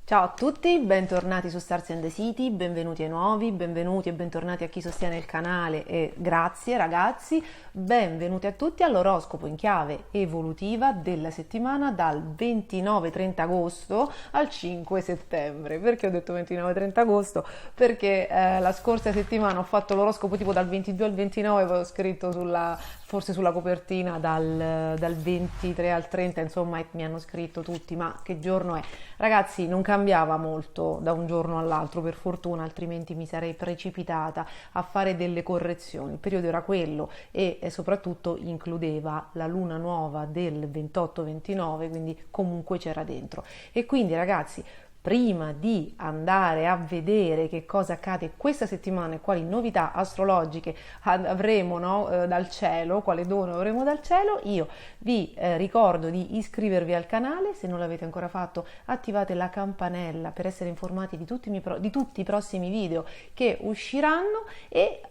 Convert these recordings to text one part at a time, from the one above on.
Ciao a tutti, bentornati su Stars and the City, benvenuti ai nuovi, benvenuti e bentornati a chi sostiene il canale e grazie ragazzi, benvenuti a tutti all'oroscopo in chiave evolutiva della settimana dal 29-30 agosto al 5 settembre. Perché ho detto 29-30 agosto? Perché la scorsa settimana ho fatto l'oroscopo tipo dal 22 al 29, poi ho scritto forse sulla copertina dal 23 al 30, insomma, e mi hanno scritto tutti, ma che giorno è? Ragazzi, non cambiava molto da un giorno all'altro, per fortuna, altrimenti mi sarei precipitata a fare delle correzioni. Il periodo era quello e soprattutto includeva la luna nuova del 28-29, quindi comunque c'era dentro. E quindi, ragazzi, prima di andare a vedere che cosa accade questa settimana e quali novità astrologiche avremo, no, dal cielo, quale dono avremo dal cielo, io vi ricordo di iscrivervi al canale. Se non l'avete ancora fatto, attivate la campanella per essere informati di tutti i prossimi video che usciranno e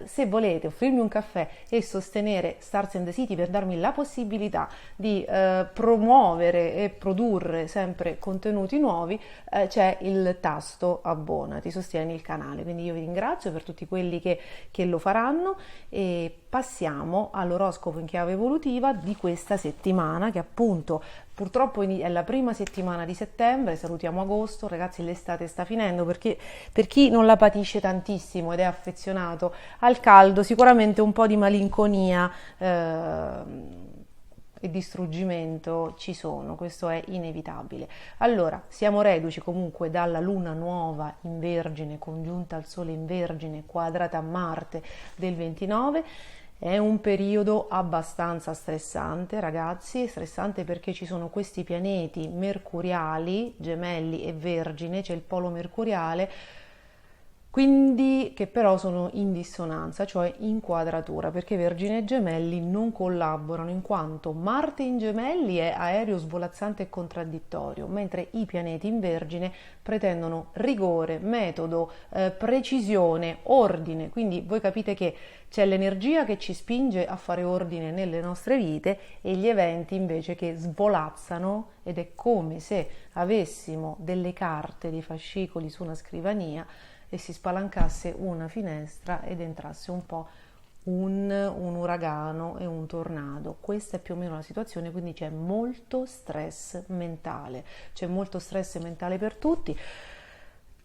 se volete offrirmi un caffè e sostenere Stars and the City per darmi la possibilità di promuovere e produrre sempre contenuti nuovi, c'è il tasto abbonati, sostieni il canale. Quindi io vi ringrazio per tutti quelli che lo faranno e passiamo all'oroscopo in chiave evolutiva di questa settimana, che appunto purtroppo è la prima settimana di settembre. Salutiamo agosto, ragazzi, l'estate sta finendo, perché per chi non la patisce tantissimo ed è affezionato al caldo, sicuramente un po' di malinconia e distruggimento ci sono, questo è inevitabile. Allora, siamo reduci comunque dalla luna nuova in Vergine, congiunta al Sole in Vergine, quadrata a Marte del 29. È un periodo abbastanza stressante, ragazzi, stressante perché ci sono questi pianeti mercuriali, Gemelli e Vergine, c'è il polo mercuriale, quindi che però sono in dissonanza, cioè in quadratura, perché Vergine e Gemelli non collaborano, in quanto Marte in Gemelli è aereo, svolazzante e contraddittorio, mentre i pianeti in Vergine pretendono rigore, metodo, precisione, ordine. Quindi voi capite che c'è l'energia che ci spinge a fare ordine nelle nostre vite e gli eventi invece che svolazzano, ed è come se avessimo delle carte, dei fascicoli su una scrivania e si spalancasse una finestra ed entrasse un po' un uragano e un tornado. Questa è più o meno la situazione, quindi c'è molto stress mentale, per tutti.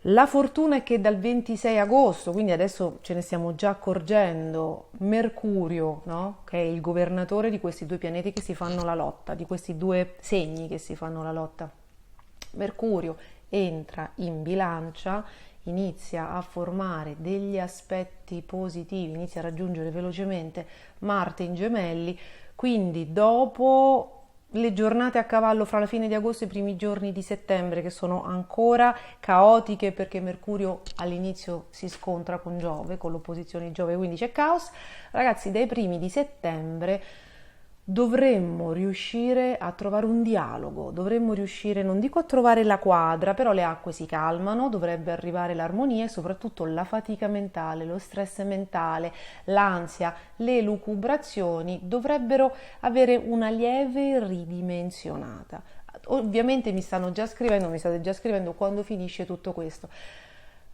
La fortuna è che dal 26 agosto, quindi adesso ce ne stiamo già accorgendo, Mercurio, no? Che è il governatore di questi due pianeti che si fanno la lotta, di questi due segni che si fanno la lotta, Mercurio entra in Bilancia, inizia a formare degli aspetti positivi, inizia a raggiungere velocemente Marte in Gemelli, quindi dopo le giornate a cavallo fra la fine di agosto e i primi giorni di settembre, che sono ancora caotiche perché Mercurio all'inizio si scontra con Giove, con l'opposizione di Giove, quindi c'è caos, ragazzi. Dai primi di settembre dovremmo riuscire a trovare un dialogo, dovremmo riuscire, non dico a trovare la quadra, però le acque si calmano, dovrebbe arrivare l'armonia e soprattutto la fatica mentale, lo stress mentale, l'ansia, le lucubrazioni dovrebbero avere una lieve ridimensionata. Ovviamente mi state già scrivendo quando finisce tutto questo.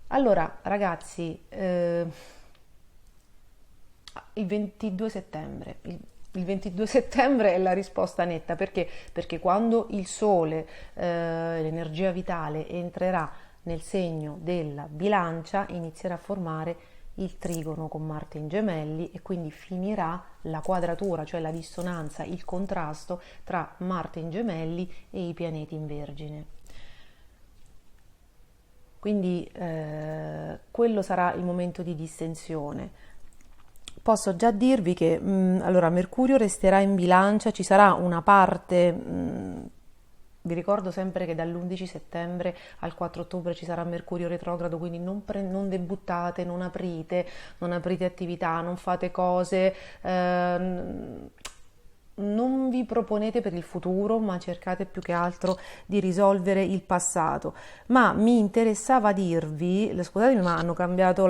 Allora, ragazzi, il 22 settembre, il 22 settembre è la risposta netta, perché quando il Sole, l'energia vitale, entrerà nel segno della Bilancia, inizierà a formare il trigono con Marte in Gemelli e quindi finirà la quadratura, cioè la dissonanza, il contrasto tra Marte in Gemelli e i pianeti in Vergine. Quindi quello sarà il momento di distensione. Posso già dirvi che allora Mercurio resterà in Bilancia, ci sarà una parte, vi ricordo sempre che dall'11 settembre al 4 ottobre ci sarà Mercurio retrogrado, quindi non debuttate, non aprite attività, non fate cose, non vi proponete per il futuro, ma cercate più che altro di risolvere il passato. Ma mi interessava dirvi, scusatemi, ma hanno cambiato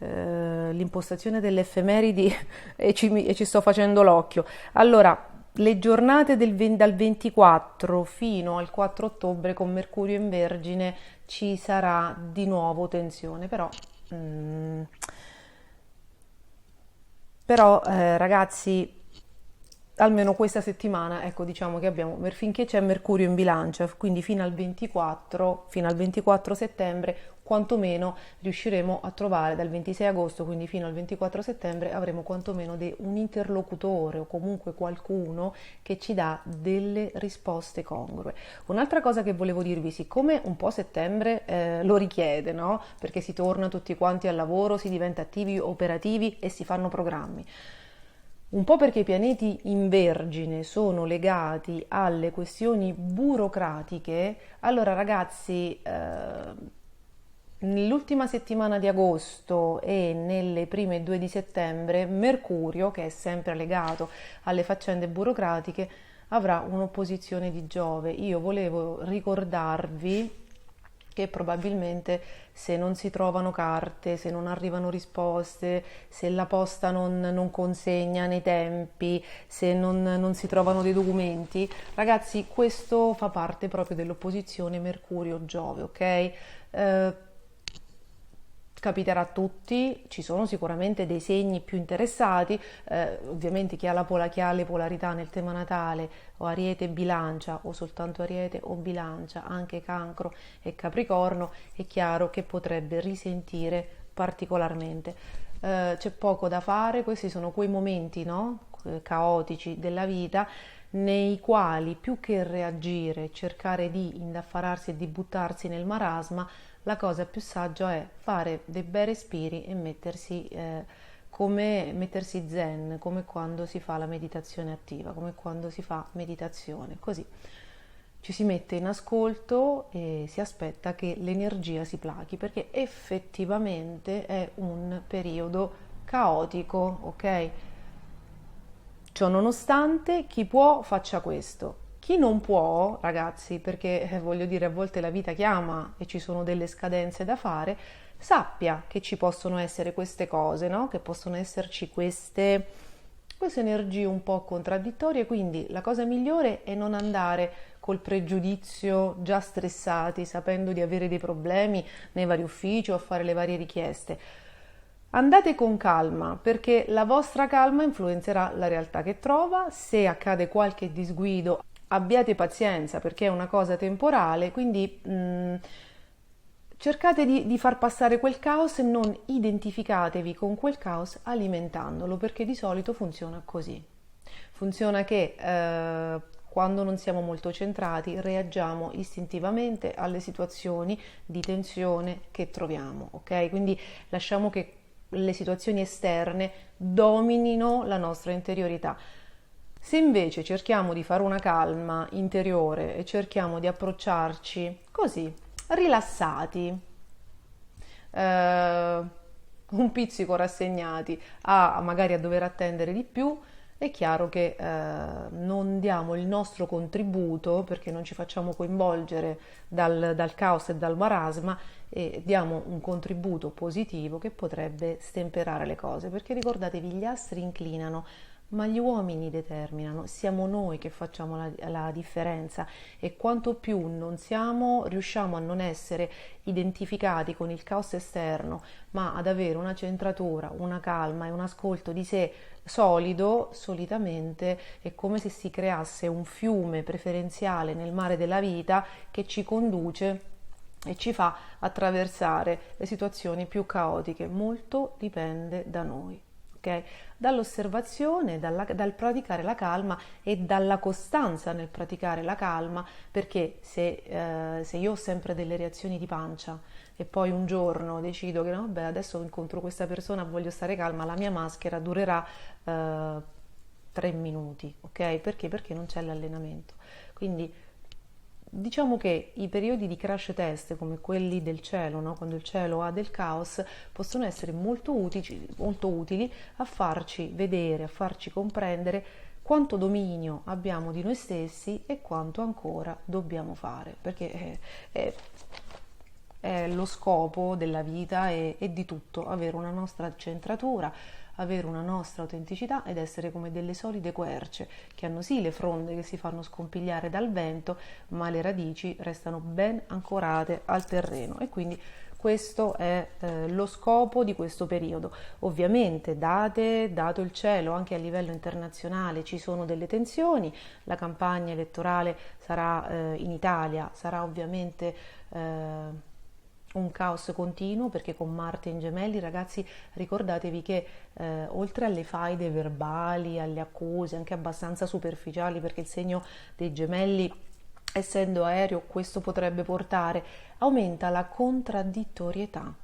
l'impostazione delle effemeridi e ci sto facendo l'occhio. Allora, le giornate dal 24 fino al 4 ottobre con Mercurio in Vergine ci sarà di nuovo tensione, ragazzi, almeno questa settimana, ecco, diciamo che abbiamo, finché c'è Mercurio in bilancia, quindi fino al 24 settembre, quantomeno riusciremo a trovare dal 26 agosto, quindi fino al 24 settembre, avremo quantomeno un interlocutore o comunque qualcuno che ci dà delle risposte congrue. Un'altra cosa che volevo dirvi, siccome un po' settembre lo richiede, no? Perché si torna tutti quanti al lavoro, si diventa attivi, operativi e si fanno programmi. Un po' perché i pianeti in Vergine sono legati alle questioni burocratiche, allora ragazzi, nell'ultima settimana di agosto e nelle prime 2 di settembre, Mercurio, che è sempre legato alle faccende burocratiche, avrà un'opposizione di Giove. Io volevo ricordarvi che probabilmente se non si trovano carte, se non arrivano risposte, se la posta non consegna nei tempi, se non si trovano dei documenti, ragazzi, questo fa parte proprio dell'opposizione Mercurio-Giove, ok? Capiterà a tutti, ci sono sicuramente dei segni più interessati, ovviamente chi ha le polarità nel tema natale o Ariete e Bilancia o soltanto Ariete o Bilancia, anche Cancro e Capricorno, è chiaro che potrebbe risentire particolarmente. C'è poco da fare, questi sono quei momenti, no? Caotici della vita nei quali più che reagire, cercare di indaffararsi e di buttarsi nel marasma, la cosa più saggia è fare dei bei respiri e mettersi zen, come quando si fa la meditazione attiva, come quando si fa meditazione, così ci si mette in ascolto e si aspetta che l'energia si plachi, perché effettivamente è un periodo caotico, ok? Ciò nonostante, chi può faccia questo. Chi non può, ragazzi, perché voglio dire, a volte la vita chiama e ci sono delle scadenze da fare, sappia che ci possono essere queste cose, no? Che possono esserci queste energie un po' contraddittorie, quindi la cosa migliore è non andare col pregiudizio già stressati, sapendo di avere dei problemi nei vari uffici o a fare le varie richieste. Andate con calma perché la vostra calma influenzerà la realtà che trova. Se accade qualche disguido, abbiate pazienza perché è una cosa temporale, quindi cercate di far passare quel caos e non identificatevi con quel caos alimentandolo, perché di solito funziona così. Funziona che quando non siamo molto centrati reagiamo istintivamente alle situazioni di tensione che troviamo, ok? Quindi lasciamo che le situazioni esterne dominino la nostra interiorità. Se invece cerchiamo di fare una calma interiore e cerchiamo di approcciarci così, rilassati, un pizzico rassegnati magari a dover attendere di più, è chiaro che non diamo il nostro contributo perché non ci facciamo coinvolgere dal caos e dal marasma e diamo un contributo positivo che potrebbe stemperare le cose, perché ricordatevi, gli astri inclinano ma gli uomini determinano, siamo noi che facciamo la differenza e quanto più riusciamo a non essere identificati con il caos esterno, ma ad avere una centratura, una calma e un ascolto di sé solido, solitamente è come se si creasse un fiume preferenziale nel mare della vita che ci conduce e ci fa attraversare le situazioni più caotiche. Molto dipende da noi. Okay? Dall'osservazione, dal praticare la calma e dalla costanza nel praticare la calma, perché se io ho sempre delle reazioni di pancia e poi un giorno decido che no, vabbè, adesso incontro questa persona, voglio stare calma, la mia maschera durerà 3 minuti, ok? Perché? Perché non c'è l'allenamento. Quindi diciamo che i periodi di crash test come quelli del cielo, no? Quando il cielo ha del caos, possono essere molto utili a farci vedere, a farci comprendere quanto dominio abbiamo di noi stessi e quanto ancora dobbiamo fare, perché è lo scopo della vita e di tutto, avere una nostra centratura, avere una nostra autenticità ed essere come delle solide querce che hanno sì le fronde che si fanno scompigliare dal vento, ma le radici restano ben ancorate al terreno. E quindi questo è lo scopo di questo periodo. Ovviamente, dato il cielo, anche a livello internazionale ci sono delle tensioni, la campagna elettorale sarà in Italia, sarà ovviamente un caos continuo, perché con Marte in Gemelli, ragazzi, ricordatevi che oltre alle faide verbali, alle accuse anche abbastanza superficiali, perché il segno dei Gemelli, essendo aereo, questo potrebbe portare, aumenta la contraddittorietà,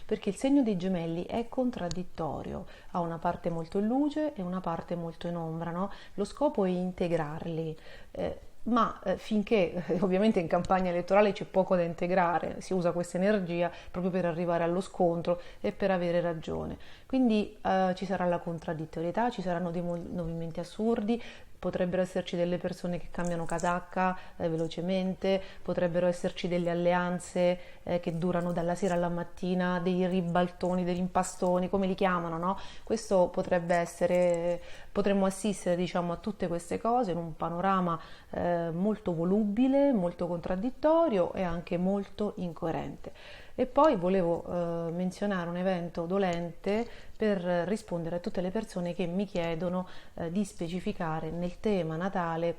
perché il segno dei Gemelli è contraddittorio, ha una parte molto in luce e una parte molto in ombra, no? Lo scopo è integrarli. Ma finché ovviamente in campagna elettorale c'è poco da integrare, si usa questa energia proprio per arrivare allo scontro e per avere ragione. Quindi ci sarà la contraddittorietà, ci saranno dei movimenti assurdi, potrebbero esserci delle persone che cambiano casacca velocemente, potrebbero esserci delle alleanze che durano dalla sera alla mattina, dei ribaltoni, degli impastoni, come li chiamano, no? Questo potrebbe essere, potremmo assistere, diciamo, a tutte queste cose in un panorama molto volubile, molto contraddittorio e anche molto incoerente. E poi volevo menzionare un evento dolente per rispondere a tutte le persone che mi chiedono di specificare nel tema natale,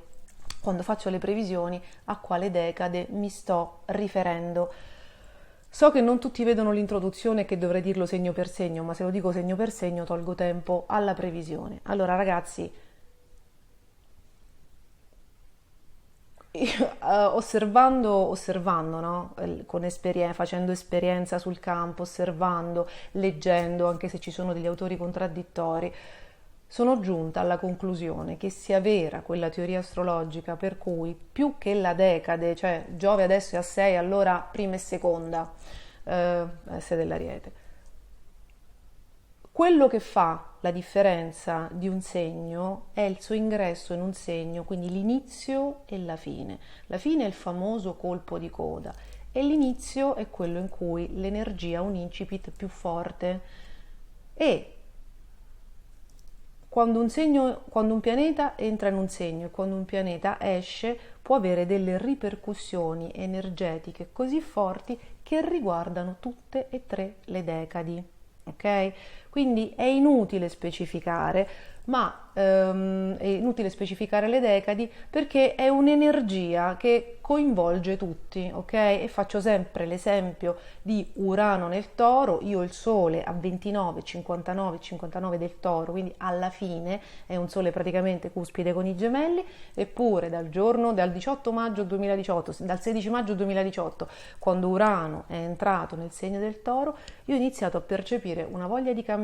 quando faccio le previsioni, a quale decade mi sto riferendo. So che non tutti vedono l'introduzione e che dovrei dirlo segno per segno, ma se lo dico segno per segno tolgo tempo alla previsione. Allora ragazzi, osservando, no? Facendo esperienza sul campo, osservando, leggendo, anche se ci sono degli autori contraddittori, sono giunta alla conclusione che sia vera quella teoria astrologica per cui più che la decade, cioè Giove adesso è a 6, allora prima e seconda, S dell'Ariete. Quello che fa la differenza di un segno è il suo ingresso in un segno, quindi l'inizio e la fine. La fine è il famoso colpo di coda e l'inizio è quello in cui l'energia ha un incipit più forte. E quando un pianeta entra in un segno e quando un pianeta esce, può avere delle ripercussioni energetiche così forti che riguardano tutte e tre le decadi. Ok? Quindi è inutile specificare, ma è inutile specificare le decadi perché è un'energia che coinvolge tutti, ok? E faccio sempre l'esempio di Urano nel Toro, io ho il Sole a 29, 59, 59 del Toro, quindi alla fine è un Sole praticamente cuspide con i Gemelli, eppure dal 18 maggio 2018, dal 16 maggio 2018, quando Urano è entrato nel segno del Toro, io ho iniziato a percepire una voglia di cambiamento,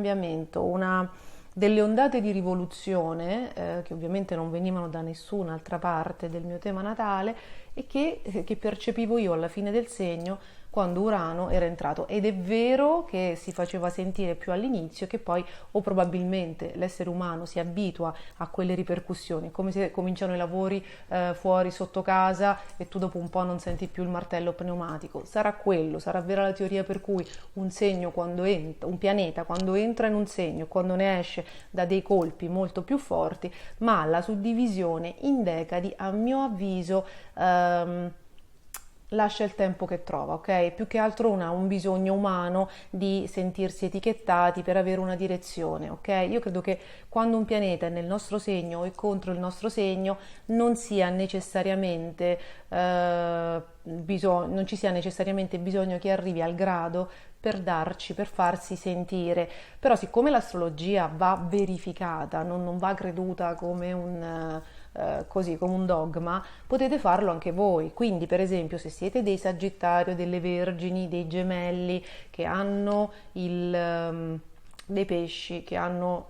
delle ondate di rivoluzione che ovviamente non venivano da nessun'altra parte del mio tema natale e che percepivo io alla fine del segno quando Urano era entrato, ed è vero che si faceva sentire più all'inizio, che poi o probabilmente l'essere umano si abitua a quelle ripercussioni, come se cominciano i lavori fuori sotto casa e tu dopo un po' non senti più il martello pneumatico. Sarà quello, sarà vera la teoria per cui un segno un pianeta quando entra in un segno, quando ne esce, dà dei colpi molto più forti, ma la suddivisione in decadi a mio avviso lascia il tempo che trova, ok? Più che altro un bisogno umano di sentirsi etichettati per avere una direzione, ok? Io credo che quando un pianeta è nel nostro segno e contro il nostro segno non sia necessariamente non ci sia necessariamente bisogno che arrivi al grado per farsi sentire. Però siccome l'astrologia va verificata, non va creduta come così come un dogma, potete farlo anche voi. Quindi per esempio se siete dei Sagittario, delle Vergini, dei Gemelli che hanno dei Pesci, che hanno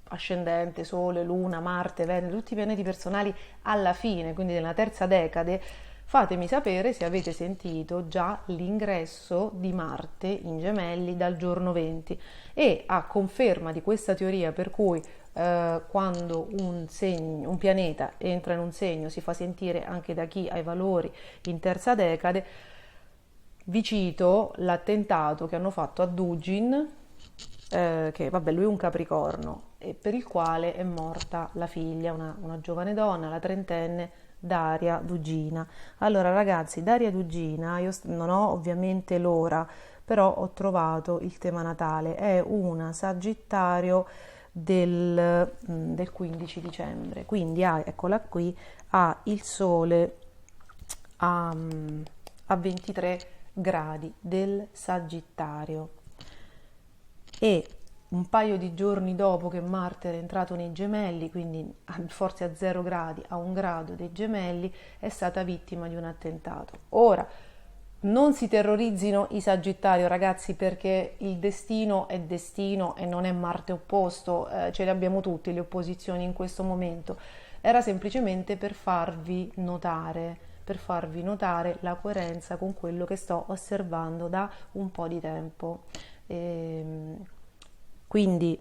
ascendente, Sole, Luna, Marte, Venere, tutti i pianeti personali alla fine, quindi nella terza decade, fatemi sapere se avete sentito già l'ingresso di Marte in Gemelli dal giorno 20, e a conferma di questa teoria per cui quando un pianeta entra in un segno si fa sentire anche da chi ha i valori in terza decade, vi cito l'attentato che hanno fatto a Dugin che vabbè, lui è un Capricorno, e per il quale è morta la figlia, una giovane donna, la trentenne Daria Dugina. Allora ragazzi, Daria Dugina, io non ho ovviamente l'ora, però ho trovato il tema natale, è una Sagittario del 15 dicembre, quindi eccola qui, ha il sole a, a 23 gradi del Sagittario e un paio di giorni dopo che Marte era entrato nei Gemelli, quindi forse a 0 gradi, a 1 grado dei Gemelli, è stata vittima di un attentato. Ora, non si terrorizzino i Sagittario, ragazzi, perché il destino è destino e non è Marte opposto, ce le abbiamo tutte le opposizioni in questo momento. Era semplicemente per farvi notare la coerenza con quello che sto osservando da un po' di tempo. Quindi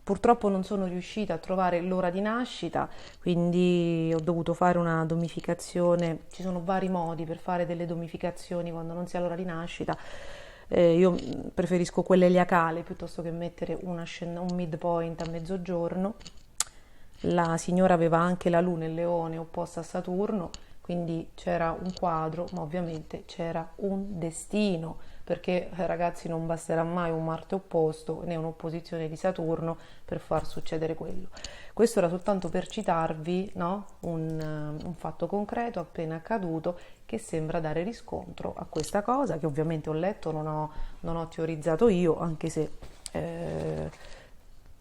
purtroppo non sono riuscita a trovare l'ora di nascita, quindi ho dovuto fare una domificazione. Ci sono vari modi per fare delle domificazioni quando non si ha l'ora di nascita. Io preferisco quella eliacale piuttosto che mettere un midpoint a mezzogiorno. La signora aveva anche la Luna in Leone opposta a Saturno, quindi c'era un quadro, ma ovviamente c'era un destino, perché ragazzi non basterà mai un Marte opposto né un'opposizione di Saturno per far succedere quello. Questo era soltanto per citarvi, no? Un fatto concreto appena accaduto che sembra dare riscontro a questa cosa, che ovviamente ho letto, non ho teorizzato io, anche se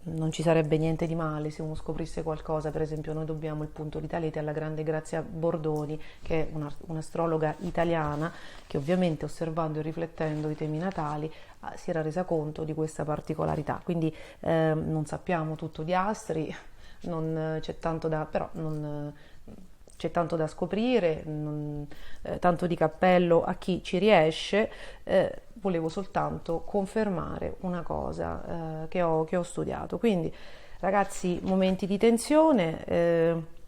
non ci sarebbe niente di male se uno scoprisse qualcosa. Per esempio, noi dobbiamo il punto di Talete alla grande Grazia Bordoni, che è un'astrologa italiana che ovviamente, osservando e riflettendo i temi natali, si era resa conto di questa particolarità. Quindi non sappiamo tutto di astri, non c'è tanto da, però non, c'è tanto da scoprire, tanto di cappello a chi ci riesce. Volevo soltanto confermare una cosa che ho studiato. Quindi ragazzi, momenti di tensione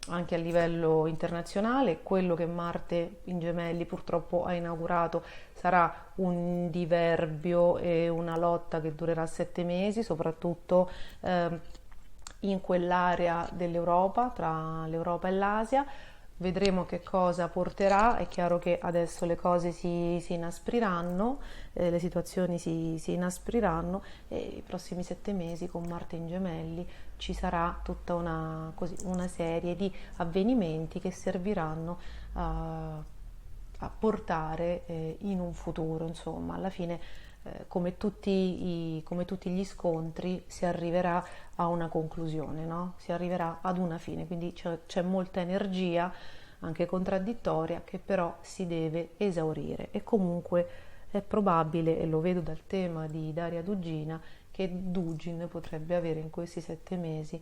anche a livello internazionale. Quello che Marte in Gemelli purtroppo ha inaugurato sarà un diverbio e una lotta che durerà 7 mesi, soprattutto in quell'area dell'Europa, tra l'Europa e l'Asia. Vedremo che cosa porterà. È chiaro che adesso le cose si inaspriranno, le situazioni si inaspriranno, e i prossimi 7 mesi con Marte in Gemelli ci sarà tutta una serie di avvenimenti che serviranno a portare in un futuro. Insomma, alla fine come tutti gli scontri si arriverà a una conclusione, no? Si arriverà ad una fine, quindi c'è molta energia anche contraddittoria che però si deve esaurire, e comunque è probabile, e lo vedo dal tema di Daria Dugina, che Dugin potrebbe avere in questi 7 mesi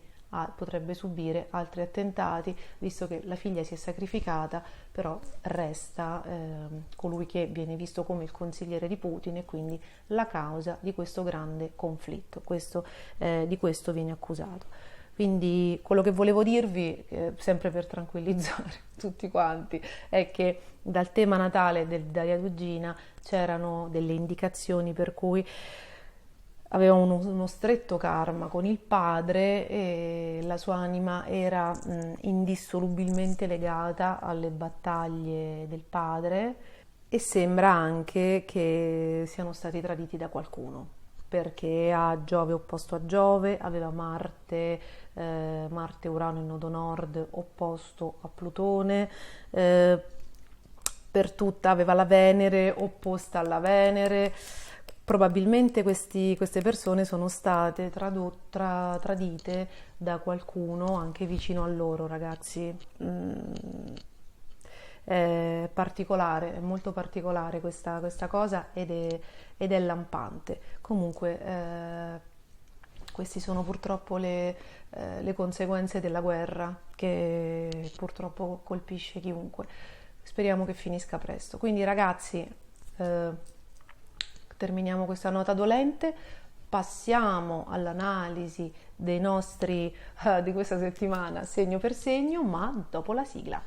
potrebbe subire altri attentati, visto che la figlia si è sacrificata, però resta colui che viene visto come il consigliere di Putin e quindi la causa di questo grande conflitto. Di questo viene accusato. Quindi quello che volevo dirvi, sempre per tranquillizzare tutti quanti, è che dal tema natale del Daria Dugina c'erano delle indicazioni per cui aveva uno stretto karma con il padre e la sua anima era indissolubilmente legata alle battaglie del padre, e sembra anche che siano stati traditi da qualcuno, perché ha Giove opposto a Giove, aveva Marte Urano in nodo nord opposto a Plutone, per tutta aveva la Venere opposta alla Venere. Probabilmente queste persone sono state tradite da qualcuno anche vicino a loro, ragazzi. È particolare, è molto particolare questa cosa, ed è lampante. Comunque queste sono purtroppo le conseguenze della guerra, che purtroppo colpisce chiunque. Speriamo che finisca presto. Quindi ragazzi, terminiamo questa nota dolente, passiamo all'analisi dei nostri di questa settimana segno per segno, ma dopo la sigla.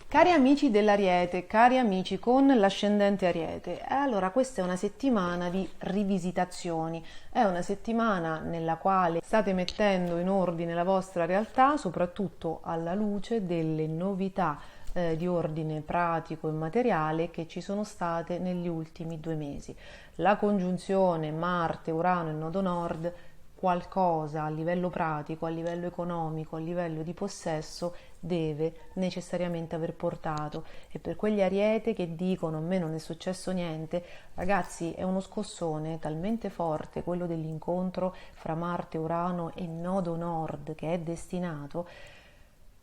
Cari amici dell'Ariete, cari amici con l'ascendente Ariete, allora questa è una settimana di rivisitazioni, è una settimana nella quale state mettendo in ordine la vostra realtà, soprattutto alla luce delle novità di ordine pratico e materiale che ci sono state negli ultimi 2 mesi. La congiunzione Marte-Urano e Nodo Nord qualcosa a livello pratico, a livello economico, a livello di possesso deve necessariamente aver portato. E per quegli Ariete che dicono a me non è successo niente, ragazzi, è uno scossone talmente forte quello dell'incontro fra Marte, Urano e Nodo Nord che è destinato,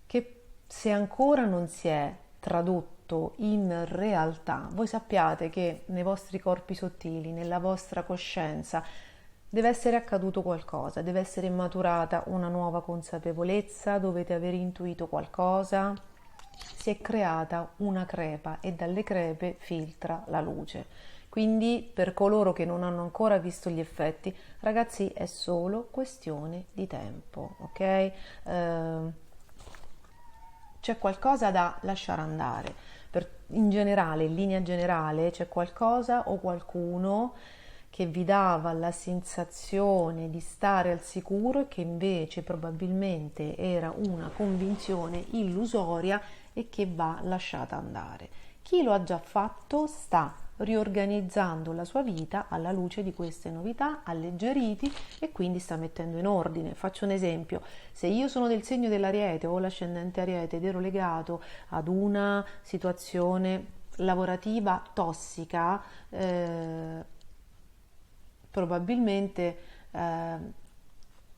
che se ancora non si è tradotto in realtà, voi sappiate che nei vostri corpi sottili, nella vostra coscienza, deve essere accaduto qualcosa, deve essere maturata una nuova consapevolezza, dovete aver intuito qualcosa, si è creata una crepa e dalle crepe filtra la luce. Quindi per coloro che non hanno ancora visto gli effetti, ragazzi, è solo questione di tempo, ok? C'è qualcosa da lasciare andare. In generale, in linea generale, c'è qualcosa o qualcuno che vi dava la sensazione di stare al sicuro e che invece probabilmente era una convinzione illusoria e che va lasciata andare. Chi lo ha già fatto sta riorganizzando la sua vita alla luce di queste novità, alleggeriti, e quindi sta mettendo in ordine. Faccio un esempio: se io sono del segno dell'Ariete o l'ascendente Ariete ed ero legato ad una situazione lavorativa tossica, probabilmente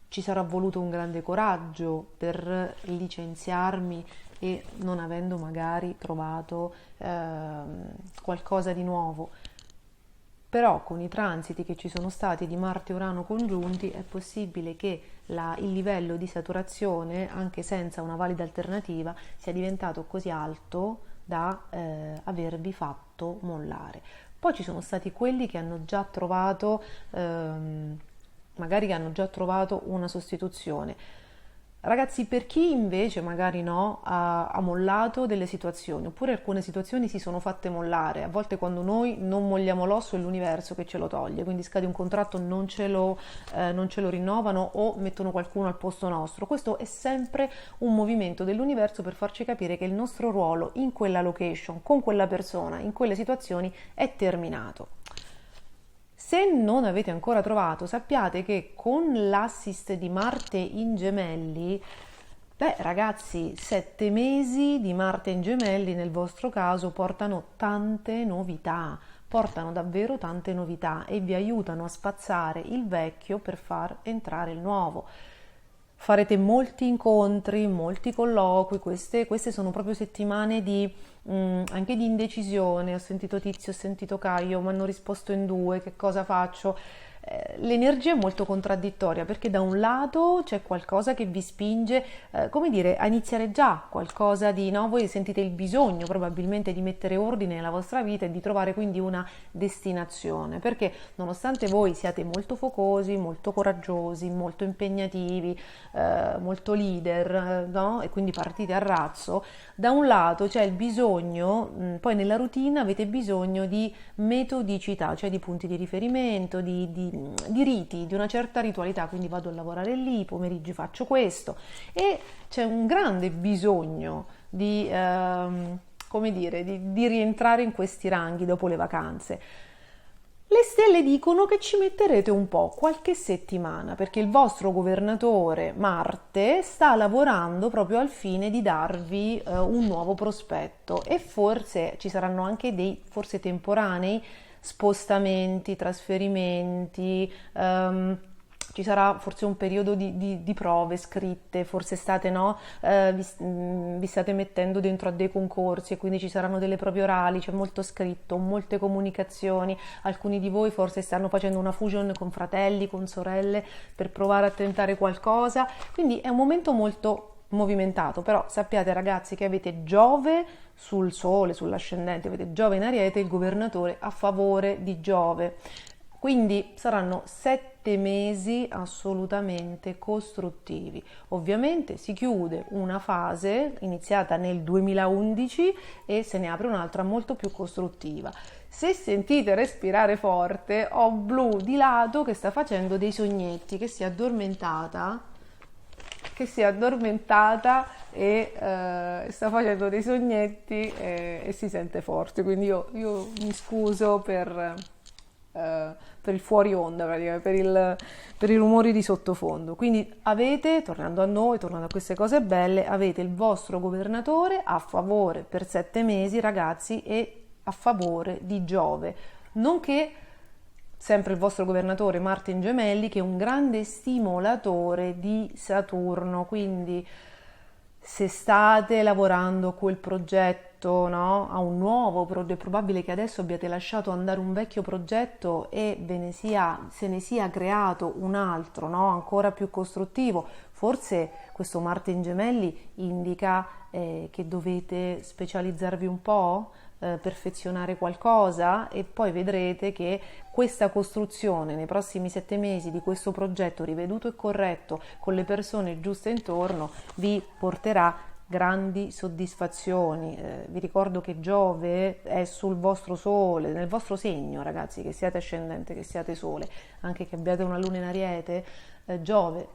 ci sarà voluto un grande coraggio per licenziarmi e non avendo magari trovato qualcosa di nuovo. Però con i transiti che ci sono stati di Marte e Urano congiunti è possibile che il livello di saturazione, anche senza una valida alternativa, sia diventato così alto da avervi fatto mollare. Poi ci sono stati quelli che hanno già trovato, magari hanno già trovato una sostituzione. Ragazzi, per chi invece magari no, ha mollato delle situazioni, oppure alcune situazioni si sono fatte mollare, a volte quando noi non molliamo l'osso è l'universo che ce lo toglie, quindi scade un contratto, non ce lo rinnovano o mettono qualcuno al posto nostro. Questo è sempre un movimento dell'universo per farci capire che il nostro ruolo in quella location, con quella persona, in quelle situazioni è terminato. Se non avete ancora trovato, sappiate che con l'assist di Marte in Gemelli, ragazzi, 7 mesi di Marte in Gemelli nel vostro caso portano tante novità, portano davvero tante novità e vi aiutano a spazzare il vecchio per far entrare il nuovo. Farete molti incontri, molti colloqui, queste sono proprio settimane anche di indecisione. Ho sentito Tizio, ho sentito Caio, mi hanno risposto in due, che cosa faccio? L'energia è molto contraddittoria perché da un lato c'è qualcosa che vi spinge, come dire, a iniziare già qualcosa di, no? Voi sentite il bisogno probabilmente di mettere ordine nella vostra vita e di trovare quindi una destinazione, perché nonostante voi siate molto focosi, molto coraggiosi, molto impegnativi, molto leader, no? E quindi partite a razzo, da un lato c'è il bisogno, poi nella routine avete bisogno di metodicità, cioè di punti di riferimento, di riti, di una certa ritualità, quindi vado a lavorare lì, pomeriggi faccio questo, e c'è un grande bisogno di, come dire, di rientrare in questi ranghi dopo le vacanze. Le stelle dicono che ci metterete un po', qualche settimana, perché il vostro governatore Marte sta lavorando proprio al fine di darvi un nuovo prospetto, e forse ci saranno anche dei, forse temporanei, spostamenti, trasferimenti, ci sarà forse un periodo di prove scritte, forse state, no, vi state mettendo dentro a dei concorsi e quindi ci saranno delle prove orali, c'è molto scritto, molte comunicazioni, alcuni di voi forse stanno facendo una fusion con fratelli, con sorelle per provare a tentare qualcosa, quindi è un momento molto movimentato. Però sappiate, ragazzi, che avete Giove sul Sole, sull'ascendente, avete Giove in Ariete, il governatore a favore di Giove. Quindi saranno 7 mesi assolutamente costruttivi. Ovviamente si chiude una fase iniziata nel 2011 e se ne apre un'altra molto più costruttiva. Se sentite respirare forte, ho Blu di lato che sta facendo dei sognetti, che si è addormentata e sta facendo dei sognetti e si sente forte, quindi io mi scuso per il fuori onda, praticamente, per i rumori di sottofondo. Quindi avete, tornando a noi, tornando a queste cose belle, avete il vostro governatore a favore per 7 mesi, ragazzi, e a favore di Giove, nonché sempre il vostro governatore Marte in Gemelli, che è un grande stimolatore di Saturno. Quindi se state lavorando a quel progetto, no? A un nuovo progetto, è probabile che adesso abbiate lasciato andare un vecchio progetto e se ne sia creato un altro, no? Ancora più costruttivo. Forse questo Marte in Gemelli indica che dovete specializzarvi un po', perfezionare qualcosa, e poi vedrete che questa costruzione nei prossimi 7 mesi di questo progetto riveduto e corretto con le persone giuste intorno vi porterà grandi soddisfazioni. Vi ricordo che Giove è sul vostro sole, nel vostro segno, ragazzi, che siate ascendente, che siate sole, anche che abbiate una luna in Ariete, Giove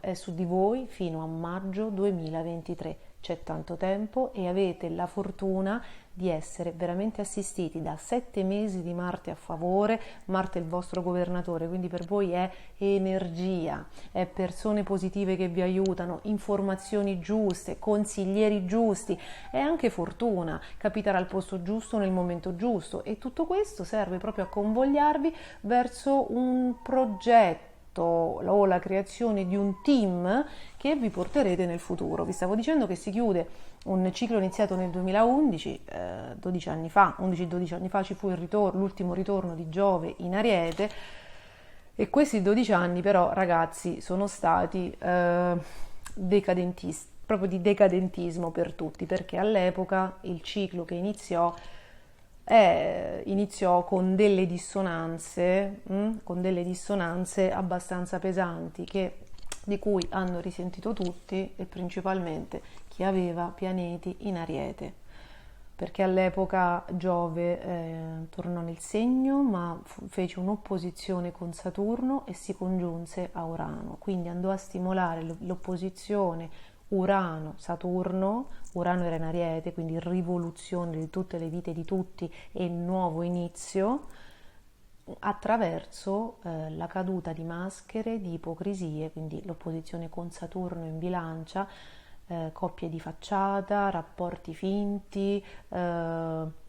è su di voi fino a maggio 2023. C'è tanto tempo e avete la fortuna di essere veramente assistiti da 7 mesi di Marte a favore. Marte è il vostro governatore, quindi per voi è energia, è persone positive che vi aiutano, informazioni giuste, consiglieri giusti, è anche fortuna, capitare al posto giusto nel momento giusto, e tutto questo serve proprio a convogliarvi verso un progetto o la creazione di un team che vi porterete nel futuro. Vi stavo dicendo che si chiude un ciclo iniziato nel 2011, 12 anni fa, 11-12 anni fa ci fu l'ultimo ritorno di Giove in Ariete, e questi 12 anni però, ragazzi, sono stati decadentisti, proprio di decadentismo per tutti, perché all'epoca il ciclo che iniziò con delle dissonanze abbastanza pesanti, di cui hanno risentito tutti, e principalmente chi aveva pianeti in Ariete, perché all'epoca Giove tornò nel segno, ma fece un'opposizione con Saturno e si congiunse a Urano, quindi andò a stimolare l'opposizione Urano-Saturno. Urano era in Ariete, quindi rivoluzione di tutte le vite di tutti e nuovo inizio, attraverso la caduta di maschere, di ipocrisie, quindi l'opposizione con Saturno in Bilancia, coppie di facciata, rapporti finti,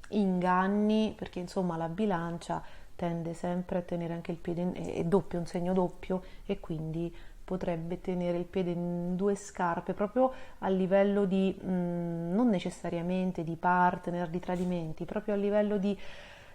inganni, perché insomma la Bilancia tende sempre a tenere anche il piede è doppio, un segno doppio, e quindi potrebbe tenere il piede in due scarpe, proprio a livello di non necessariamente di partner, di tradimenti, proprio a livello di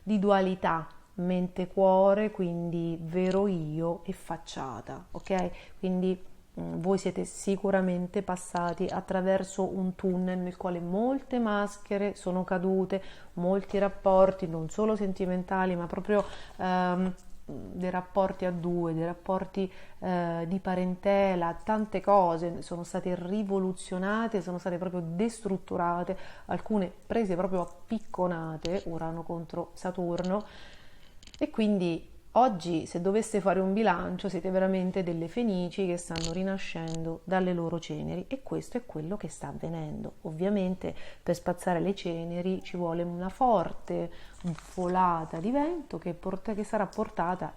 dualità mente-cuore, quindi vero io e facciata, ok? Quindi voi siete sicuramente passati attraverso un tunnel nel quale molte maschere sono cadute, molti rapporti, non solo sentimentali, ma proprio dei rapporti a due, dei rapporti di parentela, tante cose sono state rivoluzionate, sono state proprio destrutturate, alcune prese proprio a picconate, Urano contro Saturno. E quindi oggi, se doveste fare un bilancio, siete veramente delle fenici che stanno rinascendo dalle loro ceneri, e questo è quello che sta avvenendo. Ovviamente per spazzare le ceneri ci vuole una forte folata di vento che è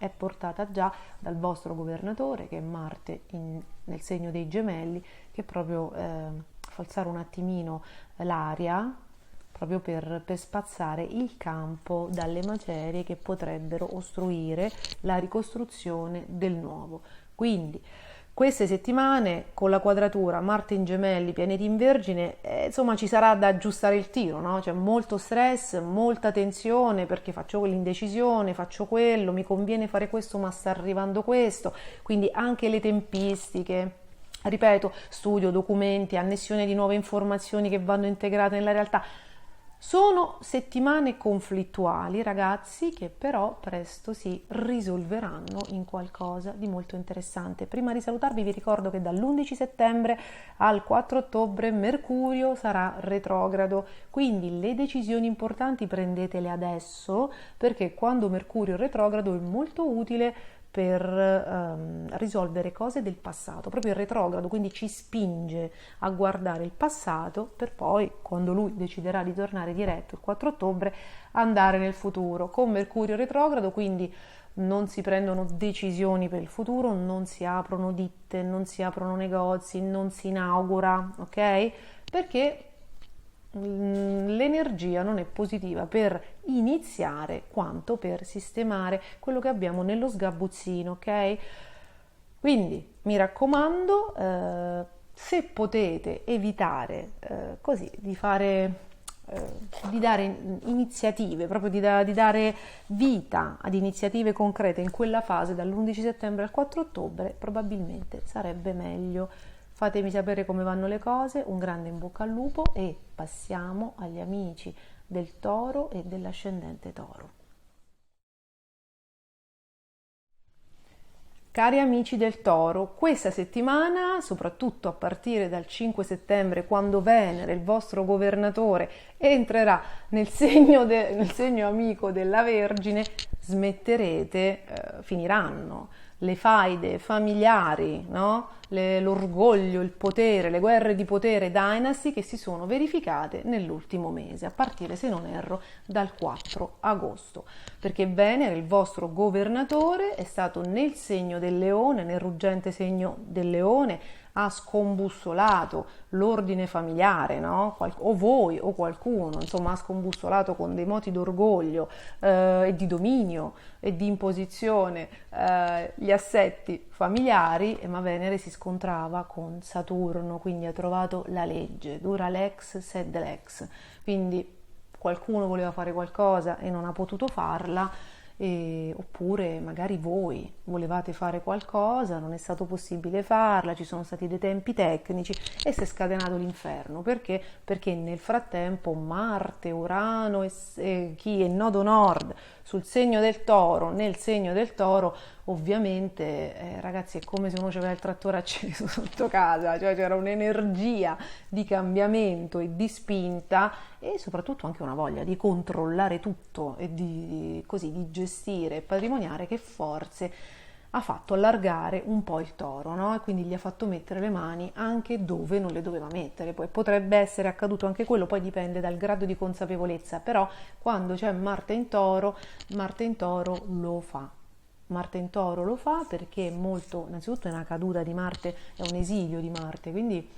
portata già dal vostro governatore, che è Marte nel segno dei Gemelli, che proprio fa alzare un attimino l'aria, proprio per spazzare il campo dalle macerie che potrebbero ostruire la ricostruzione del nuovo. Quindi queste settimane, con la quadratura Marte in Gemelli, pianeti in Vergine, insomma ci sarà da aggiustare il tiro, no? C'è molto stress, molta tensione, perché faccio quell'indecisione, faccio quello, mi conviene fare questo ma sta arrivando questo, quindi anche le tempistiche. Ripeto, studio, documenti, annessione di nuove informazioni che vanno integrate nella realtà. Sono settimane conflittuali, ragazzi, che però presto si risolveranno in qualcosa di molto interessante. Prima di salutarvi vi ricordo che dall'11 settembre al 4 ottobre Mercurio sarà retrogrado, quindi le decisioni importanti prendetele adesso, perché quando Mercurio è retrogrado è molto utile per risolvere cose del passato, proprio il retrogrado, quindi ci spinge a guardare il passato per poi, quando lui deciderà di tornare diretto il 4 ottobre, andare nel futuro. Con Mercurio retrogrado, quindi non si prendono decisioni per il futuro, non si aprono ditte, non si aprono negozi, non si inaugura, ok? Perché l'energia non è positiva per iniziare quanto per sistemare quello che abbiamo nello sgabuzzino, ok? Quindi mi raccomando, se potete evitare così di fare di dare iniziative, proprio di dare vita ad iniziative concrete in quella fase dall'11 settembre al 4 ottobre, probabilmente sarebbe meglio. Fatemi sapere come vanno le cose, un grande in bocca al lupo e passiamo agli amici del Toro e dell'ascendente Toro. Cari amici del Toro, questa settimana, soprattutto a partire dal 5 settembre, quando Venere, il vostro governatore, entrerà nel segno amico della Vergine, finiranno le faide familiari, no? L'orgoglio, il potere, le guerre di potere dynasty che si sono verificate nell'ultimo mese, a partire, se non erro, dal 4 agosto, perché Venere, il vostro governatore, è stato nel segno del leone, nel ruggente segno del leone, ha scombussolato l'ordine familiare, no? O voi o qualcuno, insomma, ha scombussolato con dei moti d'orgoglio e di dominio e di imposizione gli assetti familiari, ma Venere si scontrava con Saturno, quindi ha trovato la legge, dura lex sed lex, quindi qualcuno voleva fare qualcosa e non ha potuto farla, oppure magari voi volevate fare qualcosa, non è stato possibile farla, ci sono stati dei tempi tecnici e si è scatenato l'inferno. Perché? Perché nel frattempo Marte, Urano e chi è nodo nord sul segno del Toro, nel segno del Toro, ovviamente ragazzi, è come se uno aveva il trattore acceso sotto casa, cioè c'era un'energia di cambiamento e di spinta e soprattutto anche una voglia di controllare tutto e di gestire e patrimoniare, che forse ha fatto allargare un po' il Toro, no? E quindi gli ha fatto mettere le mani anche dove non le doveva mettere. Poi potrebbe essere accaduto anche quello, poi dipende dal grado di consapevolezza, però quando c'è Marte in Toro lo fa. Marte in Toro lo fa perché innanzitutto è una caduta di Marte, è un esilio di Marte, quindi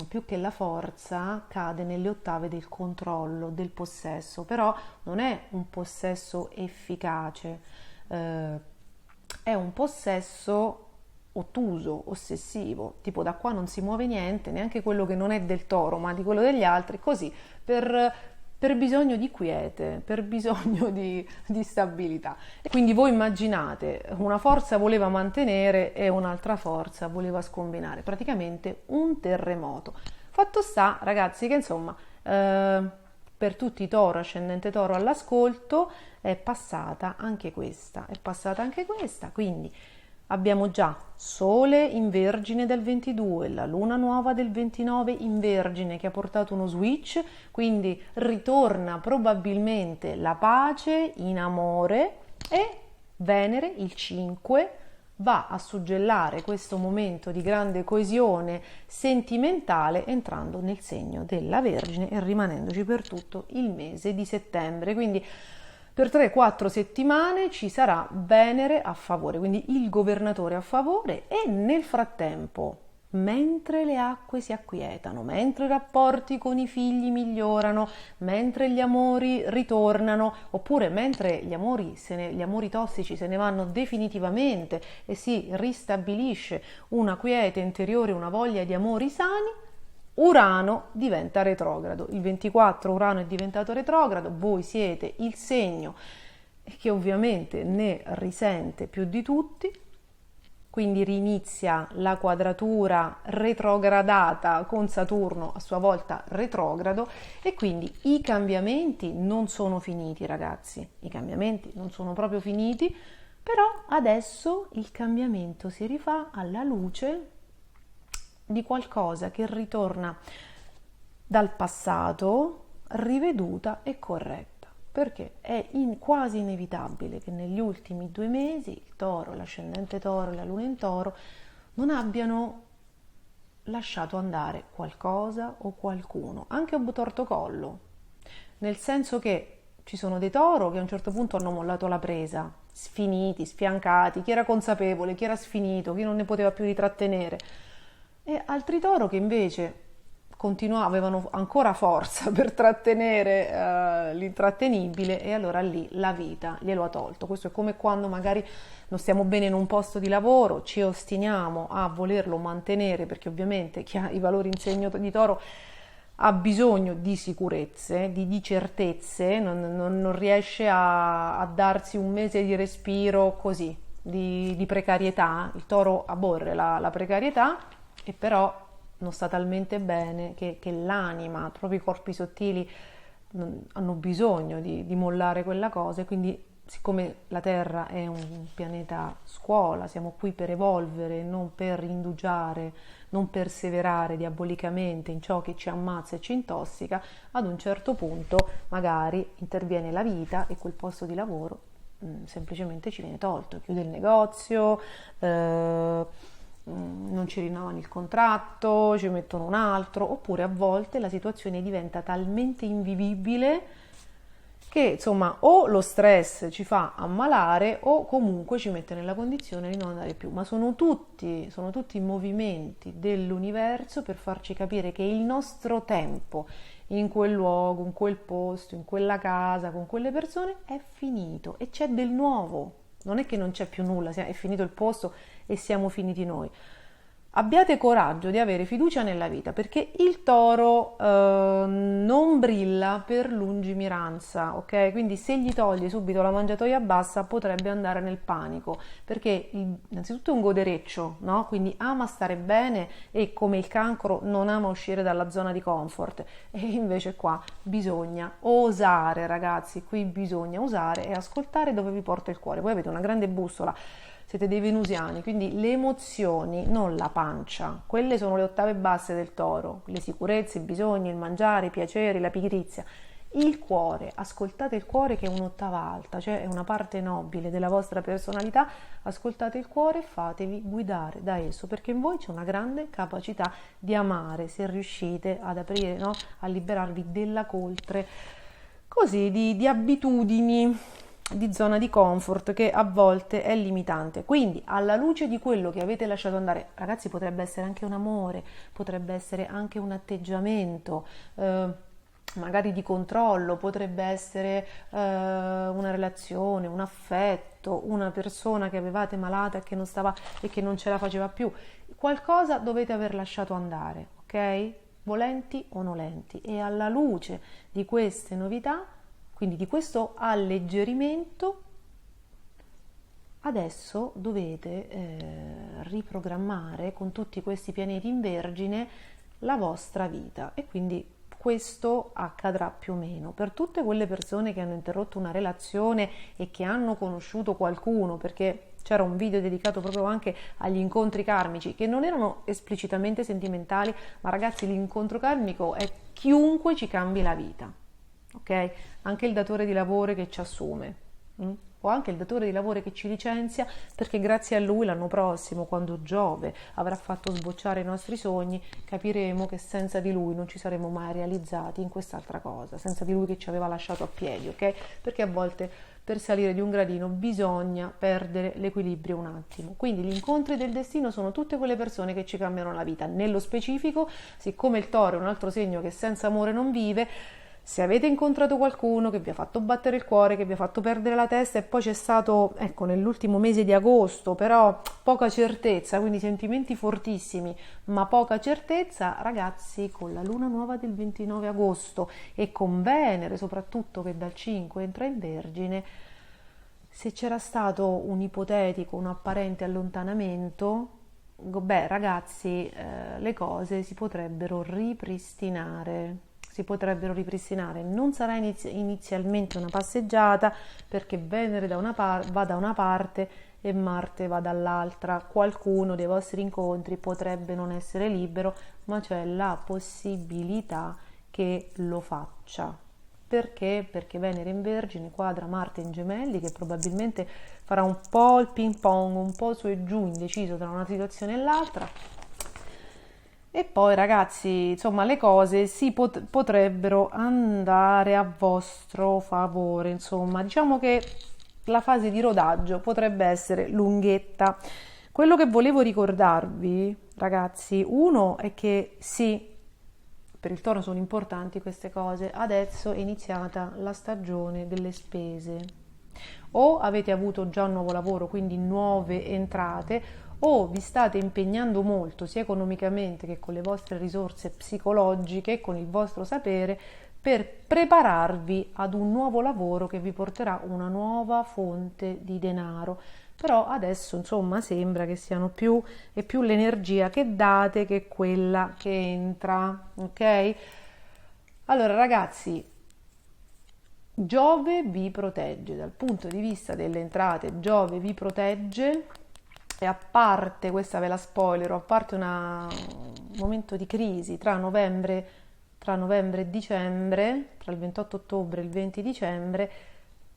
più che la forza cade nelle ottave del controllo, del possesso, però non è un possesso efficace, è un possesso ottuso, ossessivo, tipo da qua non si muove niente, neanche quello che non è del Toro, ma di quello degli altri, così, per bisogno di quiete, per bisogno di stabilità. E quindi voi immaginate, una forza voleva mantenere e un'altra forza voleva scombinare, praticamente un terremoto. Fatto sta, ragazzi, che insomma, per tutti i Toro, ascendente Toro all'ascolto, è passata anche questa, quindi abbiamo già Sole in Vergine del 22, la Luna nuova del 29 in Vergine che ha portato uno switch, quindi ritorna probabilmente la pace in amore, e Venere il 5 va a suggellare questo momento di grande coesione sentimentale entrando nel segno della Vergine e rimanendoci per tutto il mese di settembre. Quindi per 3-4 settimane ci sarà Venere a favore, quindi il governatore a favore, e nel frattempo, mentre le acque si acquietano, mentre i rapporti con i figli migliorano, mentre gli amori ritornano, oppure mentre gli amori tossici se ne vanno definitivamente e si ristabilisce una quiete interiore, una voglia di amori sani, Urano diventa retrogrado. Il 24 Urano è diventato retrogrado, voi siete il segno che ovviamente ne risente più di tutti, quindi rinizia la quadratura retrogradata con Saturno a sua volta retrogrado, e quindi i cambiamenti non sono finiti, ragazzi, i cambiamenti non sono proprio finiti, però adesso il cambiamento si rifà alla luce di qualcosa che ritorna dal passato, riveduta e corretta, perché è quasi inevitabile che negli ultimi 2 mesi il Toro, l'ascendente Toro e la Luna in Toro non abbiano lasciato andare qualcosa o qualcuno, anche a tortocollo, nel senso che ci sono dei Toro che a un certo punto hanno mollato la presa, sfiniti, sfiancati, chi era consapevole, chi era sfinito, chi non ne poteva più ritrattenere, e altri Toro che invece avevano ancora forza per trattenere l'intrattenibile, e allora lì la vita glielo ha tolto. Questo è come quando magari non stiamo bene in un posto di lavoro, ci ostiniamo a volerlo mantenere, perché ovviamente chi ha i valori in segno di Toro ha bisogno di sicurezze, di certezze, non riesce a darsi un mese di respiro così, di precarietà. Il Toro aborre la precarietà, e però non sta talmente bene che l'anima, proprio i corpi sottili hanno bisogno di mollare quella cosa, e quindi siccome la Terra è un pianeta scuola, siamo qui per evolvere, non per indugiare, non perseverare diabolicamente in ciò che ci ammazza e ci intossica, ad un certo punto magari interviene la vita e quel posto di lavoro semplicemente ci viene tolto, chiude il negozio, non ci rinnovano il contratto, ci mettono un altro, oppure a volte la situazione diventa talmente invivibile che insomma o lo stress ci fa ammalare o comunque ci mette nella condizione di non andare più, ma sono tutti movimenti dell'universo per farci capire che il nostro tempo in quel luogo, in quel posto, in quella casa, con quelle persone è finito e c'è del nuovo. Non è che non c'è più nulla, è finito il posto e siamo finiti noi. Abbiate coraggio di avere fiducia nella vita, perché il Toro non brilla per lungimiranza, ok? Quindi se gli togli subito la mangiatoia bassa potrebbe andare nel panico, perché innanzitutto è un godereccio, no? Quindi ama stare bene e come il cancro non ama uscire dalla zona di comfort, e invece qua bisogna osare, ragazzi, qui bisogna osare e ascoltare dove vi porta il cuore. Voi avete una grande bussola, siete dei venusiani, quindi le emozioni, non la pancia, quelle sono le ottave basse del Toro, le sicurezze, i bisogni, il mangiare, i piaceri, la pigrizia. Il cuore, ascoltate il cuore che è un'ottava alta, cioè è una parte nobile della vostra personalità, ascoltate il cuore e fatevi guidare da esso, perché in voi c'è una grande capacità di amare, se riuscite ad aprire, no? A liberarvi della coltre, così di abitudini, di zona di comfort che a volte è limitante. Quindi alla luce di quello che avete lasciato andare, ragazzi, potrebbe essere anche un amore, potrebbe essere anche un atteggiamento magari di controllo, potrebbe essere una relazione, un affetto, una persona che avevate malata e che non stava e che non ce la faceva più. Qualcosa dovete aver lasciato andare, ok? Volenti o nolenti. E alla luce di queste novità, quindi di questo alleggerimento, adesso dovete riprogrammare con tutti questi pianeti in Vergine la vostra vita, e quindi questo accadrà più o meno per tutte quelle persone che hanno interrotto una relazione e che hanno conosciuto qualcuno, perché c'era un video dedicato proprio anche agli incontri karmici che non erano esplicitamente sentimentali, ma ragazzi, l'incontro karmico è chiunque ci cambi la vita. Ok? Anche il datore di lavoro che ci assume, o anche il datore di lavoro che ci licenzia, perché grazie a lui l'anno prossimo, quando Giove avrà fatto sbocciare i nostri sogni, capiremo che senza di lui non ci saremmo mai realizzati in quest'altra cosa, senza di lui che ci aveva lasciato a piedi, ok? Perché a volte per salire di un gradino bisogna perdere l'equilibrio un attimo. Quindi gli incontri del destino sono tutte quelle persone che ci cambiano la vita. Nello specifico, siccome il Toro è un altro segno che senza amore non vive, se avete incontrato qualcuno che vi ha fatto battere il cuore, che vi ha fatto perdere la testa, e poi c'è stato, ecco, nell'ultimo mese di agosto, però poca certezza, quindi sentimenti fortissimi, ma poca certezza, ragazzi, con la luna nuova del 29 agosto e con Venere soprattutto che dal 5 entra in Vergine, se c'era stato un ipotetico, un apparente allontanamento, beh, ragazzi, le cose si potrebbero ripristinare. Si potrebbero ripristinare. Non sarà inizialmente una passeggiata, perché Venere va da una parte e Marte va dall'altra. Qualcuno dei vostri incontri potrebbe non essere libero, ma c'è la possibilità che lo faccia. Perché? Perché Venere in Vergine quadra Marte in Gemelli, che probabilmente farà un po' il ping pong, un po' su e giù, indeciso tra una situazione e l'altra. E poi, ragazzi, insomma, le cose si potrebbero andare a vostro favore. Insomma, diciamo che la fase di rodaggio potrebbe essere lunghetta. Quello che volevo ricordarvi, ragazzi, uno è che sì, per il Toro sono importanti queste cose. Adesso è iniziata la stagione delle spese. O avete avuto già un nuovo lavoro, quindi nuove entrate, o vi state impegnando molto sia economicamente che con le vostre risorse psicologiche, con il vostro sapere, per prepararvi ad un nuovo lavoro che vi porterà una nuova fonte di denaro. Però adesso insomma sembra che siano più e più l'energia che date che quella che entra, ok? Allora ragazzi, Giove vi protegge dal punto di vista delle entrate. Giove vi protegge, e a parte, questa ve la spoiler, a parte un momento di crisi tra novembre e dicembre, tra il 28 ottobre e il 20 dicembre,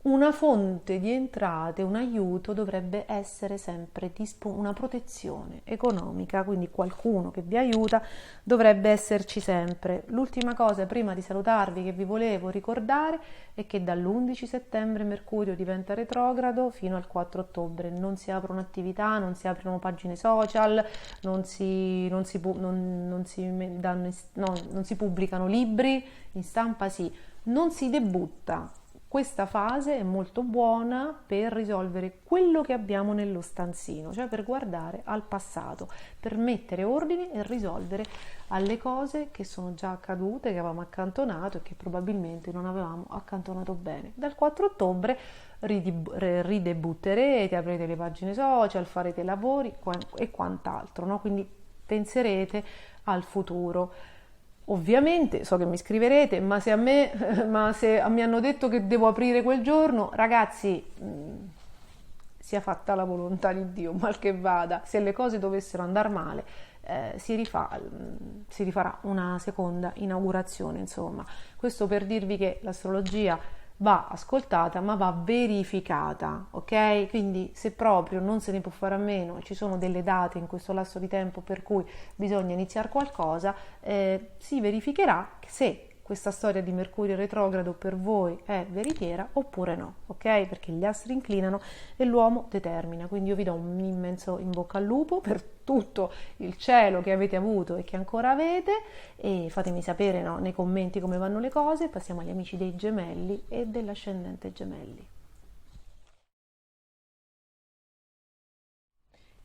una fonte di entrate, un aiuto dovrebbe essere sempre una protezione economica, quindi qualcuno che vi aiuta dovrebbe esserci sempre. L'ultima cosa prima di salutarvi che vi volevo ricordare è che dall'11 settembre Mercurio diventa retrogrado fino al 4 ottobre, non si aprono attività, non si aprono pagine social, non si pubblicano libri, in stampa sì, non si debutta. Questa fase è molto buona per risolvere quello che abbiamo nello stanzino, cioè per guardare al passato, per mettere ordine e risolvere alle cose che sono già accadute, che avevamo accantonato e che probabilmente non avevamo accantonato bene. Dal 4 ottobre ridebutterete, avrete le pagine social, farete lavori e quant'altro, no? Quindi penserete al futuro. Ovviamente so che mi scriverete, ma se mi hanno detto che devo aprire quel giorno, ragazzi, sia fatta la volontà di Dio, mal che vada. Se le cose dovessero andare male, si rifarà una seconda inaugurazione, insomma. Questo per dirvi che l'astrologia va ascoltata ma va verificata, ok? Quindi se proprio non se ne può fare a meno e ci sono delle date in questo lasso di tempo per cui bisogna iniziare qualcosa, si verificherà se questa storia di Mercurio retrogrado per voi è veritiera oppure no, ok? Perché gli astri inclinano e l'uomo determina. Quindi io vi do un immenso in bocca al lupo per tutto il cielo che avete avuto e che ancora avete, e fatemi sapere, no, nei commenti come vanno le cose. Passiamo agli amici dei Gemelli e dell'ascendente Gemelli.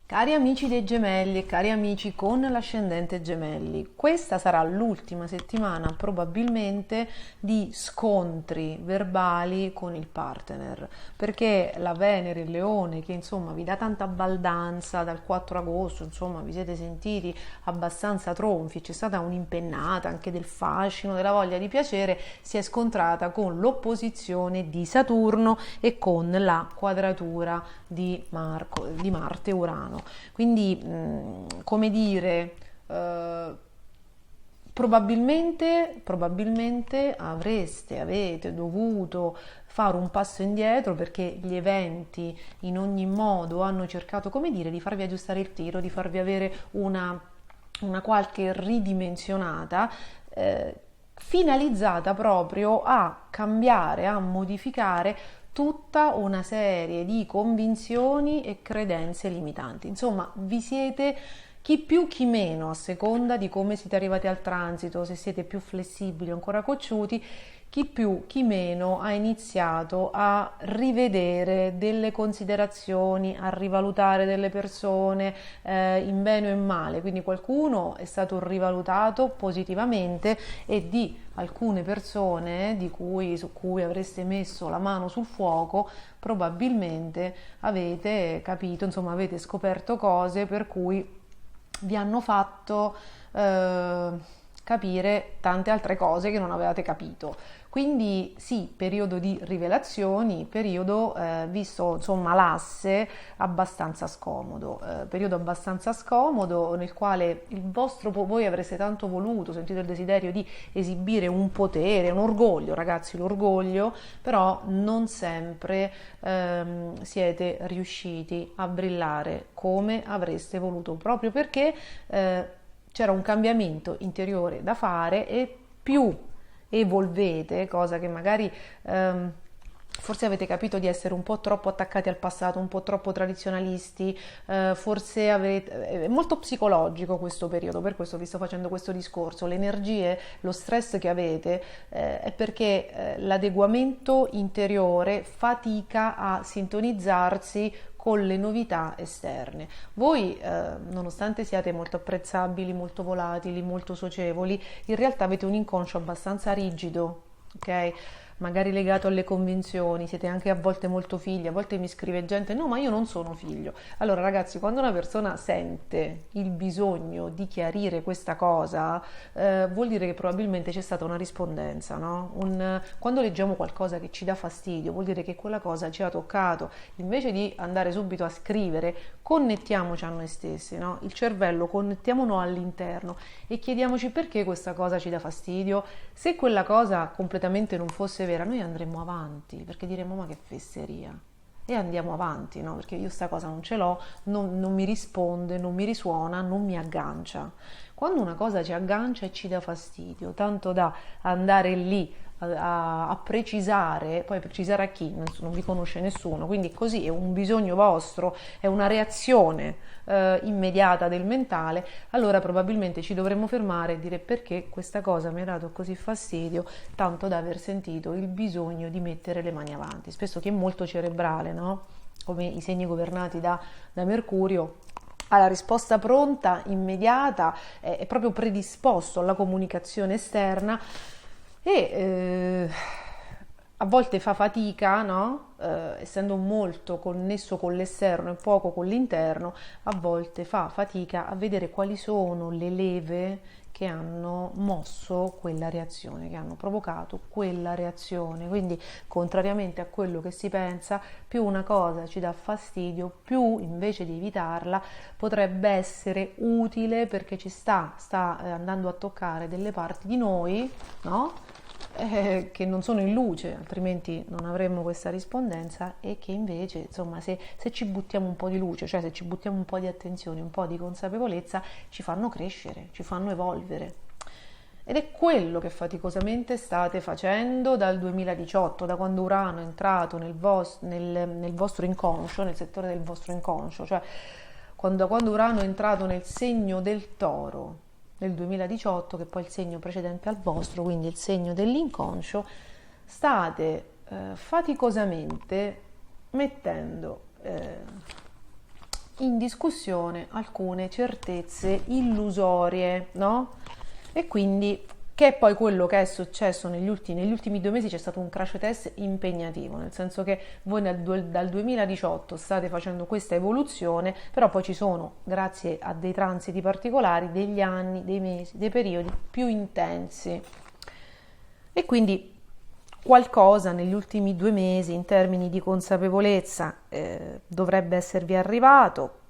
Cari amici dei Gemelli e cari amici con l'ascendente Gemelli, questa sarà l'ultima settimana probabilmente di scontri verbali con il partner, perché la Venere in Leone, che insomma vi dà tanta baldanza dal 4 agosto, insomma vi siete sentiti abbastanza tronfi, c'è stata un'impennata anche del fascino, della voglia di piacere, si è scontrata con l'opposizione di Saturno e con la quadratura di Marte-Urano. Quindi, come dire, probabilmente avete dovuto fare un passo indietro, perché gli eventi in ogni modo hanno cercato, come dire, di farvi aggiustare il tiro, di farvi avere una qualche ridimensionata, finalizzata proprio a cambiare, a modificare tutta una serie di convinzioni e credenze limitanti. Insomma, vi siete chi più chi meno, a seconda di come siete arrivati al transito, se siete più flessibili o ancora cocciuti, chi più chi meno ha iniziato a rivedere delle considerazioni, a rivalutare delle persone in bene o in male, quindi qualcuno è stato rivalutato positivamente e di alcune persone su cui avreste messo la mano sul fuoco probabilmente avete capito, insomma avete scoperto cose per cui vi hanno fatto capire tante altre cose che non avevate capito. Quindi sì, periodo di rivelazioni, periodo visto insomma l'asse abbastanza scomodo, periodo abbastanza scomodo nel quale voi avreste tanto voluto, sentito il desiderio di esibire un potere, un orgoglio, ragazzi, l'orgoglio, però non sempre siete riusciti a brillare come avreste voluto, proprio perché c'era un cambiamento interiore da fare e più evolvete, cosa che magari forse avete capito di essere un po' troppo attaccati al passato, un po' troppo tradizionalisti, forse è molto psicologico questo periodo, per questo vi sto facendo questo discorso. Le energie, lo stress che avete è perché l'adeguamento interiore fatica a sintonizzarsi con le novità esterne. Voi, nonostante siate molto apprezzabili, molto volatili, molto socievoli, in realtà avete un inconscio abbastanza rigido, ok? Magari legato alle convinzioni, siete anche a volte molto figli, a volte mi scrive gente, no, ma io non sono figlio. Allora ragazzi, quando una persona sente il bisogno di chiarire questa cosa, vuol dire che probabilmente c'è stata una rispondenza, no? Quando leggiamo qualcosa che ci dà fastidio, vuol dire che quella cosa ci ha toccato. Invece di andare subito a scrivere, connettiamoci a noi stessi, no? Il cervello, connettiamolo all'interno e chiediamoci perché questa cosa ci dà fastidio. Se quella cosa completamente non fosse vera, noi andremo avanti perché diremo ma che fesseria e andiamo avanti, no? Perché io sta cosa non ce l'ho, non mi risponde, non mi risuona, non mi aggancia. Quando una cosa ci aggancia e ci dà fastidio, tanto da andare lì a precisare, poi precisare a chi? Non vi conosce nessuno, quindi così è un bisogno vostro, è una reazione immediata del mentale, allora probabilmente ci dovremmo fermare e dire perché questa cosa mi ha dato così fastidio, tanto da aver sentito il bisogno di mettere le mani avanti. Spesso chi è molto cerebrale, no? Come i segni governati da Mercurio, ha la risposta pronta, immediata, è proprio predisposto alla comunicazione esterna e a volte fa fatica, no? Essendo molto connesso con l'esterno e poco con l'interno, a volte fa fatica a vedere quali sono le leve che hanno mosso quella reazione, che hanno provocato quella reazione. Quindi, contrariamente a quello che si pensa, più una cosa ci dà fastidio, più invece di evitarla potrebbe essere utile perché ci sta andando a toccare delle parti di noi, no? Che non sono in luce, altrimenti non avremmo questa rispondenza, e che invece, insomma, se ci buttiamo un po' di luce, cioè se ci buttiamo un po' di attenzione, un po' di consapevolezza, ci fanno crescere, ci fanno evolvere. Ed è quello che faticosamente state facendo dal 2018, da quando Urano è entrato nel vostro inconscio, nel settore del vostro inconscio, cioè quando Urano è entrato nel segno del Toro nel 2018, che poi è il segno precedente al vostro, quindi il segno dell'inconscio, state faticosamente mettendo in discussione alcune certezze illusorie, no? E quindi, che è poi quello che è successo negli ultimi 2 mesi, c'è stato un crash test impegnativo, nel senso che voi dal 2018 state facendo questa evoluzione, però poi ci sono, grazie a dei transiti particolari, degli anni, dei mesi, dei periodi più intensi. E quindi qualcosa negli ultimi 2 mesi in termini di consapevolezza dovrebbe esservi arrivato.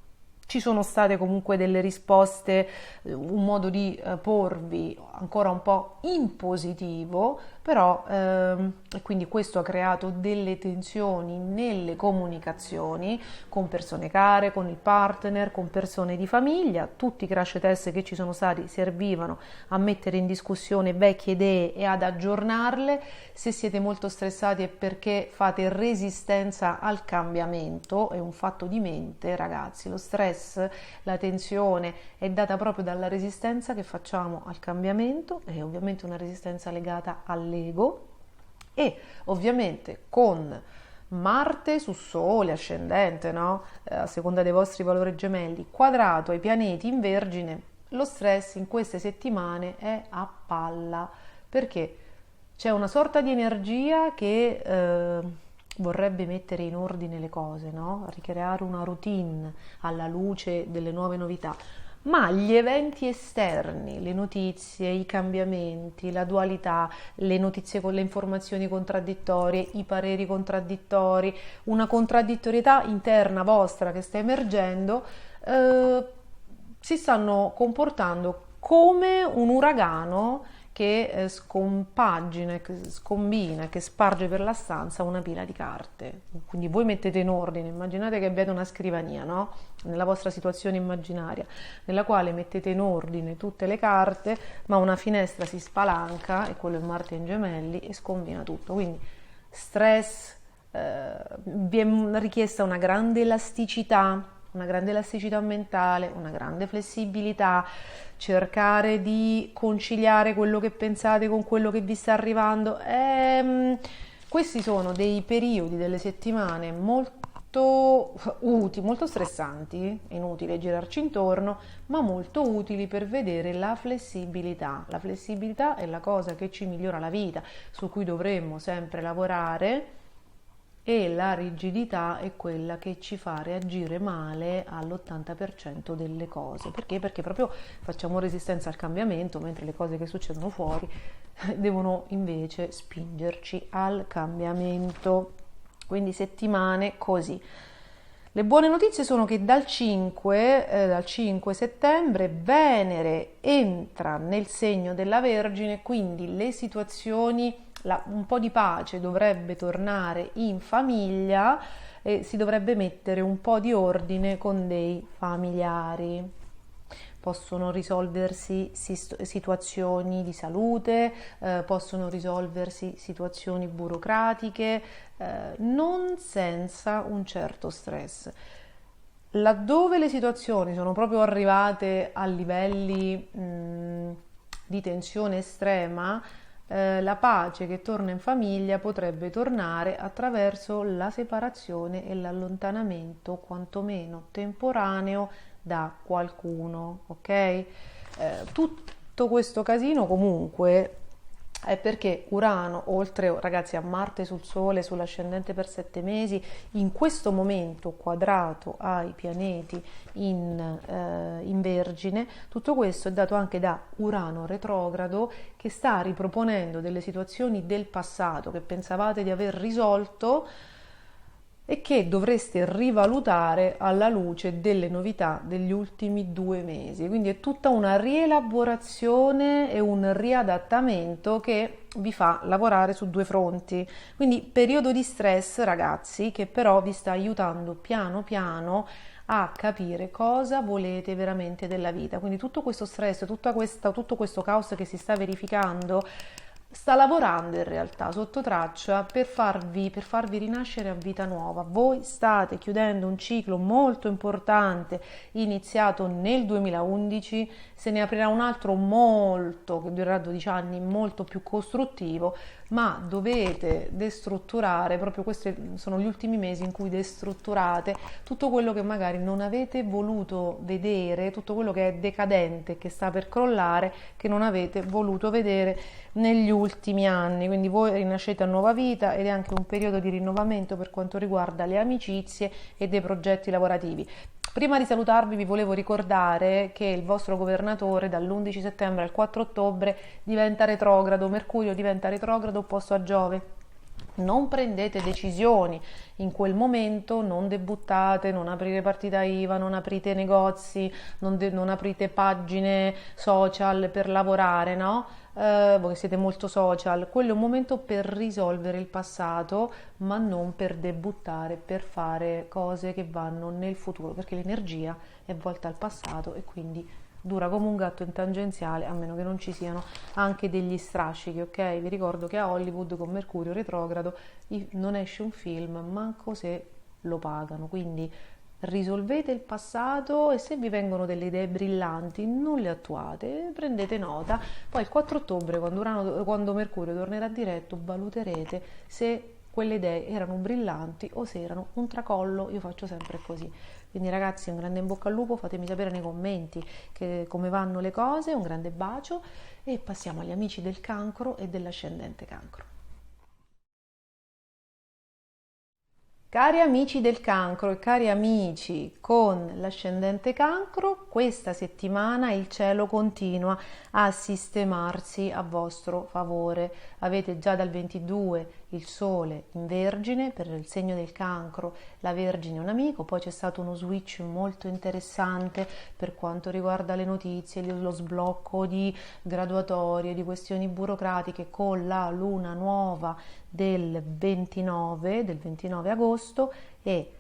Ci sono state comunque delle risposte, un modo di porvi ancora un po' in positivo, però e quindi questo ha creato delle tensioni nelle comunicazioni con persone care, con il partner, con persone di famiglia. Tutti i crash test che ci sono stati servivano a mettere in discussione vecchie idee e ad aggiornarle. Se siete molto stressati è perché fate resistenza al cambiamento, è un fatto di mente, ragazzi. Lo stress stress, la tensione è data proprio dalla resistenza che facciamo al cambiamento, è ovviamente una resistenza legata all'ego, e ovviamente con Marte su Sole ascendente, no? A seconda dei vostri valori gemelli, quadrato ai pianeti in Vergine, lo stress in queste settimane è a palla, perché c'è una sorta di energia che vorrebbe mettere in ordine le cose, no? Ricreare una routine alla luce delle nuove novità. Ma gli eventi esterni, le notizie, i cambiamenti, la dualità, le notizie con le informazioni contraddittorie, i pareri contraddittori, una contraddittorietà interna vostra che sta emergendo, si stanno comportando come un uragano che scompagina, che scombina, che sparge per la stanza una pila di carte. Quindi voi mettete in ordine, immaginate che abbiate una scrivania, no? Nella vostra situazione immaginaria, nella quale mettete in ordine tutte le carte, ma una finestra si spalanca, e quello è Marte in Gemelli, e scombina tutto. Quindi stress, vi è richiesta una grande elasticità mentale, una grande flessibilità, cercare di conciliare quello che pensate con quello che vi sta arrivando. Questi sono dei periodi, delle settimane molto utili, molto stressanti, è inutile girarci intorno, ma molto utili per vedere la flessibilità. La flessibilità è la cosa che ci migliora la vita, su cui dovremmo sempre lavorare, e la rigidità è quella che ci fa reagire male all'80% delle cose. Perché? Perché proprio facciamo resistenza al cambiamento, mentre le cose che succedono fuori devono invece spingerci al cambiamento. Quindi settimane così. Le buone notizie sono che dal 5 settembre Venere entra nel segno della Vergine, quindi le situazioni, un po' di pace dovrebbe tornare in famiglia e si dovrebbe mettere un po' di ordine con dei familiari. Possono risolversi situazioni di salute, possono risolversi situazioni burocratiche, non senza un certo stress. Laddove le situazioni sono proprio arrivate a livelli di tensione estrema, la pace che torna in famiglia potrebbe tornare attraverso la separazione e l'allontanamento, quantomeno temporaneo, da qualcuno, ok? Tutto questo casino comunque è perché Urano, oltre ragazzi a Marte sul Sole, sull'ascendente per 7 mesi, in questo momento quadrato ai pianeti in Vergine, tutto questo è dato anche da Urano retrogrado, che sta riproponendo delle situazioni del passato che pensavate di aver risolto e che dovreste rivalutare alla luce delle novità degli ultimi 2 mesi. Quindi è tutta una rielaborazione e un riadattamento che vi fa lavorare su 2 fronti. Quindi periodo di stress, ragazzi, che però vi sta aiutando piano piano a capire cosa volete veramente della vita. Quindi tutto questo stress, tutto questo caos che si sta verificando sta lavorando in realtà sotto traccia per farvi rinascere a vita nuova. Voi state chiudendo un ciclo molto importante iniziato nel 2011, se ne aprirà un altro molto, che durerà 12 anni, molto più costruttivo, ma dovete destrutturare, proprio questi sono gli ultimi mesi in cui destrutturate tutto quello che magari non avete voluto vedere, tutto quello che è decadente, che sta per crollare, che non avete voluto vedere negli ultimi anni. Quindi voi rinascete a nuova vita ed è anche un periodo di rinnovamento per quanto riguarda le amicizie e dei progetti lavorativi. Prima di salutarvi vi volevo ricordare che il vostro governatore dall'11 settembre al 4 ottobre diventa retrogrado, Mercurio diventa retrogrado opposto a Giove. Non prendete decisioni in quel momento, non debuttate, non aprire partita IVA, non aprite negozi, non aprite pagine social per lavorare, no? Voi siete molto social, quello è un momento per risolvere il passato, ma non per debuttare, per fare cose che vanno nel futuro, perché l'energia è volta al passato e quindi dura come un gatto in tangenziale, a meno che non ci siano anche degli strascichi, ok? Vi ricordo che a Hollywood con Mercurio retrogrado non esce un film manco se lo pagano, quindi risolvete il passato e se vi vengono delle idee brillanti non le attuate, prendete nota, poi il 4 ottobre quando Mercurio tornerà diretto valuterete se quelle idee erano brillanti o se erano un tracollo. Io faccio sempre così. Quindi ragazzi, un grande in bocca al lupo, fatemi sapere nei commenti come vanno le cose, un grande bacio e passiamo agli amici del cancro e dell'ascendente cancro. Cari amici del cancro e cari amici con l'ascendente cancro, questa settimana il cielo continua a sistemarsi a vostro favore. Avete già dal 22 il sole in Vergine, per il segno del cancro la Vergine è un amico, poi c'è stato uno switch molto interessante per quanto riguarda le notizie, lo sblocco di graduatorie, di questioni burocratiche con la luna nuova del 29 agosto e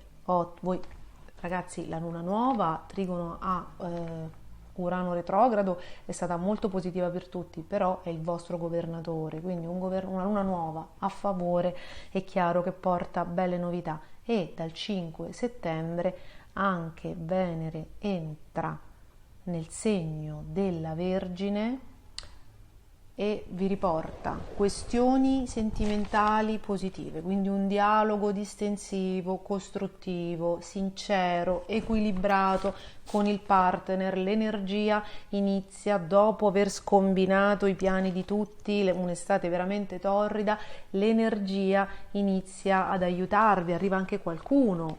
voi ragazzi la luna nuova trigono a Urano retrogrado è stata molto positiva per tutti, però è il vostro governatore, quindi una luna nuova a favore è chiaro che porta belle novità e dal 5 settembre anche Venere entra nel segno della Vergine e vi riporta questioni sentimentali positive, quindi un dialogo distensivo, costruttivo, sincero, equilibrato con il partner. L'energia inizia dopo aver scombinato i piani di tutti, un'estate veramente torrida, l'energia inizia ad aiutarvi, arriva anche qualcuno,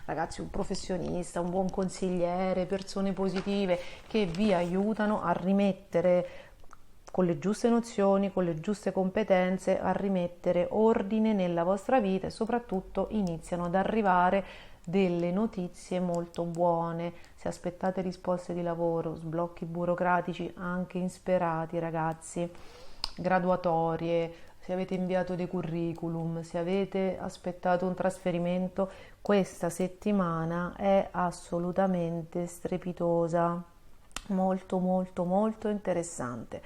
ragazzi, un professionista, un buon consigliere, persone positive che vi aiutano a rimettere con le giuste nozioni, con le giuste competenze, a rimettere ordine nella vostra vita e soprattutto iniziano ad arrivare delle notizie molto buone. Se aspettate risposte di lavoro, sblocchi burocratici anche insperati, ragazzi, graduatorie, se avete inviato dei curriculum, se avete aspettato un trasferimento, questa settimana è assolutamente strepitosa, molto molto molto interessante.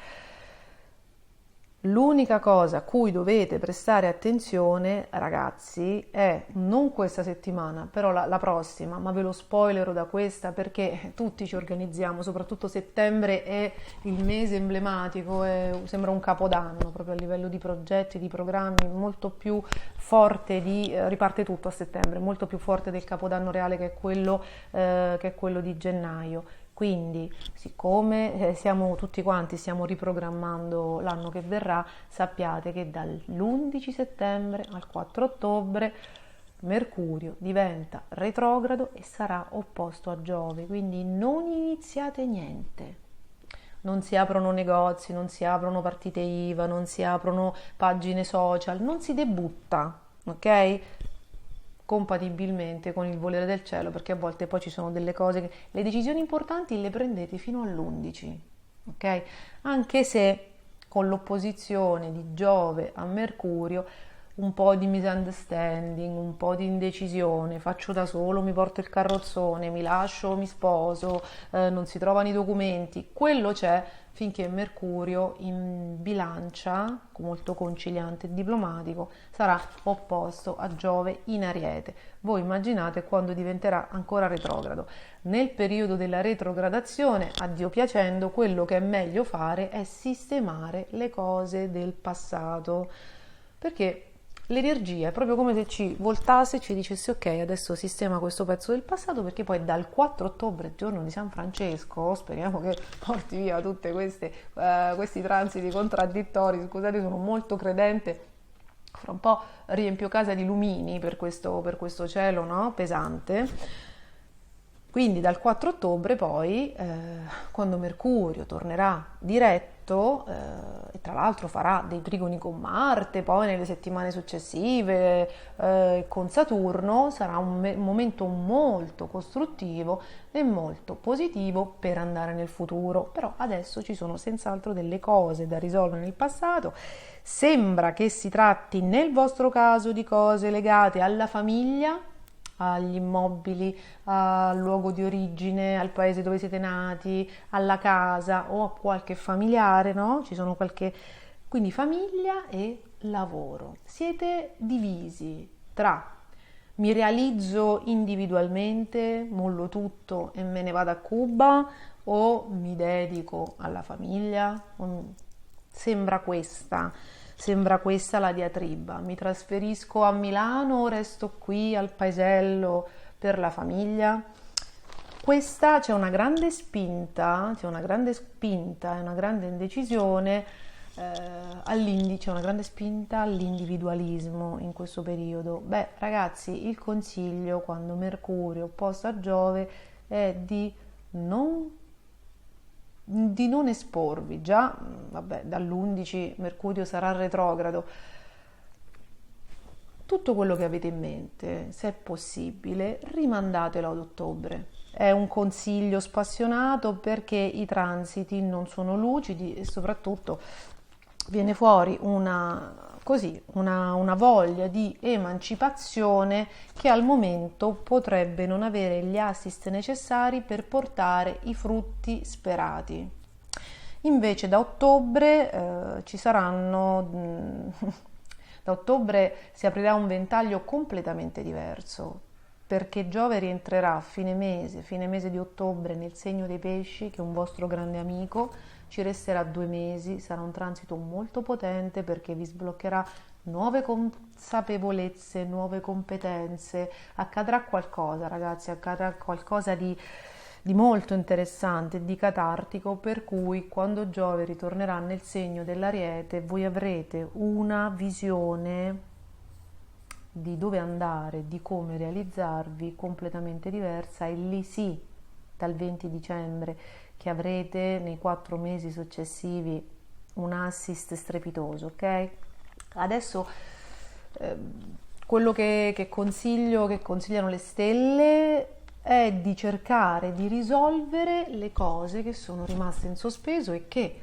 L'unica cosa a cui dovete prestare attenzione, ragazzi, è non questa settimana, però la prossima, ma ve lo spoilerò da questa perché tutti ci organizziamo, soprattutto settembre è il mese emblematico, sembra un capodanno proprio a livello di progetti, di programmi, molto più forte riparte tutto a settembre, molto più forte del capodanno reale che è quello di gennaio. Quindi, siccome siamo tutti quanti, stiamo riprogrammando l'anno che verrà, sappiate che dall'11 settembre al 4 ottobre Mercurio diventa retrogrado e sarà opposto a Giove, quindi non iniziate niente. Non si aprono negozi, non si aprono partite IVA, non si aprono pagine social, non si debutta, ok? Compatibilmente con il volere del cielo, perché a volte poi ci sono delle cose che le decisioni importanti le prendete fino all'11, ok? Anche se con l'opposizione di Giove a Mercurio un po' di misunderstanding, un po' di indecisione, faccio da solo, mi porto il carrozzone, mi lascio, mi sposo, non si trovano i documenti, quello c'è finché Mercurio in bilancia, molto conciliante e diplomatico, sarà opposto a Giove in Ariete. Voi immaginate quando diventerà ancora retrogrado. Nel periodo della retrogradazione, a Dio piacendo, quello che è meglio fare è sistemare le cose del passato, perché l'energia è proprio come se ci voltasse e ci dicesse ok, adesso sistema questo pezzo del passato, perché poi dal 4 ottobre, giorno di San Francesco, speriamo che porti via tutti questi transiti contraddittori. Scusate, sono molto credente, fra un po' riempio casa di lumini per questo cielo, no? Pesante. Quindi dal 4 ottobre poi, quando Mercurio tornerà diretto, e tra l'altro farà dei trigoni con Marte, poi nelle settimane successive con Saturno, sarà un momento molto costruttivo e molto positivo per andare nel futuro. Però adesso ci sono senz'altro delle cose da risolvere nel passato. Sembra che si tratti nel vostro caso di cose legate alla famiglia, agli immobili, al luogo di origine, al paese dove siete nati, alla casa o a qualche familiare, no? Quindi famiglia e lavoro. Siete divisi tra Mi realizzo individualmente, mollo tutto e me ne vado a Cuba o mi dedico alla famiglia? Sembra questa la diatriba. Mi trasferisco a Milano o resto qui al paesello per la famiglia? Questa c'è una grande spinta, c'è una grande spinta e una grande indecisione, c'è una grande spinta all'individualismo in questo periodo. Beh, ragazzi, il consiglio quando Mercurio opposto a Giove è non, di non esporvi. Già, vabbè, dall'11 Mercurio sarà retrogrado. Tutto quello che avete in mente, se è possibile, rimandatelo ad ottobre. È un consiglio spassionato perché i transiti non sono lucidi e soprattutto viene fuori una voglia di emancipazione che al momento potrebbe non avere gli assist necessari per portare i frutti sperati. Invece da ottobre ci saranno... Da ottobre si aprirà un ventaglio completamente diverso, perché Giove rientrerà a fine mese di ottobre nel segno dei pesci, che è un vostro grande amico, ci resterà 2 mesi, sarà un transito molto potente perché vi sbloccherà nuove consapevolezze, nuove competenze, accadrà qualcosa ragazzi, accadrà qualcosa di molto interessante, di catartico, per cui quando Giove ritornerà nel segno dell'Ariete voi avrete una visione di dove andare, di come realizzarvi completamente diversa e lì sì, dal 20 dicembre, che avrete nei 4 mesi successivi un assist strepitoso, ok? Adesso quello che consigliano le stelle è di cercare di risolvere le cose che sono rimaste in sospeso e che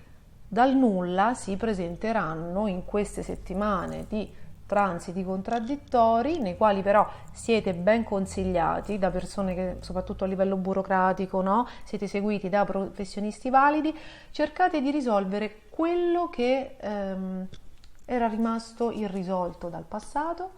dal nulla si presenteranno in queste settimane di transiti contraddittori, nei quali però siete ben consigliati da persone che, soprattutto a livello burocratico, no? Siete seguiti da professionisti validi. Cercate di risolvere quello che era rimasto irrisolto dal passato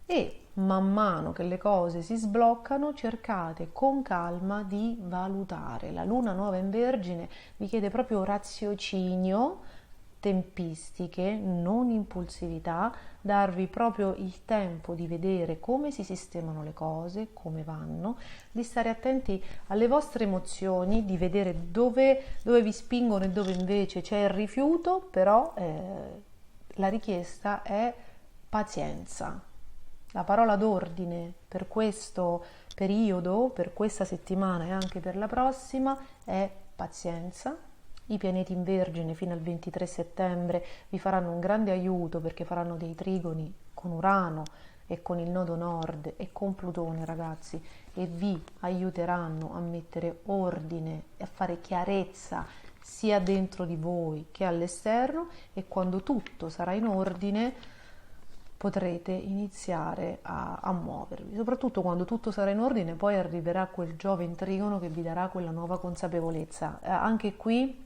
e man mano che le cose si sbloccano cercate con calma di valutare. La luna nuova in Vergine vi chiede proprio raziocinio, tempistiche, non impulsività, darvi proprio il tempo di vedere come si sistemano le cose, come vanno, di stare attenti alle vostre emozioni, di vedere dove vi spingono e dove invece c'è il rifiuto, però la richiesta è pazienza. La parola d'ordine per questo periodo, per questa settimana e anche per la prossima è pazienza. I pianeti in Vergine fino al 23 settembre vi faranno un grande aiuto perché faranno dei trigoni con Urano e con il nodo nord e con Plutone, ragazzi, e vi aiuteranno a mettere ordine e a fare chiarezza sia dentro di voi che all'esterno, e quando tutto sarà in ordine potrete iniziare a muovervi. Soprattutto quando tutto sarà in ordine poi arriverà quel Giove in trigono che vi darà quella nuova consapevolezza. Anche qui,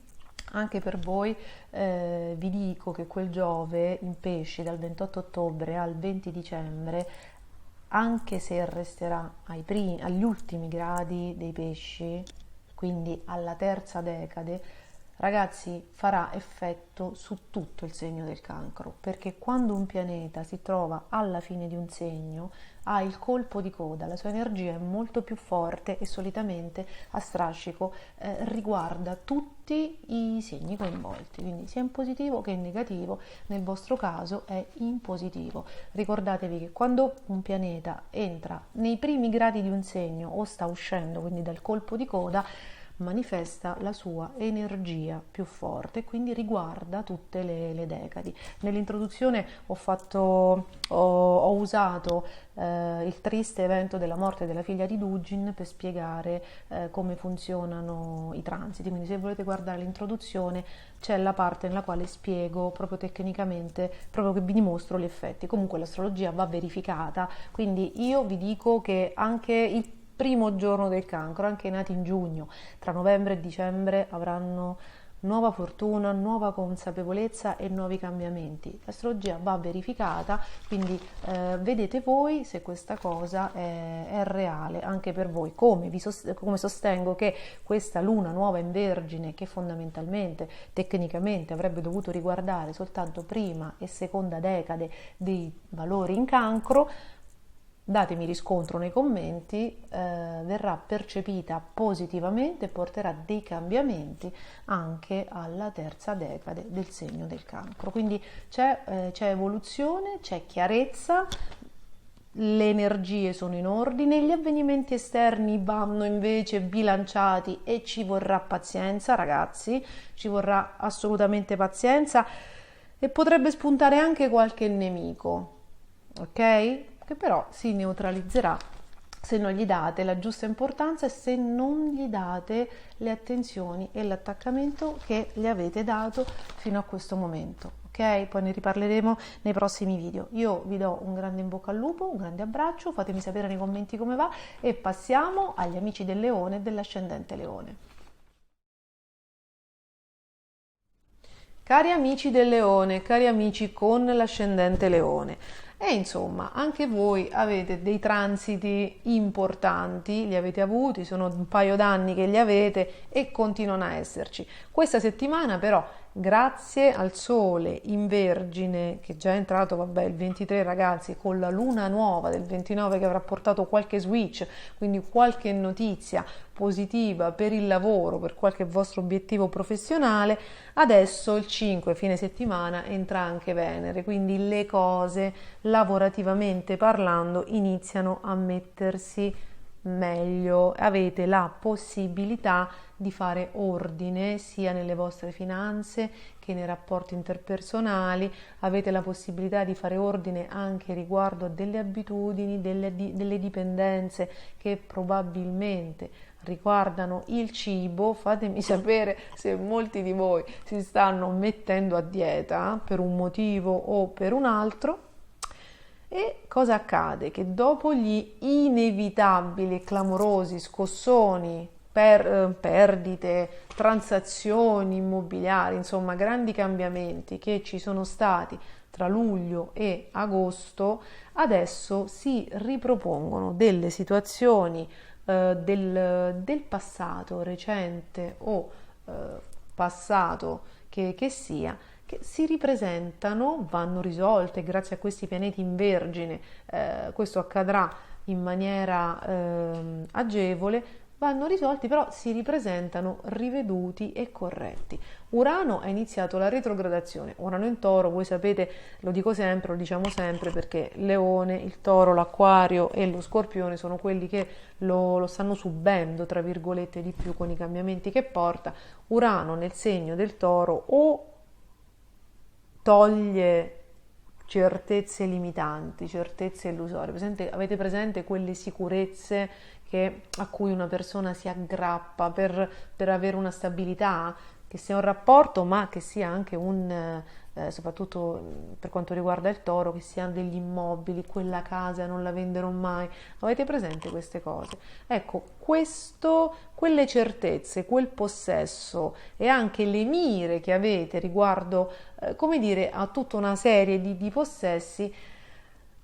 anche per voi, vi dico che quel Giove in pesci dal 28 ottobre al 20 dicembre, anche se resterà agli ultimi gradi dei pesci, quindi alla terza decade, ragazzi, farà effetto su tutto il segno del Cancro, perché quando un pianeta si trova alla fine di un segno ha il colpo di coda, la sua energia è molto più forte e solitamente a strascico riguarda tutti i segni coinvolti, quindi sia in positivo che in negativo. Nel vostro caso è in positivo. Ricordatevi che quando un pianeta entra nei primi gradi di un segno o sta uscendo, quindi dal colpo di coda, manifesta la sua energia più forte, quindi riguarda tutte le decadi. Nell'introduzione ho usato il triste evento della morte della figlia di Dugin per spiegare come funzionano i transiti, quindi se volete guardare l'introduzione c'è la parte nella quale spiego proprio tecnicamente, proprio che vi dimostro gli effetti. Comunque l'astrologia va verificata, quindi io vi dico che anche il primo giorno del Cancro, anche i nati in giugno, tra novembre e dicembre avranno nuova fortuna, nuova consapevolezza e nuovi cambiamenti. L'astrologia va verificata, quindi vedete voi se questa cosa è reale anche per voi. Come sostengo che questa luna nuova in Vergine, che fondamentalmente, tecnicamente avrebbe dovuto riguardare soltanto prima e seconda decade dei valori in Cancro, datemi riscontro nei commenti, verrà percepita positivamente e porterà dei cambiamenti anche alla terza decade del segno del Cancro. Quindi c'è evoluzione, c'è chiarezza, le energie sono in ordine, gli avvenimenti esterni vanno invece bilanciati e ci vorrà pazienza, ragazzi, ci vorrà assolutamente pazienza e potrebbe spuntare anche qualche nemico, ok? Che però si neutralizzerà se non gli date la giusta importanza e se non gli date le attenzioni e l'attaccamento che gli avete dato fino a questo momento, ok? Poi ne riparleremo nei prossimi video. Io vi do un grande in bocca al lupo, un grande abbraccio, fatemi sapere nei commenti come va e passiamo agli amici del Leone e dell'ascendente Leone. Cari amici del Leone, cari amici con l'ascendente Leone, e insomma anche voi avete dei transiti importanti, li avete avuti, sono un paio d'anni che li avete e continuano a esserci. Questa settimana però, grazie al Sole in Vergine, che già è entrato, vabbè, il 23 ragazzi, con la luna nuova del 29 che avrà portato qualche switch, quindi qualche notizia positiva per il lavoro, per qualche vostro obiettivo professionale, adesso il 5 fine settimana entra anche Venere, quindi le cose lavorativamente parlando iniziano a mettersi meglio, avete la possibilità di fare ordine sia nelle vostre finanze che nei rapporti interpersonali, avete la possibilità di fare ordine anche riguardo a delle abitudini, delle dipendenze che probabilmente riguardano il cibo. Fatemi sapere se molti di voi si stanno mettendo a dieta per un motivo o per un altro. E cosa accade? Che dopo gli inevitabili e clamorosi scossoni per perdite, transazioni immobiliari, insomma grandi cambiamenti che ci sono stati tra luglio e agosto, adesso si ripropongono delle situazioni del passato recente o passato che sia, che si ripresentano, vanno risolte grazie a questi pianeti in Vergine, questo accadrà in maniera agevole, vanno risolti, però si ripresentano riveduti e corretti. Urano ha iniziato la retrogradazione, Urano in Toro, voi sapete, lo dico sempre, lo diciamo sempre, perché Leone, il Toro, l'Acquario e lo Scorpione sono quelli che lo stanno subendo, tra virgolette, di più con i cambiamenti che porta. Urano nel segno del Toro o toglie certezze limitanti, certezze illusorie. Avete presente quelle sicurezze a cui una persona si aggrappa per avere una stabilità, che sia un rapporto ma che sia anche soprattutto per quanto riguarda il Toro, che siano degli immobili, quella casa non la venderò mai. Avete presente queste cose? Ecco, quelle certezze, quel possesso e anche le mire che avete riguardo, come dire, a tutta una serie di possessi,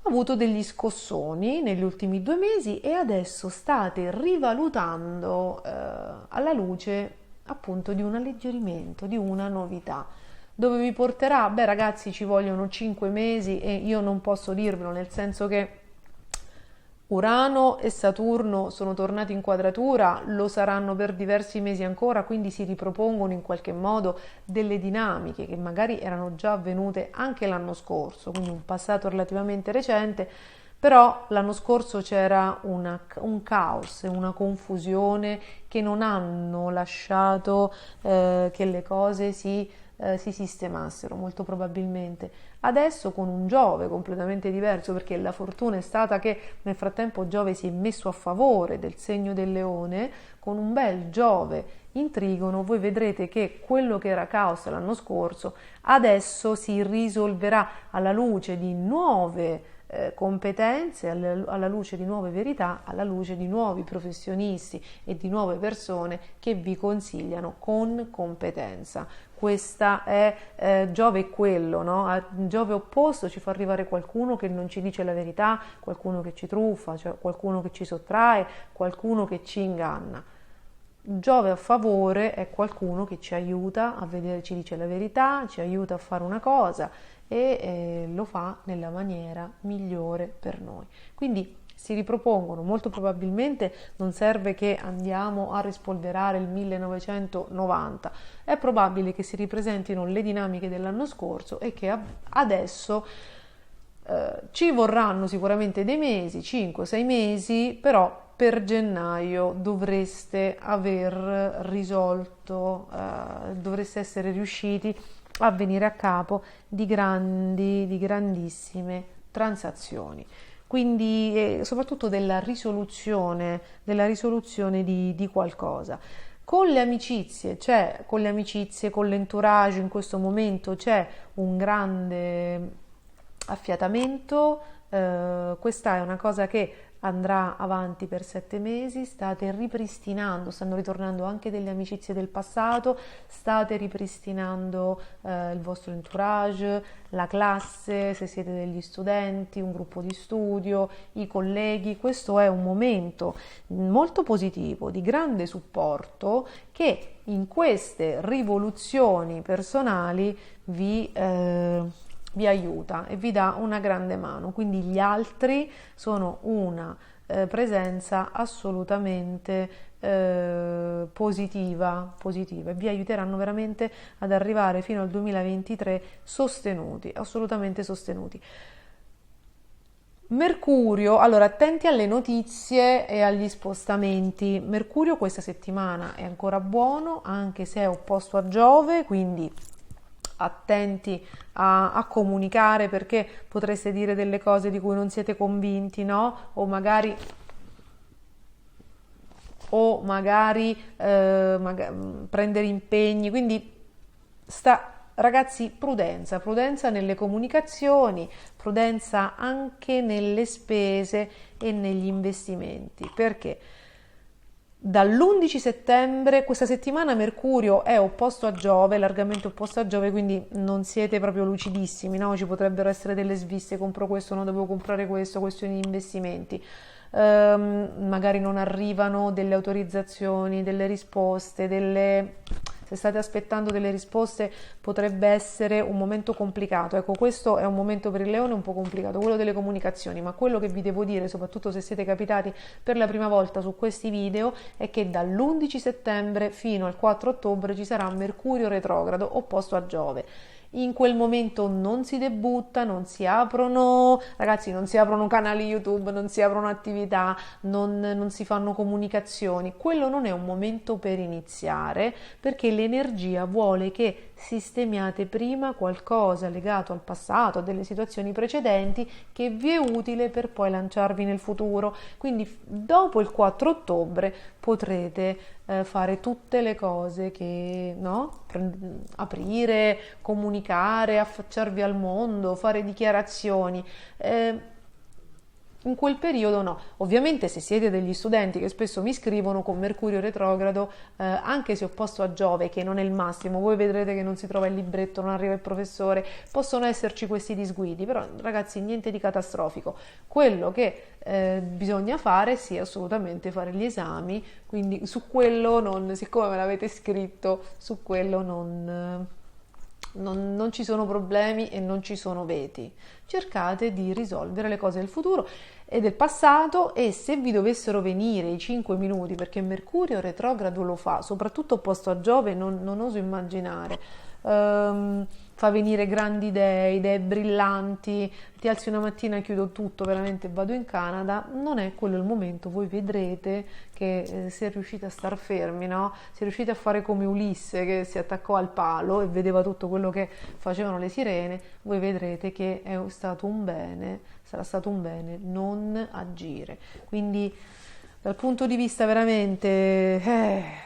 ha avuto degli scossoni negli ultimi 2 mesi e adesso state rivalutando alla luce appunto di un alleggerimento, di una novità. Dove vi porterà? Beh ragazzi, ci vogliono 5 mesi e io non posso dirvelo, nel senso che Urano e Saturno sono tornati in quadratura, lo saranno per diversi mesi ancora, quindi si ripropongono in qualche modo delle dinamiche che magari erano già avvenute anche l'anno scorso, quindi un passato relativamente recente, però l'anno scorso c'era un caos e una confusione che non hanno lasciato che le cose si sistemassero, molto probabilmente. Adesso con un Giove completamente diverso, perché la fortuna è stata che nel frattempo Giove si è messo a favore del segno del Leone, con un bel Giove in trigono, voi vedrete che quello che era caos l'anno scorso adesso si risolverà alla luce di nuove competenze, alla luce di nuove verità, alla luce di nuovi professionisti e di nuove persone che vi consigliano con competenza. Questa è Giove è quello, no? A Giove opposto ci fa arrivare qualcuno che non ci dice la verità, qualcuno che ci truffa, cioè qualcuno che ci sottrae, qualcuno che ci inganna. Giove a favore è qualcuno che ci aiuta a vedere, ci dice la verità, ci aiuta a fare una cosa e lo fa nella maniera migliore per noi. Quindi si ripropongono, molto probabilmente non serve che andiamo a rispolverare il 1990, è probabile che si ripresentino le dinamiche dell'anno scorso e che adesso ci vorranno sicuramente dei mesi, 5-6 mesi, però per gennaio dovreste aver risolto, dovreste essere riusciti a venire a capo di grandissime transazioni. Quindi soprattutto della risoluzione di qualcosa. Con le amicizie, con l'entourage in questo momento c'è un grande affiatamento, questa è una cosa che andrà avanti per 7 mesi, state ripristinando, stanno ritornando anche delle amicizie del passato, state ripristinando il vostro entourage, la classe, se siete degli studenti, un gruppo di studio, i colleghi. Questo è un momento molto positivo, di grande supporto, che in queste rivoluzioni personali vi aiuta e vi dà una grande mano. Quindi gli altri sono una presenza assolutamente positiva e vi aiuteranno veramente ad arrivare fino al 2023 sostenuti, assolutamente sostenuti. Mercurio, allora attenti alle notizie e agli spostamenti. Mercurio questa settimana è ancora buono, anche se è opposto a Giove, quindi attenti a comunicare, perché potreste dire delle cose di cui non siete convinti, no? O magari prendere impegni, quindi ragazzi, prudenza nelle comunicazioni, prudenza anche nelle spese e negli investimenti, perché dall'11 settembre, questa settimana Mercurio è opposto a Giove, largamente opposto a Giove, quindi non siete proprio lucidissimi, no? Ci potrebbero essere delle sviste, compro questo, non devo comprare questo, questioni di investimenti. Magari non arrivano delle autorizzazioni, delle risposte, se state aspettando delle risposte potrebbe essere un momento complicato. Ecco, questo è un momento per il Leone un po' complicato, quello delle comunicazioni, ma quello che vi devo dire, soprattutto se siete capitati per la prima volta su questi video, è che dall'11 settembre fino al 4 ottobre ci sarà Mercurio retrogrado opposto a Giove. In quel momento non si debutta, non si aprono canali YouTube, non si aprono attività, non si fanno comunicazioni. Quello non è un momento per iniziare, perché l'energia vuole che sistemiate prima qualcosa legato al passato, a delle situazioni precedenti, che vi è utile per poi lanciarvi nel futuro. Quindi dopo il 4 ottobre potrete fare tutte le cose che, no? Aprire, comunicare, affacciarvi al mondo, fare dichiarazioni. In quel periodo no. Ovviamente se siete degli studenti che spesso mi scrivono, con Mercurio retrogrado, anche se opposto a Giove, che non è il massimo, voi vedrete che non si trova il libretto, non arriva il professore, possono esserci questi disguidi, però ragazzi niente di catastrofico. Quello che bisogna fare sì, assolutamente fare gli esami, quindi su quello siccome me l'avete scritto, su quello non ci sono problemi e non ci sono veti. Cercate di risolvere le cose del futuro e del passato, e se vi dovessero venire i 5 minuti, perché Mercurio retrogrado lo fa, soprattutto opposto a Giove, non oso immaginare, fa venire grandi idee brillanti, ti alzi una mattina e chiudo tutto, veramente vado in Canada, non è quello il momento. Voi vedrete che se riuscite a star fermi, no? Se riuscite a fare come Ulisse, che si attaccò al palo e vedeva tutto quello che facevano le sirene, voi vedrete che sarà stato un bene non agire. Quindi dal punto di vista veramente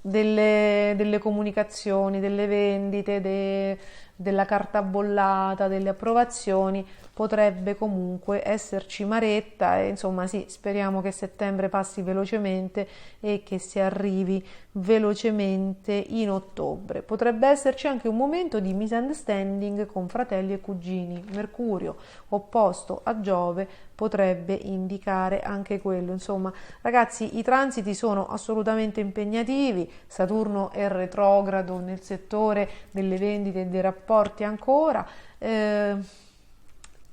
delle comunicazioni, delle vendite, della carta bollata, delle approvazioni, potrebbe comunque esserci maretta e insomma sì, speriamo che settembre passi velocemente e che si arrivi velocemente in ottobre. Potrebbe esserci anche un momento di misunderstanding con fratelli e cugini. Mercurio opposto a Giove potrebbe indicare anche quello. Insomma, ragazzi, i transiti sono assolutamente impegnativi. Saturno è retrogrado nel settore delle vendite e dei rapporti ancora.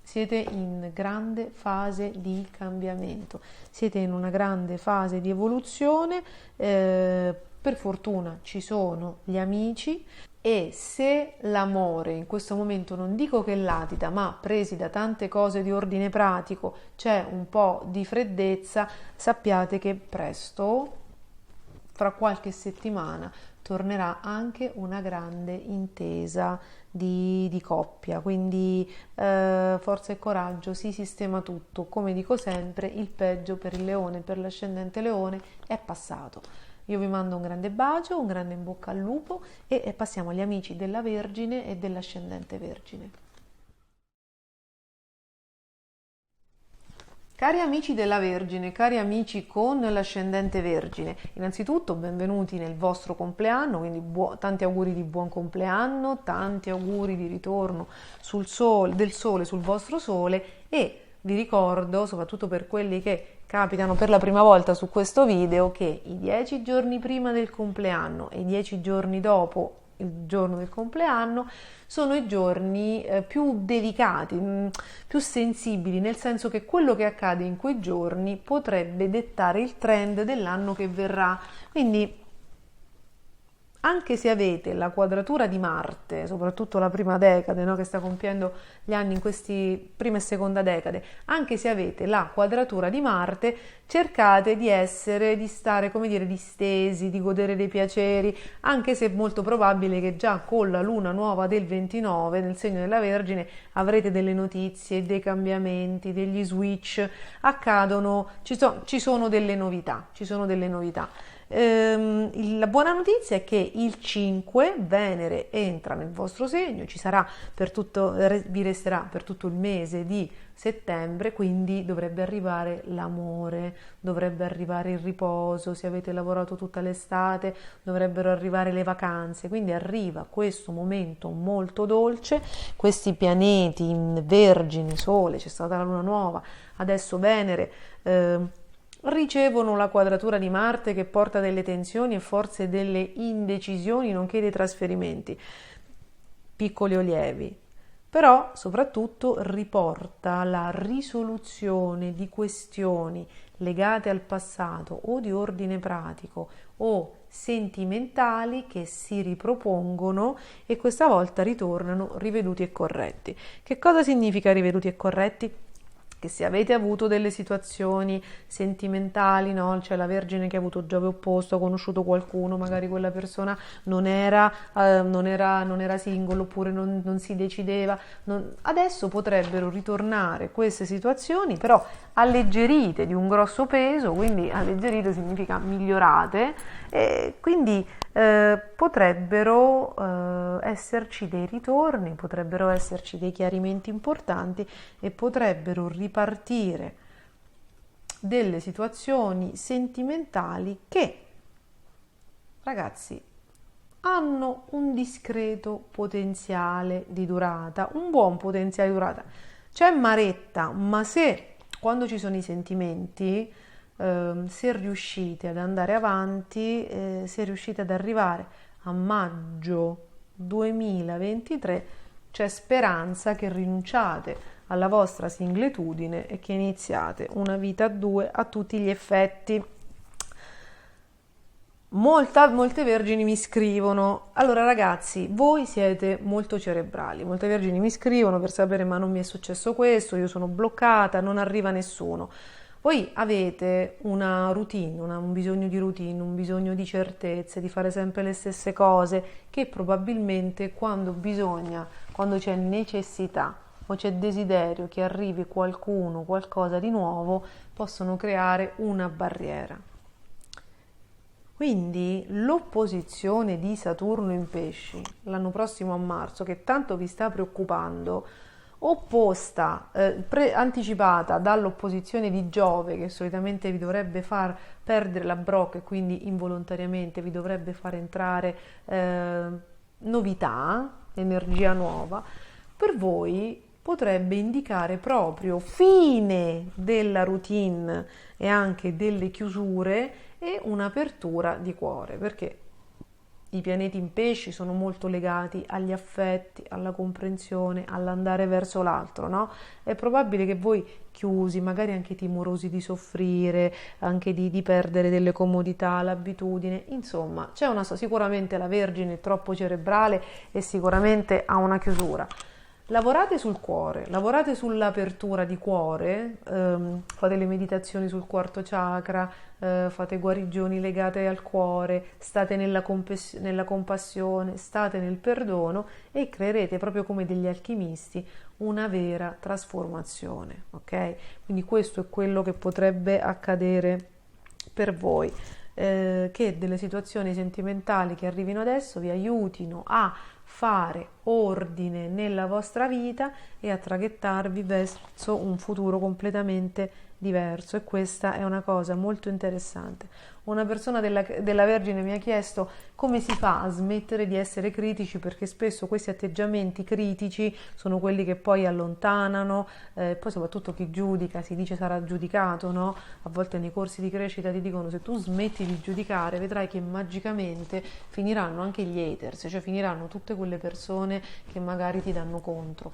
Siete in grande fase di cambiamento, siete in una grande fase di evoluzione, per fortuna ci sono gli amici e se l'amore in questo momento non dico che latita, ma presi da tante cose di ordine pratico c'è un po' di freddezza, sappiate che presto, fra qualche settimana, tornerà anche una grande intesa di coppia, quindi forza e coraggio, si sistema tutto. Come dico sempre, il peggio per il leone, per l'ascendente leone è passato. Io vi mando un grande bacio, un grande in bocca al lupo e passiamo agli amici della Vergine e dell'ascendente Vergine. Cari amici della Vergine, cari amici con l'ascendente Vergine, innanzitutto benvenuti nel vostro compleanno, quindi tanti auguri di buon compleanno, tanti auguri di ritorno del sole sul vostro sole e vi ricordo, soprattutto per quelli che capitano per la prima volta su questo video, che i 10 giorni prima del compleanno e i 10 giorni dopo il giorno del compleanno sono i giorni più delicati, più sensibili, nel senso che quello che accade in quei giorni potrebbe dettare il trend dell'anno che verrà. Quindi anche se avete la quadratura di Marte, soprattutto la prima decade, no, che sta compiendo gli anni in questi prima e seconda decade, anche se avete la quadratura di Marte, cercate di stare, come dire, distesi, di godere dei piaceri, anche se è molto probabile che già con la luna nuova del 29 nel segno della Vergine avrete delle notizie, dei cambiamenti, degli switch, accadono, ci sono delle novità, La buona notizia è che il 5 Venere entra nel vostro segno, vi resterà per tutto il mese di settembre, quindi dovrebbe arrivare l'amore, dovrebbe arrivare il riposo, se avete lavorato tutta l'estate dovrebbero arrivare le vacanze, quindi arriva questo momento molto dolce, questi pianeti in Vergine, Sole, c'è stata la luna nuova, adesso Venere, ricevono la quadratura di Marte che porta delle tensioni e forse delle indecisioni, nonché dei trasferimenti, piccoli o lievi, però soprattutto riporta la risoluzione di questioni legate al passato o di ordine pratico o sentimentali che si ripropongono e questa volta ritornano riveduti e corretti. Che cosa significa riveduti e corretti? Che se avete avuto delle situazioni sentimentali, no? C'è la Vergine che ha avuto Giove opposto, ha conosciuto qualcuno, magari quella persona non era single oppure non si decideva, adesso potrebbero ritornare queste situazioni, però alleggerite di un grosso peso, quindi alleggerite significa migliorate, e quindi potrebbero esserci dei ritorni, potrebbero esserci dei chiarimenti importanti e potrebbero ripartire delle situazioni sentimentali che, ragazzi, hanno un discreto potenziale di durata, un buon potenziale di durata. C'è maretta, ma quando ci sono i sentimenti, se riuscite ad andare avanti, se riuscite ad arrivare a maggio 2023, c'è speranza che rinunciate alla vostra singletudine e che iniziate una vita a due a tutti gli effetti. Molte vergini mi scrivono, allora ragazzi, voi siete molto cerebrali, molte vergini mi scrivono per sapere ma non mi è successo questo, io sono bloccata, non arriva nessuno. Voi avete una routine, un bisogno di routine, un bisogno di certezze, di fare sempre le stesse cose, che probabilmente quando c'è necessità o c'è desiderio che arrivi qualcuno, qualcosa di nuovo, possono creare una barriera. Quindi l'opposizione di Saturno in Pesci l'anno prossimo a marzo, che tanto vi sta preoccupando, opposta, anticipata dall'opposizione di Giove, che solitamente vi dovrebbe far perdere la brocca e quindi involontariamente vi dovrebbe far entrare novità, energia nuova, per voi potrebbe indicare proprio fine della routine e anche delle chiusure e un'apertura di cuore, perché i pianeti in pesci sono molto legati agli affetti, alla comprensione, all'andare verso l'altro, no? È probabile che voi chiusi, magari anche timorosi di soffrire, anche di perdere delle comodità, l'abitudine, insomma, sicuramente la Vergine è troppo cerebrale e sicuramente ha una chiusura. Lavorate sul cuore, lavorate sull'apertura di cuore, fate le meditazioni sul quarto chakra, fate guarigioni legate al cuore, state nella compassione, state nel perdono e creerete proprio come degli alchimisti una vera trasformazione, ok? Quindi questo è quello che potrebbe accadere per voi. Che delle situazioni sentimentali che arrivino adesso vi aiutino a fare ordine nella vostra vita e a traghettarvi verso un futuro completamente diverso, e questa è una cosa molto interessante. Una persona della Vergine mi ha chiesto come si fa a smettere di essere critici, perché spesso questi atteggiamenti critici sono quelli che poi allontanano, poi soprattutto chi giudica si dice sarà giudicato, no? A volte nei corsi di crescita ti dicono se tu smetti di giudicare vedrai che magicamente finiranno anche gli haters, cioè finiranno tutte quelle persone che magari ti danno contro.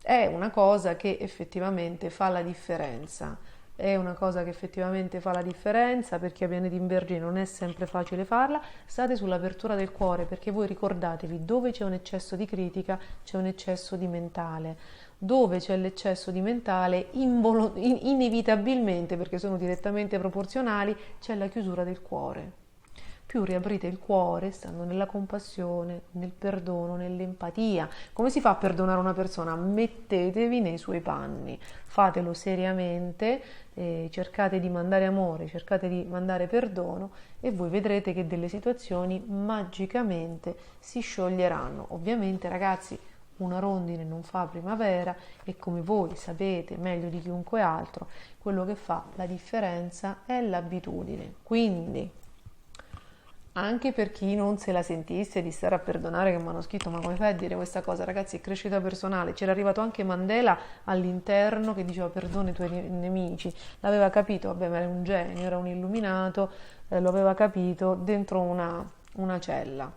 È una cosa che effettivamente fa la differenza. È una cosa che effettivamente fa la differenza. Per chi ha pianeti in Vergine non è sempre facile farla. State sull'apertura del cuore, perché voi ricordatevi, dove c'è un eccesso di critica c'è un eccesso di mentale. Dove c'è l'eccesso di mentale, inevitabilmente, perché sono direttamente proporzionali, c'è la chiusura del cuore. Più riaprite il cuore, stando nella compassione, nel perdono, nell'empatia. Come si fa a perdonare una persona? Mettetevi nei suoi panni, fatelo seriamente, cercate di mandare amore, cercate di mandare perdono e voi vedrete che delle situazioni magicamente si scioglieranno. Ovviamente, ragazzi, una rondine non fa primavera e come voi sapete meglio di chiunque altro, quello che fa la differenza è l'abitudine. Quindi anche per chi non se la sentisse di stare a perdonare, che mi hanno scritto ma come fai a dire questa cosa? Ragazzi, è crescita personale. C'era arrivato anche Mandela all'interno che diceva perdona i tuoi nemici, l'aveva capito, vabbè, ma era un genio, era un illuminato, lo aveva capito dentro una cella,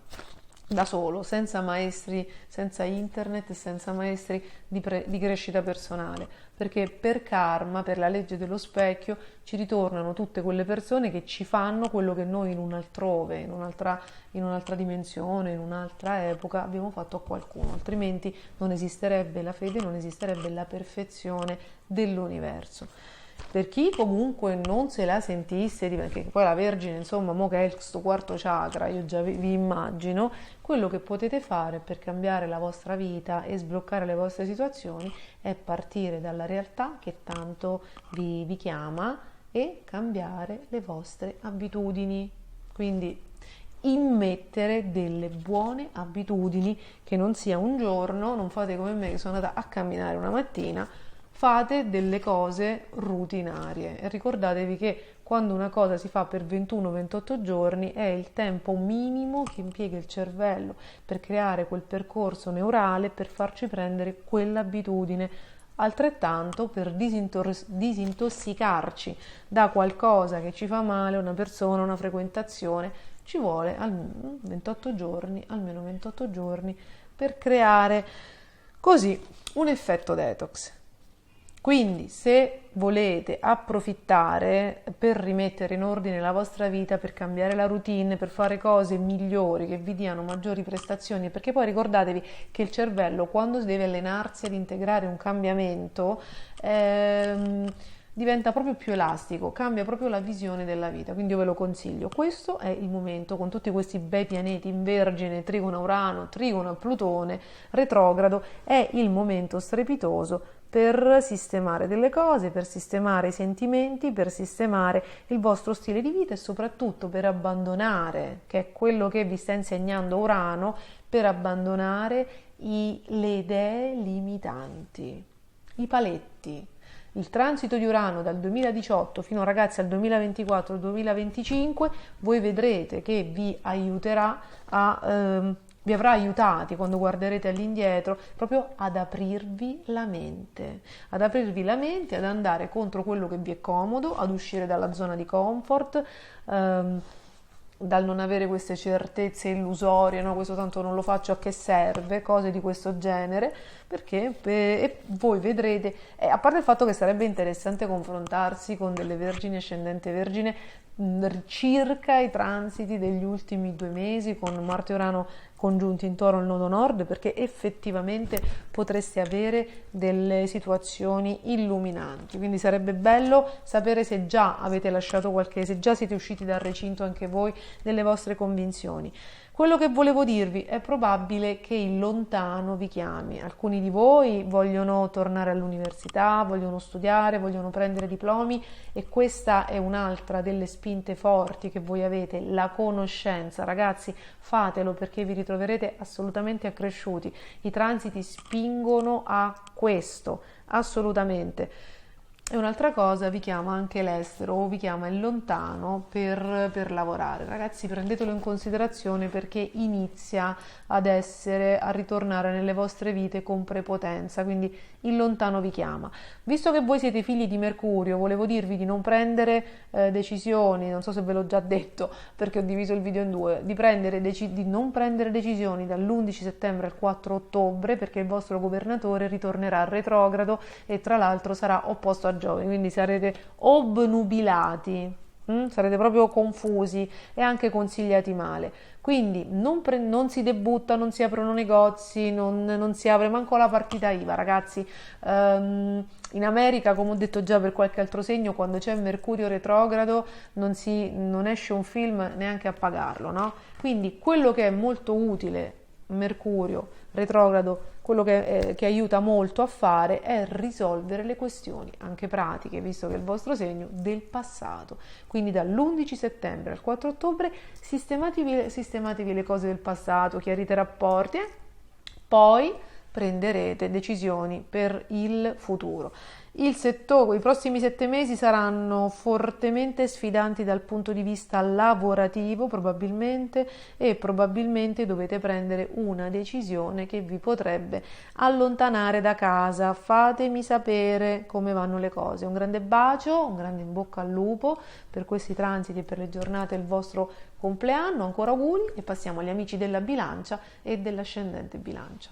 da solo, senza maestri, senza internet, senza maestri di crescita personale, perché per karma, per la legge dello specchio, ci ritornano tutte quelle persone che ci fanno quello che noi in un altrove, in un'altra dimensione, in un'altra epoca abbiamo fatto a qualcuno, altrimenti non esisterebbe la fede, non esisterebbe la perfezione dell'universo. Per chi comunque non se la sentisse, perché poi la Vergine, insomma, mo che è il sto quarto chakra, io già vi immagino, quello che potete fare per cambiare la vostra vita e sbloccare le vostre situazioni è partire dalla realtà che tanto vi chiama e cambiare le vostre abitudini. Quindi immettere delle buone abitudini, che non sia un giorno, non fate come me che sono andata a camminare una mattina, fate delle cose rutinarie e ricordatevi che quando una cosa si fa per 21-28 giorni è il tempo minimo che impiega il cervello per creare quel percorso neurale per farci prendere quell'abitudine. Altrettanto per disintossicarci da qualcosa che ci fa male, una persona, una frequentazione, ci vuole almeno 28 giorni per creare così un effetto detox. Quindi se volete approfittare per rimettere in ordine la vostra vita, per cambiare la routine, per fare cose migliori che vi diano maggiori prestazioni, perché poi ricordatevi che il cervello quando deve allenarsi ad integrare un cambiamento diventa proprio più elastico, cambia proprio la visione della vita, quindi io ve lo consiglio. Questo è il momento, con tutti questi bei pianeti in Vergine, trigono a Urano, trigono a Plutone, retrogrado, è il momento strepitoso per sistemare delle cose, per sistemare i sentimenti, per sistemare il vostro stile di vita e soprattutto per abbandonare, che è quello che vi sta insegnando Urano, per abbandonare le idee limitanti, i paletti. Il transito di Urano dal 2018 fino ragazzi al 2024-2025, voi vedrete che vi aiuterà vi avrà aiutati quando guarderete all'indietro proprio ad aprirvi la mente, ad andare contro quello che vi è comodo, ad uscire dalla zona di comfort, dal non avere queste certezze illusorie, no? Questo tanto non lo faccio, a che serve, cose di questo genere, perché e voi vedrete, a parte il fatto che sarebbe interessante confrontarsi con delle vergini ascendente vergine circa i transiti degli ultimi 2 mesi con Marte e Urano congiunti in Toro al nodo nord, perché effettivamente potreste avere delle situazioni illuminanti, quindi sarebbe bello sapere se già avete lasciato se già siete usciti dal recinto anche voi delle vostre convinzioni. Quello che volevo dirvi, è probabile che il lontano vi chiami. Alcuni di voi vogliono tornare all'università, vogliono studiare, vogliono prendere diplomi e questa è un'altra delle spinte forti che voi avete, la conoscenza. Ragazzi, fatelo perché vi ritroverete assolutamente accresciuti. I transiti spingono a questo, assolutamente. E un'altra cosa, vi chiama anche l'estero o vi chiama il lontano per lavorare. Ragazzi, prendetelo in considerazione perché inizia a ritornare nelle vostre vite con prepotenza, quindi il lontano vi chiama. Visto che voi siete figli di Mercurio, volevo dirvi di non prendere decisioni, non so se ve l'ho già detto perché ho diviso il video in due, di non prendere decisioni dall'11 settembre al 4 ottobre perché il vostro governatore ritornerà retrogrado e tra l'altro sarà opposto a Giove, quindi sarete obnubilati, sarete proprio confusi e anche consigliati male. Quindi non si debutta, non si aprono negozi, non si apre manco la partita IVA, ragazzi. In America, come ho detto già per qualche altro segno, quando c'è Mercurio retrogrado non esce un film neanche a pagarlo, no? Quindi quello che è molto utile, Mercurio retrogrado, quello che aiuta molto a fare è risolvere le questioni, anche pratiche, visto che è il vostro segno, del passato. Quindi dall'11 settembre al 4 ottobre sistematevi le cose del passato, chiarite i rapporti, poi prenderete decisioni per il futuro. I prossimi 7 mesi saranno fortemente sfidanti dal punto di vista lavorativo probabilmente e probabilmente dovete prendere una decisione che vi potrebbe allontanare da casa. Fatemi sapere come vanno le cose. Un grande bacio, un grande in bocca al lupo per questi transiti e per le giornate del vostro compleanno, ancora auguri e passiamo agli amici della bilancia e dell'ascendente bilancia.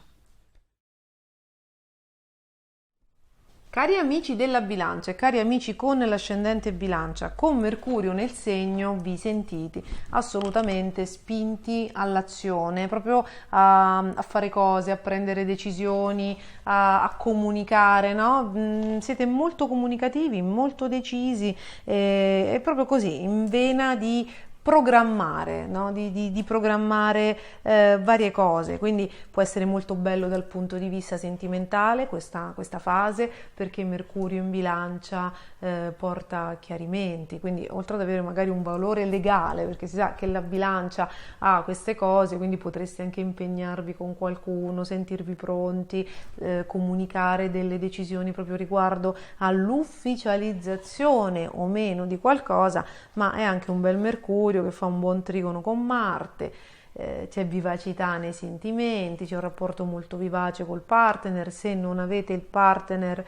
Cari amici della bilancia e cari amici con l'ascendente bilancia, con Mercurio nel segno vi sentite assolutamente spinti all'azione, proprio a fare cose, a prendere decisioni, a comunicare, no? Siete molto comunicativi, molto decisi, è proprio così, in vena di programmare, no? di programmare varie cose, quindi può essere molto bello dal punto di vista sentimentale questa fase perché Mercurio in bilancia porta chiarimenti, quindi oltre ad avere magari un valore legale perché si sa che la bilancia ha queste cose, quindi potreste anche impegnarvi con qualcuno, sentirvi pronti, comunicare delle decisioni proprio riguardo all'ufficializzazione o meno di qualcosa, ma è anche un bel Mercurio che fa un buon trigono con Marte, c'è vivacità nei sentimenti, c'è un rapporto molto vivace col partner. Se non avete il partner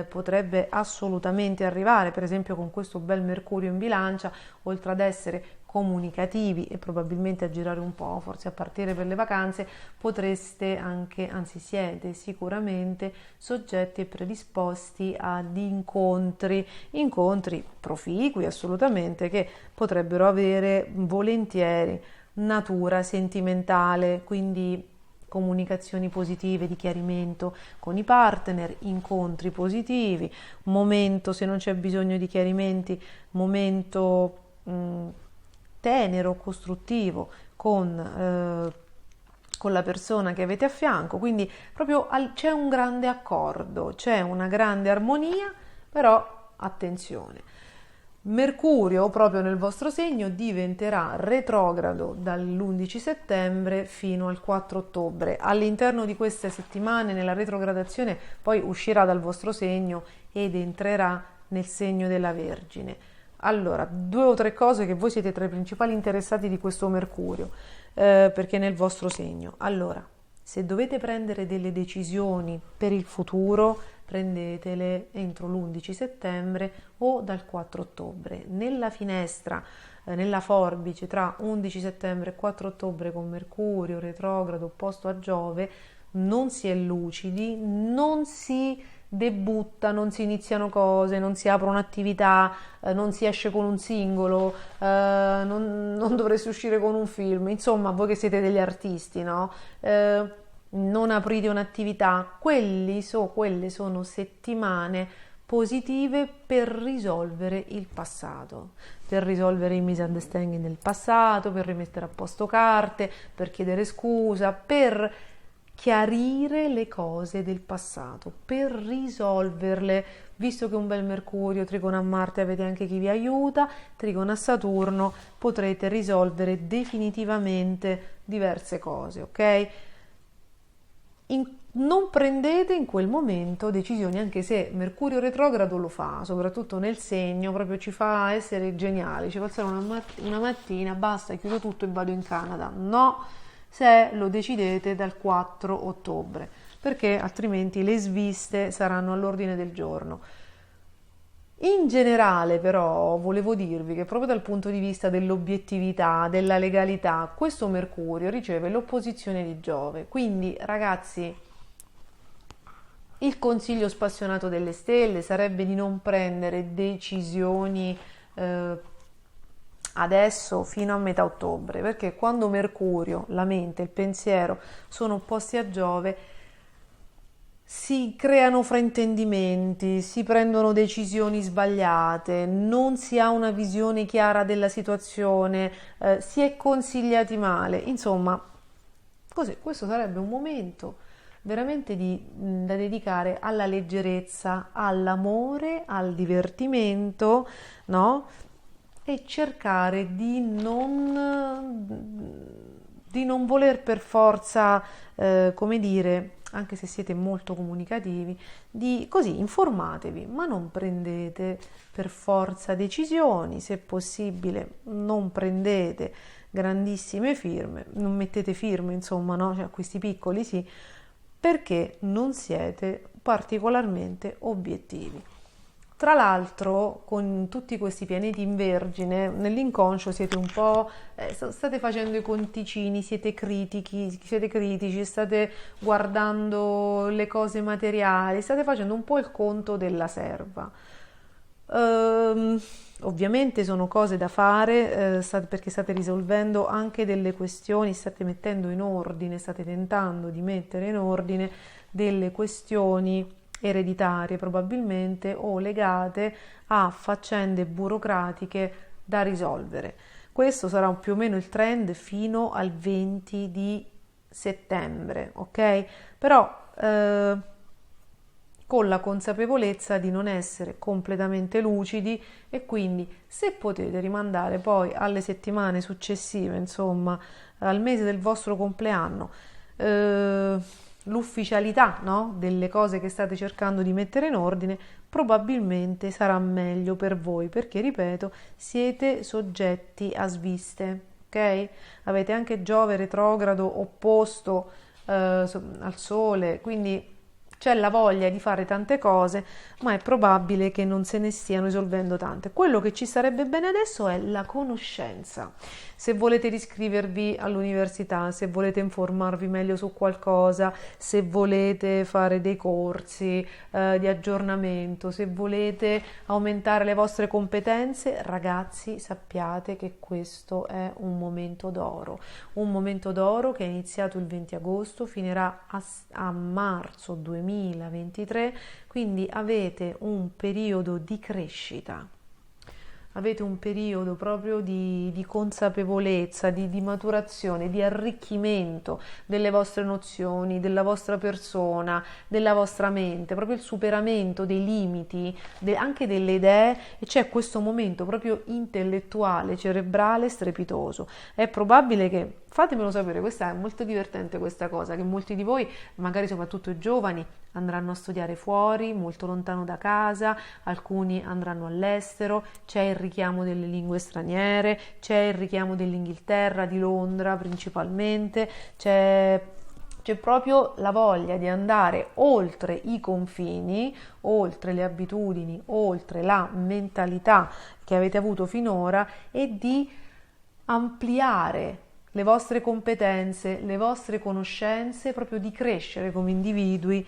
potrebbe assolutamente arrivare, per esempio con questo bel Mercurio in bilancia, oltre ad essere comunicativi e probabilmente a girare un po', forse a partire per le vacanze, potreste anche, anzi siete sicuramente soggetti e predisposti ad incontri proficui assolutamente, che potrebbero avere volentieri natura sentimentale, quindi comunicazioni positive di chiarimento con i partner, incontri positivi, momento, se non c'è bisogno di chiarimenti, momento tenero, costruttivo con con la persona che avete a fianco, quindi proprio c'è un grande accordo, c'è una grande armonia, però attenzione. Mercurio, proprio nel vostro segno, diventerà retrogrado dall'11 settembre fino al 4 ottobre. All'interno di queste settimane, nella retrogradazione, poi uscirà dal vostro segno ed entrerà nel segno della Vergine. Allora, 2 o 3 cose che voi siete tra i principali interessati di questo Mercurio, perché è nel vostro segno. Allora, se dovete prendere delle decisioni per il futuro, prendetele entro l'11 settembre o dal 4 ottobre. Nella finestra, nella forbice tra 11 settembre e 4 ottobre con Mercurio retrogrado opposto a Giove, non si è lucidi, non si debutta, non si iniziano cose, non si apre un'attività, non si esce con un singolo, non dovreste uscire con un film, insomma, voi che siete degli artisti, no? Non aprite un'attività, quelle sono settimane positive per risolvere il passato, per risolvere i misunderstanding del passato, per rimettere a posto carte, per chiedere scusa, per chiarire le cose del passato, per risolverle, visto che un bel Mercurio, trigono a Marte, avete anche chi vi aiuta, trigono a Saturno, potrete risolvere definitivamente diverse cose, ok? Non prendete in quel momento decisioni, anche se Mercurio retrogrado lo fa, soprattutto nel segno, proprio ci fa essere geniali, ci fa alzare una mattina, basta, chiudo tutto e vado in Canada. No, se lo decidete dal 4 ottobre, perché altrimenti le sviste saranno all'ordine del giorno. In generale, però, volevo dirvi che proprio dal punto di vista dell'obiettività, della legalità, questo Mercurio riceve l'opposizione di Giove. Quindi, ragazzi, il consiglio spassionato delle stelle sarebbe di non prendere decisioni adesso fino a metà ottobre, perché quando Mercurio, la mente, il pensiero sono opposti a Giove, si creano fraintendimenti, si prendono decisioni sbagliate, non si ha una visione chiara della situazione, si è consigliati male. Insomma, così, questo sarebbe un momento veramente da dedicare alla leggerezza, all'amore, al divertimento, no? E cercare di non voler per forza, come dire, anche se siete molto comunicativi, di così informatevi, ma non prendete per forza decisioni, se possibile non prendete grandissime firme, non mettete firme, insomma, no? Cioè, questi piccoli sì, perché non siete particolarmente obiettivi. Tra l'altro, con tutti questi pianeti in Vergine, nell'inconscio siete un po', state facendo i conticini, siete critici, state guardando le cose materiali, state facendo un po' il conto della serva. Ovviamente sono cose da fare, perché state risolvendo anche delle questioni, state mettendo in ordine, state tentando di mettere in ordine delle questioni ereditarie probabilmente o legate a faccende burocratiche da risolvere. Questo sarà più o meno il trend fino al 20 di settembre, ok? Però con la consapevolezza di non essere completamente lucidi e quindi se potete rimandare poi alle settimane successive, insomma, al mese del vostro compleanno, l'ufficialità, no? Delle cose che state cercando di mettere in ordine, probabilmente sarà meglio per voi, perché ripeto, siete soggetti a sviste, ok? Avete anche Giove retrogrado opposto al Sole, quindi c'è la voglia di fare tante cose, ma è probabile che non se ne stiano risolvendo tante. Quello che ci sarebbe bene adesso è la conoscenza. Se volete riscrivervi all'università, se volete informarvi meglio su qualcosa, se volete fare dei corsi di aggiornamento, se volete aumentare le vostre competenze, ragazzi, sappiate che questo è un momento d'oro che è iniziato il 20 agosto, finirà a marzo 2023, quindi avete un periodo di crescita. avete un periodo proprio di consapevolezza, di maturazione, di arricchimento delle vostre nozioni, della vostra persona, della vostra mente, proprio il superamento dei limiti, anche delle idee, e c'è questo momento proprio intellettuale, cerebrale, strepitoso. È probabile che, fatemelo sapere, questa è molto divertente questa cosa, che molti di voi, magari soprattutto i giovani, andranno a studiare fuori, molto lontano da casa, alcuni andranno all'estero, c'è il richiamo delle lingue straniere, c'è il richiamo dell'Inghilterra, di Londra principalmente, c'è proprio la voglia di andare oltre i confini, oltre le abitudini, oltre la mentalità che avete avuto finora e di ampliare le vostre competenze, le vostre conoscenze, proprio di crescere come individui,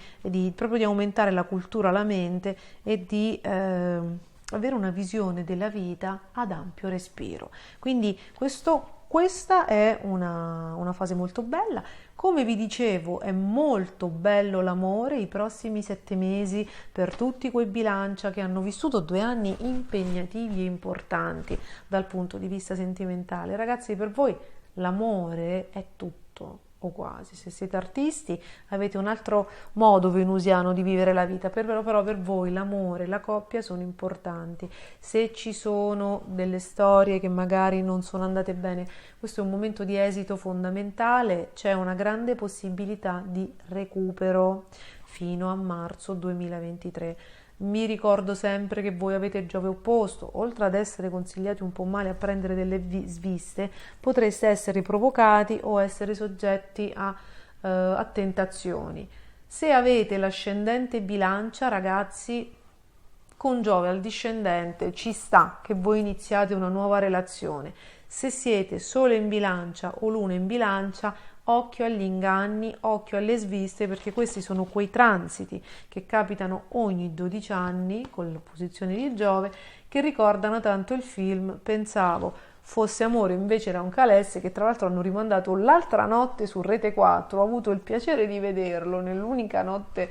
proprio di aumentare la cultura, la mente e di avere una visione della vita ad ampio respiro. Quindi questa è una fase molto bella. Come vi dicevo, è molto bello l'amore, i prossimi 7 mesi per tutti quei bilancia che hanno vissuto 2 anni impegnativi e importanti dal punto di vista sentimentale. Ragazzi, per voi l'amore è tutto, o quasi. Se siete artisti avete un altro modo venusiano di vivere la vita, però per voi l'amore e la coppia sono importanti. Se ci sono delle storie che magari non sono andate bene, questo è un momento di esito fondamentale, c'è una grande possibilità di recupero fino a marzo 2023. Mi ricordo sempre che voi avete Giove opposto, oltre ad essere consigliati un po' male a prendere delle sviste, potreste essere provocati o essere soggetti a tentazioni. Se avete l'ascendente Bilancia, ragazzi, con Giove al discendente ci sta che voi iniziate una nuova relazione. Se siete Sole in Bilancia o Luna in Bilancia, occhio agli inganni, occhio alle sviste, perché questi sono quei transiti che capitano ogni 12 anni con la posizione di Giove, che ricordano tanto il film Pensavo fosse amore, invece era un calesse, che tra l'altro hanno rimandato l'altra notte su Rete 4. Ho avuto il piacere di vederlo nell'unica notte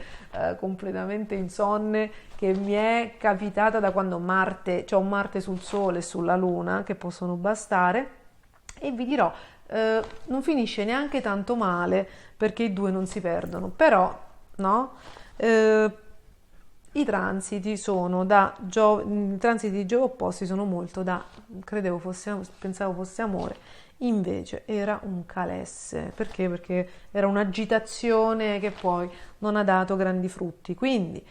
completamente insonne che mi è capitata da quando c'è un Marte sul Sole e sulla Luna, che possono bastare, e vi dirò, non finisce neanche tanto male perché i due non si perdono, però no? I transiti di Giove opposti sono molto pensavo fosse amore, invece era un calesse. Perché? Perché era un'agitazione che poi non ha dato grandi frutti. Quindi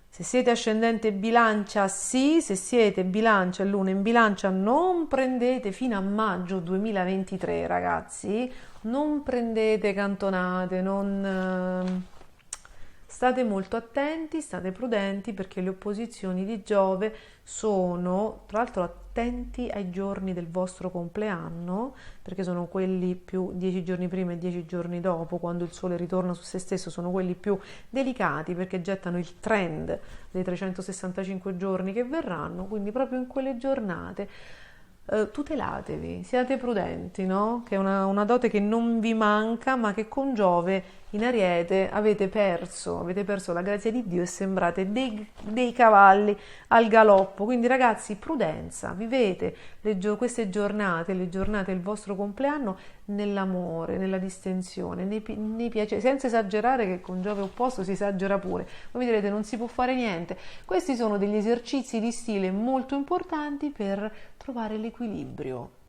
se siete ascendente Bilancia, sì; se siete Bilancia e Luna in Bilancia, non prendete fino a maggio 2023, ragazzi, non prendete cantonate, state molto attenti, state prudenti, perché le opposizioni di Giove sono, tra l'altro, attenti ai giorni del vostro compleanno, perché sono quelli più 10 giorni prima e 10 giorni dopo, quando il Sole ritorna su se stesso, sono quelli più delicati, perché gettano il trend dei 365 giorni che verranno. Quindi proprio in quelle giornate tutelatevi, siate prudenti, no? Che è una dote che non vi manca, ma che con Giove in Ariete avete perso la grazia di Dio e sembrate dei cavalli al galoppo. Quindi ragazzi, prudenza, vivete queste giornate, le giornate del vostro compleanno, nell'amore, nella distensione, nei piaceri, senza esagerare, che con Giove opposto si esagera pure. Voi mi direte, non si può fare niente. Questi sono degli esercizi di stile molto importanti per trovare l'equilibrio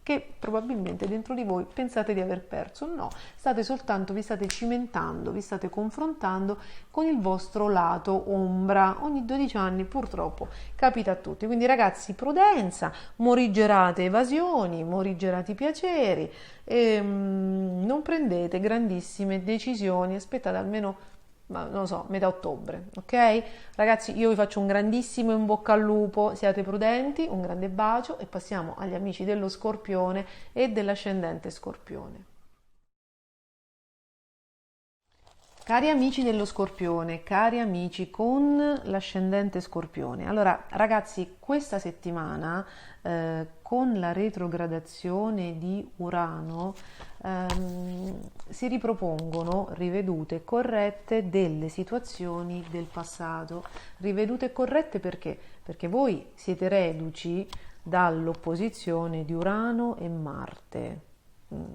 che probabilmente dentro di voi pensate di aver perso. No, vi state cimentando, vi state confrontando con il vostro lato ombra. Ogni 12 anni purtroppo capita a tutti. Quindi ragazzi, prudenza, morigerate evasioni, morigerate piaceri, non prendete grandissime decisioni, aspettate almeno, non lo so, metà ottobre, ok? Ragazzi, io vi faccio un grandissimo in bocca al lupo, siate prudenti, un grande bacio, e passiamo agli amici dello Scorpione e dell'ascendente Scorpione. Cari amici dello Scorpione, cari amici con l'ascendente Scorpione, allora ragazzi, questa settimana con la retrogradazione di Urano si ripropongono rivedute e corrette delle situazioni del passato. Rivedute e corrette perché? Perché voi siete reduci dall'opposizione di Urano e Marte,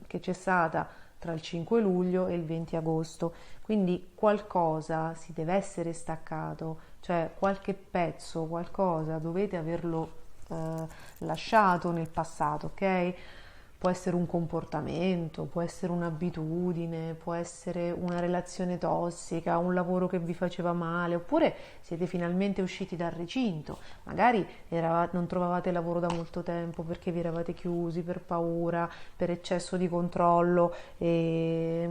che c'è stata tra il 5 luglio e il 20 agosto. Quindi qualcosa si deve essere staccato, cioè qualche pezzo, qualcosa dovete averlo lasciato nel passato, ok? Può essere un comportamento, può essere un'abitudine, può essere una relazione tossica, un lavoro che vi faceva male, oppure siete finalmente usciti dal recinto, magari non trovavate lavoro da molto tempo perché vi eravate chiusi per paura, per eccesso di controllo e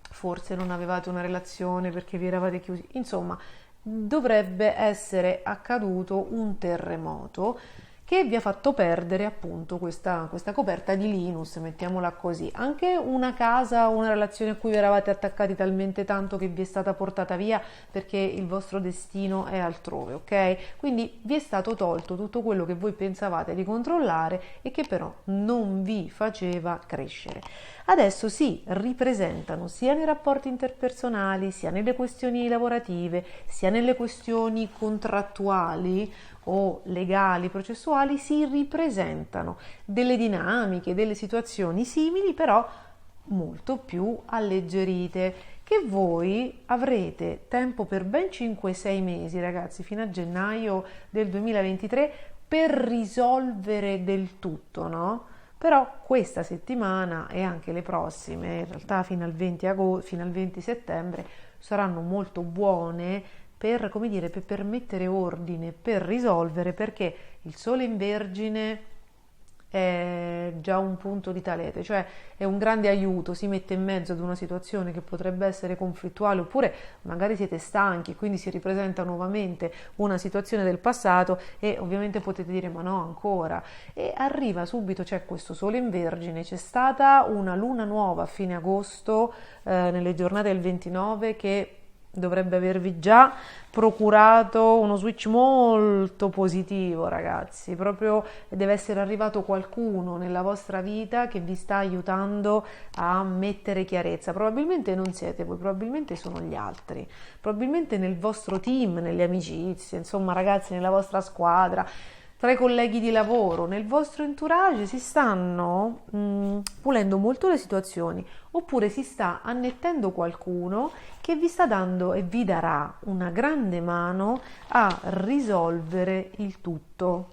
forse non avevate una relazione perché vi eravate chiusi, insomma dovrebbe essere accaduto un terremoto che vi ha fatto perdere appunto questa coperta di Linus, mettiamola così. Anche una casa, una relazione a cui vi eravate attaccati talmente tanto che vi è stata portata via perché il vostro destino è altrove, ok? Quindi vi è stato tolto tutto quello che voi pensavate di controllare e che però non vi faceva crescere. Adesso si ripresentano sia nei rapporti interpersonali, sia nelle questioni lavorative, sia nelle questioni contrattuali o legali, processuali, si ripresentano delle dinamiche, delle situazioni simili, però molto più alleggerite, che voi avrete tempo per ben 5-6 mesi, ragazzi, fino a gennaio del 2023 per risolvere del tutto, no? Però questa settimana e anche le prossime, in realtà fino al 20 fino al 20 settembre, saranno molto buone per, come dire, per mettere ordine, per risolvere, perché il Sole in Vergine è già un punto di talete, cioè è un grande aiuto, si mette in mezzo ad una situazione che potrebbe essere conflittuale, oppure magari siete stanchi, quindi si ripresenta nuovamente una situazione del passato e ovviamente potete dire ma no ancora, e arriva subito, c'è questo Sole in Vergine, c'è stata una luna nuova a fine agosto, nelle giornate del 29, che dovrebbe avervi già procurato uno switch molto positivo, ragazzi. Proprio deve essere arrivato qualcuno nella vostra vita che vi sta aiutando a mettere chiarezza. Probabilmente non siete voi, probabilmente sono gli altri, probabilmente nel vostro team, nelle amicizie, insomma, ragazzi, nella vostra squadra, tra i colleghi di lavoro, nel vostro entourage si stanno pulendo molto le situazioni, oppure si sta annettendo qualcuno che vi sta dando e vi darà una grande mano a risolvere il tutto.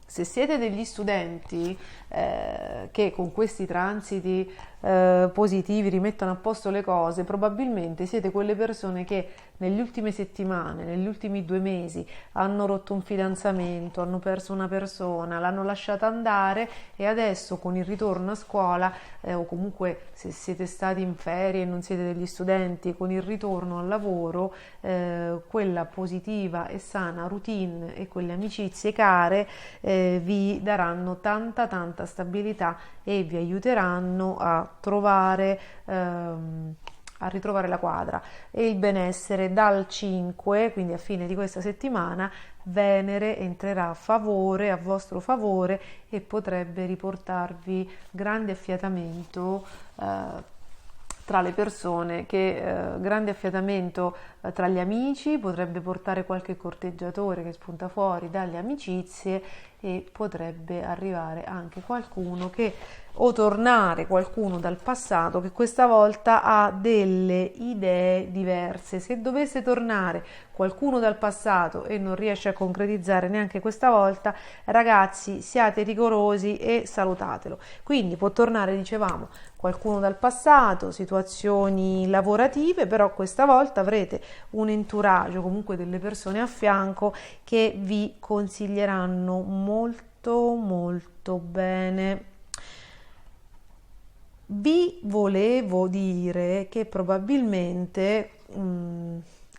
Se siete degli studenti che con questi transiti positivi rimettono a posto le cose, probabilmente siete quelle persone che nelle ultime settimane, negli ultimi 2 mesi hanno rotto un fidanzamento, hanno perso una persona, l'hanno lasciata andare e adesso con il ritorno a scuola o comunque se siete stati in ferie e non siete degli studenti, con il ritorno al lavoro, quella positiva e sana routine e quelle amicizie care vi daranno tanta stabilità e vi aiuteranno a trovare a ritrovare la quadra e il benessere. Dal 5, quindi a fine di questa settimana, Venere entrerà a favore, a vostro favore, e potrebbe riportarvi grande affiatamento tra le persone, grande affiatamento tra gli amici, potrebbe portare qualche corteggiatore che spunta fuori dalle amicizie e potrebbe arrivare anche qualcuno o tornare qualcuno dal passato che questa volta ha delle idee diverse. Se dovesse tornare qualcuno dal passato e non riesce a concretizzare neanche questa volta, ragazzi, siate rigorosi e salutatelo. Quindi può tornare, dicevamo, qualcuno dal passato, situazioni lavorative, però questa volta avrete un entourage o comunque delle persone a fianco che vi consiglieranno molto bene. Vi volevo dire che probabilmente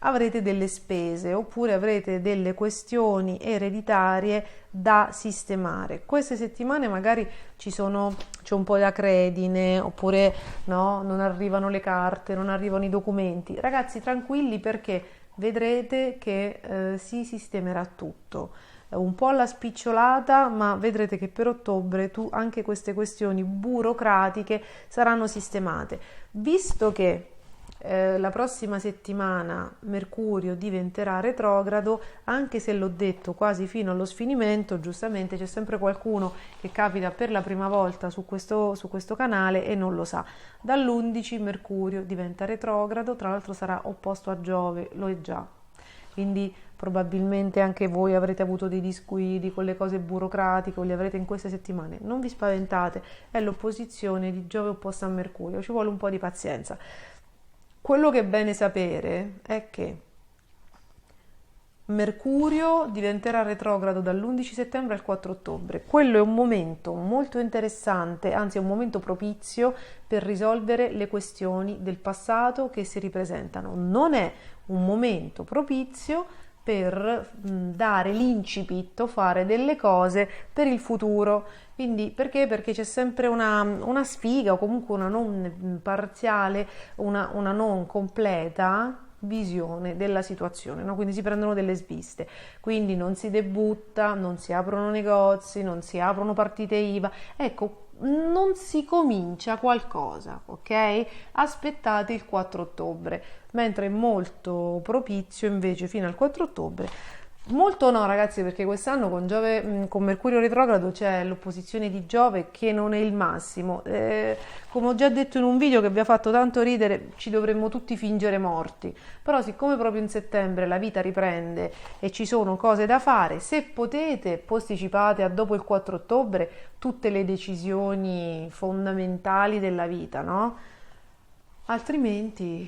avrete delle spese oppure avrete delle questioni ereditarie da sistemare. Queste settimane magari c'è un po' di acredine, oppure no, non arrivano le carte, non arrivano i documenti. Ragazzi, tranquilli, perché vedrete che si sistemerà tutto. Un po' alla spicciolata, ma vedrete che per ottobre anche queste questioni burocratiche saranno sistemate. Visto che la prossima settimana Mercurio diventerà retrogrado, anche se l'ho detto quasi fino allo sfinimento, giustamente c'è sempre qualcuno che capita per la prima volta su questo canale e non lo sa. Dall'11 Mercurio diventa retrogrado, tra l'altro sarà opposto a Giove, lo è già, quindi probabilmente anche voi avrete avuto dei disguidi con le cose burocratiche, o li avrete in queste settimane. Non vi spaventate, è l'opposizione di Giove opposta a Mercurio, ci vuole un po' di pazienza. Quello che è bene sapere è che Mercurio diventerà retrogrado dall'11 settembre al 4 ottobre. Quello è un momento molto interessante, anzi è un momento propizio per risolvere le questioni del passato che si ripresentano. Non è un momento propizio per dare l'incipit o fare delle cose per il futuro. Quindi perché? Perché c'è sempre una sfiga, o comunque una non parziale, una non completa visione della situazione, no? Quindi si prendono delle sviste, quindi non si debutta, non si aprono negozi, non si aprono partite IVA, ecco, non si comincia qualcosa, ok? Aspettate il 4 ottobre, mentre è molto propizio invece fino al 4 ottobre. Molto no, ragazzi, perché quest'anno con Mercurio retrogrado c'è l'opposizione di Giove che non è il massimo. Come ho già detto in un video che vi ha fatto tanto ridere, ci dovremmo tutti fingere morti. Però siccome proprio in settembre la vita riprende e ci sono cose da fare, se potete posticipate a dopo il 4 ottobre tutte le decisioni fondamentali della vita, no? Altrimenti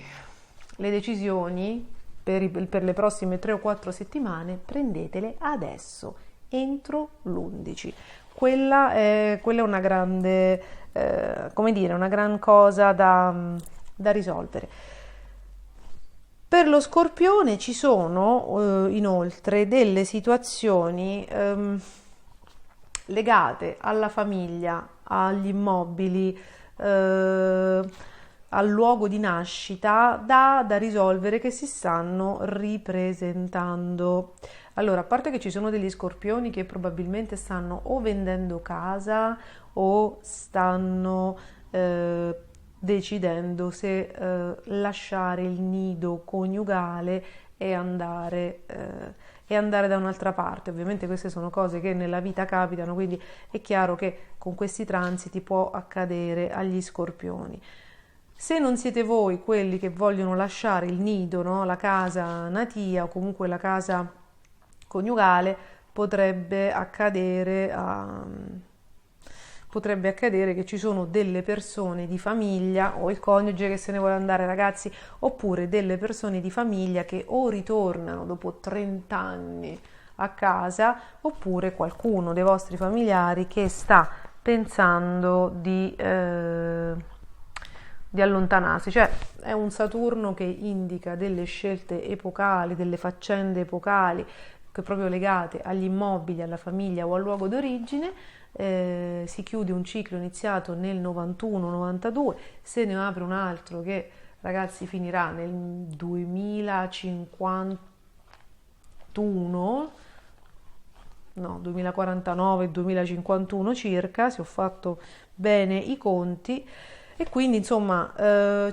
le decisioni per le prossime 3 o 4 settimane prendetele adesso, entro l'11. Quella è una grande, una gran cosa da risolvere. Per lo Scorpione ci sono inoltre delle situazioni legate alla famiglia, agli immobili, al luogo di nascita da risolvere, che si stanno ripresentando. Allora, a parte che ci sono degli scorpioni che probabilmente stanno o vendendo casa o stanno decidendo se lasciare il nido coniugale e andare da un'altra parte. Ovviamente queste sono cose che nella vita capitano, quindi è chiaro che con questi transiti può accadere agli scorpioni. Se non siete voi quelli che vogliono lasciare il nido, no? La casa natia o comunque la casa coniugale, potrebbe accadere che ci sono delle persone di famiglia o il coniuge che se ne vuole andare, ragazzi, oppure delle persone di famiglia che o ritornano dopo 30 anni a casa, oppure qualcuno dei vostri familiari che sta pensando di allontanarsi. Cioè è un Saturno che indica delle scelte epocali, delle faccende epocali che proprio legate agli immobili, alla famiglia o al luogo d'origine. Si chiude un ciclo iniziato nel 91-92, se ne apre un altro che, ragazzi, finirà nel 2051, no, 2049-2051 circa, se ho fatto bene i conti. E quindi insomma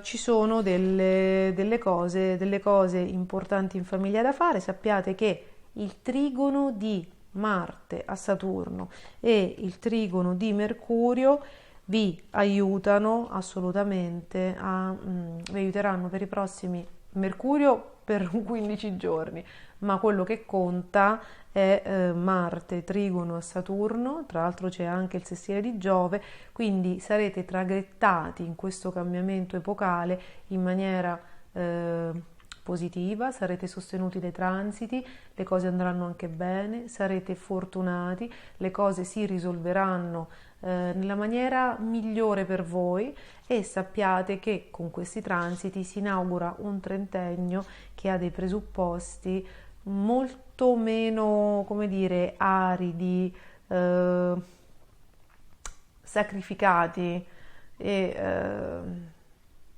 ci sono delle cose importanti in famiglia da fare. Sappiate che il trigono di Marte a Saturno e il trigono di Mercurio vi aiutano assolutamente, vi aiuteranno per i prossimi, Mercurio per 15 giorni, ma quello che conta è Marte trigono a Saturno, tra l'altro c'è anche il sestile di Giove, quindi sarete traghettati in questo cambiamento epocale in maniera positiva, sarete sostenuti dai transiti, le cose andranno anche bene, sarete fortunati, le cose si risolveranno nella maniera migliore per voi e sappiate che con questi transiti si inaugura un trentennio che ha dei presupposti molto meno, come dire, aridi, sacrificati e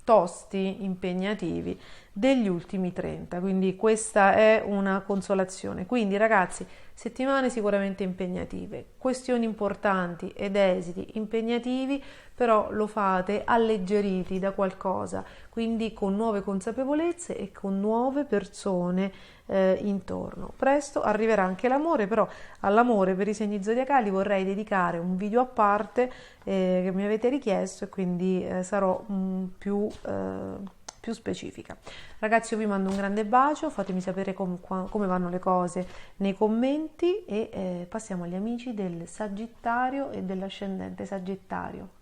tosti, impegnativi degli ultimi 30, quindi questa è una consolazione. Quindi ragazzi, settimane sicuramente impegnative, questioni importanti ed esiti impegnativi, però lo fate alleggeriti da qualcosa, quindi con nuove consapevolezze e con nuove persone intorno. Presto arriverà anche l'amore, però all'amore per i segni zodiacali vorrei dedicare un video a parte che mi avete richiesto e quindi sarò più specifica. Ragazzi, io vi mando un grande bacio, fatemi sapere come vanno le cose nei commenti e passiamo agli amici del Sagittario e dell'ascendente Sagittario.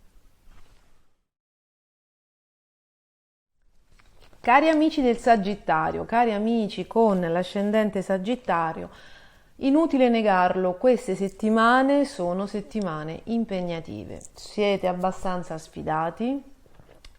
Cari amici del Sagittario, cari amici con l'ascendente Sagittario, inutile negarlo, queste settimane sono settimane impegnative. Siete abbastanza sfidati,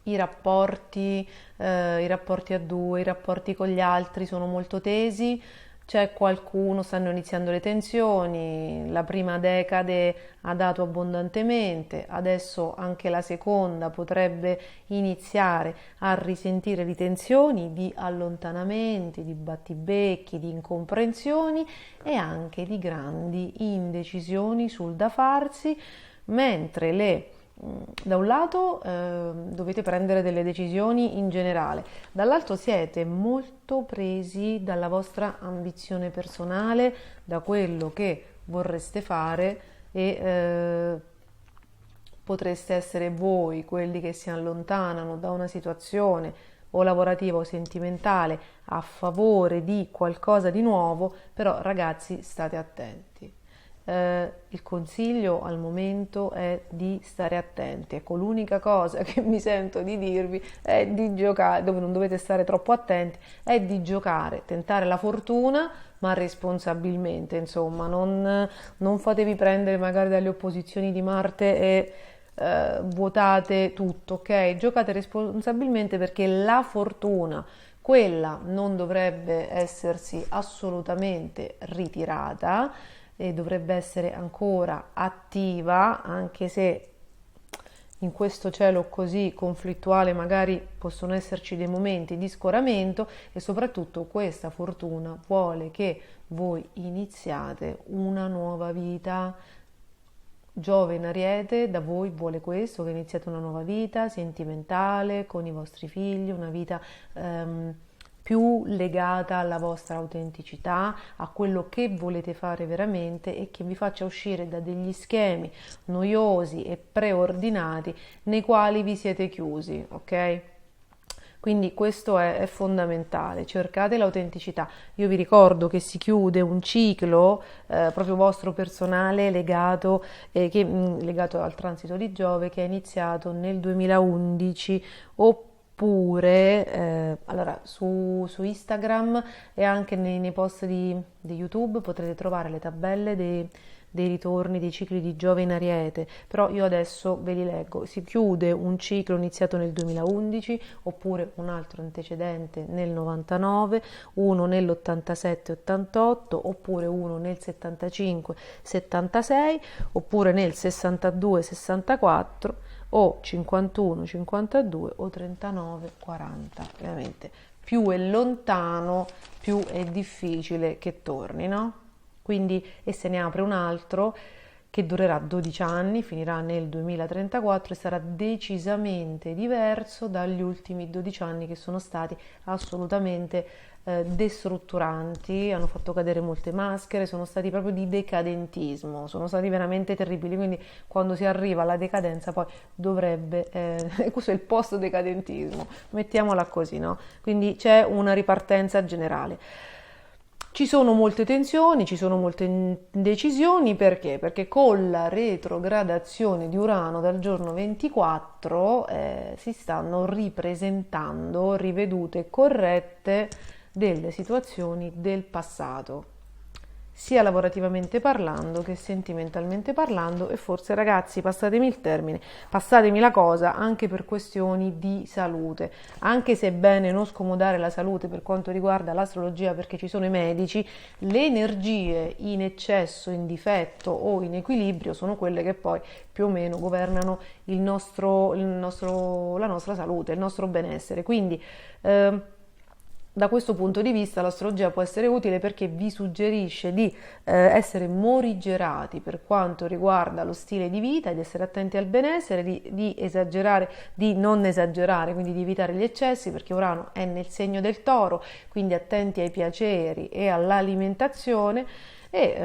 i rapporti a due, i rapporti con gli altri sono molto tesi, c'è qualcuno, stanno iniziando le tensioni, la prima decade ha dato abbondantemente, adesso anche la seconda potrebbe iniziare a risentire di tensioni, di allontanamenti, di battibecchi, di incomprensioni e anche di grandi indecisioni sul da farsi, mentre da un lato dovete prendere delle decisioni in generale, dall'altro siete molto presi dalla vostra ambizione personale, da quello che vorreste fare e potreste essere voi quelli che si allontanano da una situazione o lavorativa o sentimentale a favore di qualcosa di nuovo, però ragazzi state attenti. Il consiglio al momento è di stare attenti. Ecco, l'unica cosa che mi sento di dirvi è di giocare, dove non dovete stare troppo attenti, è di giocare, tentare la fortuna, ma responsabilmente, insomma, non fatevi prendere magari dalle opposizioni di Marte e vuotate tutto, ok? Giocate responsabilmente perché la fortuna, quella non dovrebbe essersi assolutamente ritirata e dovrebbe essere ancora attiva, anche se in questo cielo così conflittuale magari possono esserci dei momenti di scoramento e soprattutto questa fortuna vuole che voi iniziate una nuova vita. Giove in Ariete da voi vuole questo, che iniziate una nuova vita sentimentale con i vostri figli, una vita più legata alla vostra autenticità, a quello che volete fare veramente e che vi faccia uscire da degli schemi noiosi e preordinati nei quali vi siete chiusi, ok? Quindi questo è fondamentale, cercate l'autenticità. Io vi ricordo che si chiude un ciclo proprio vostro personale legato al transito di Giove che è iniziato nel 2011 oppure allora su Instagram e anche nei post di YouTube potrete trovare le tabelle dei ritorni dei cicli di Giove in Ariete, però io adesso ve li leggo. Si chiude un ciclo iniziato nel 2011 oppure un altro antecedente nel 99, uno nell'87-88 oppure uno nel 75-76 oppure nel 62-64 o 51-52 o 39-40. Ovviamente più è lontano più è difficile che torni, no? Quindi, e se ne apre un altro che durerà 12 anni, finirà nel 2034 e sarà decisamente diverso dagli ultimi 12 anni che sono stati assolutamente destrutturanti, hanno fatto cadere molte maschere, sono stati proprio di decadentismo, sono stati veramente terribili, quindi quando si arriva alla decadenza poi dovrebbe, questo è il post-decadentismo, mettiamola così, no? Quindi c'è una ripartenza generale. Ci sono molte tensioni, ci sono molte indecisioni, perché? Perché con la retrogradazione di Urano dal giorno 24 si stanno ripresentando, rivedute e corrette delle situazioni del passato, sia lavorativamente parlando che sentimentalmente parlando, e forse ragazzi, passatemi il termine, passatemi la cosa, anche per questioni di salute, anche se è bene non scomodare la salute per quanto riguarda l'astrologia, perché ci sono i medici, le energie in eccesso, in difetto o in equilibrio sono quelle che poi più o meno governano la nostra salute, il nostro benessere. Quindi da questo punto di vista l'astrologia può essere utile perché vi suggerisce di essere morigerati per quanto riguarda lo stile di vita, di essere attenti al benessere, di esagerare, di non esagerare, quindi di evitare gli eccessi, perché Urano è nel segno del Toro, quindi attenti ai piaceri e all'alimentazione. E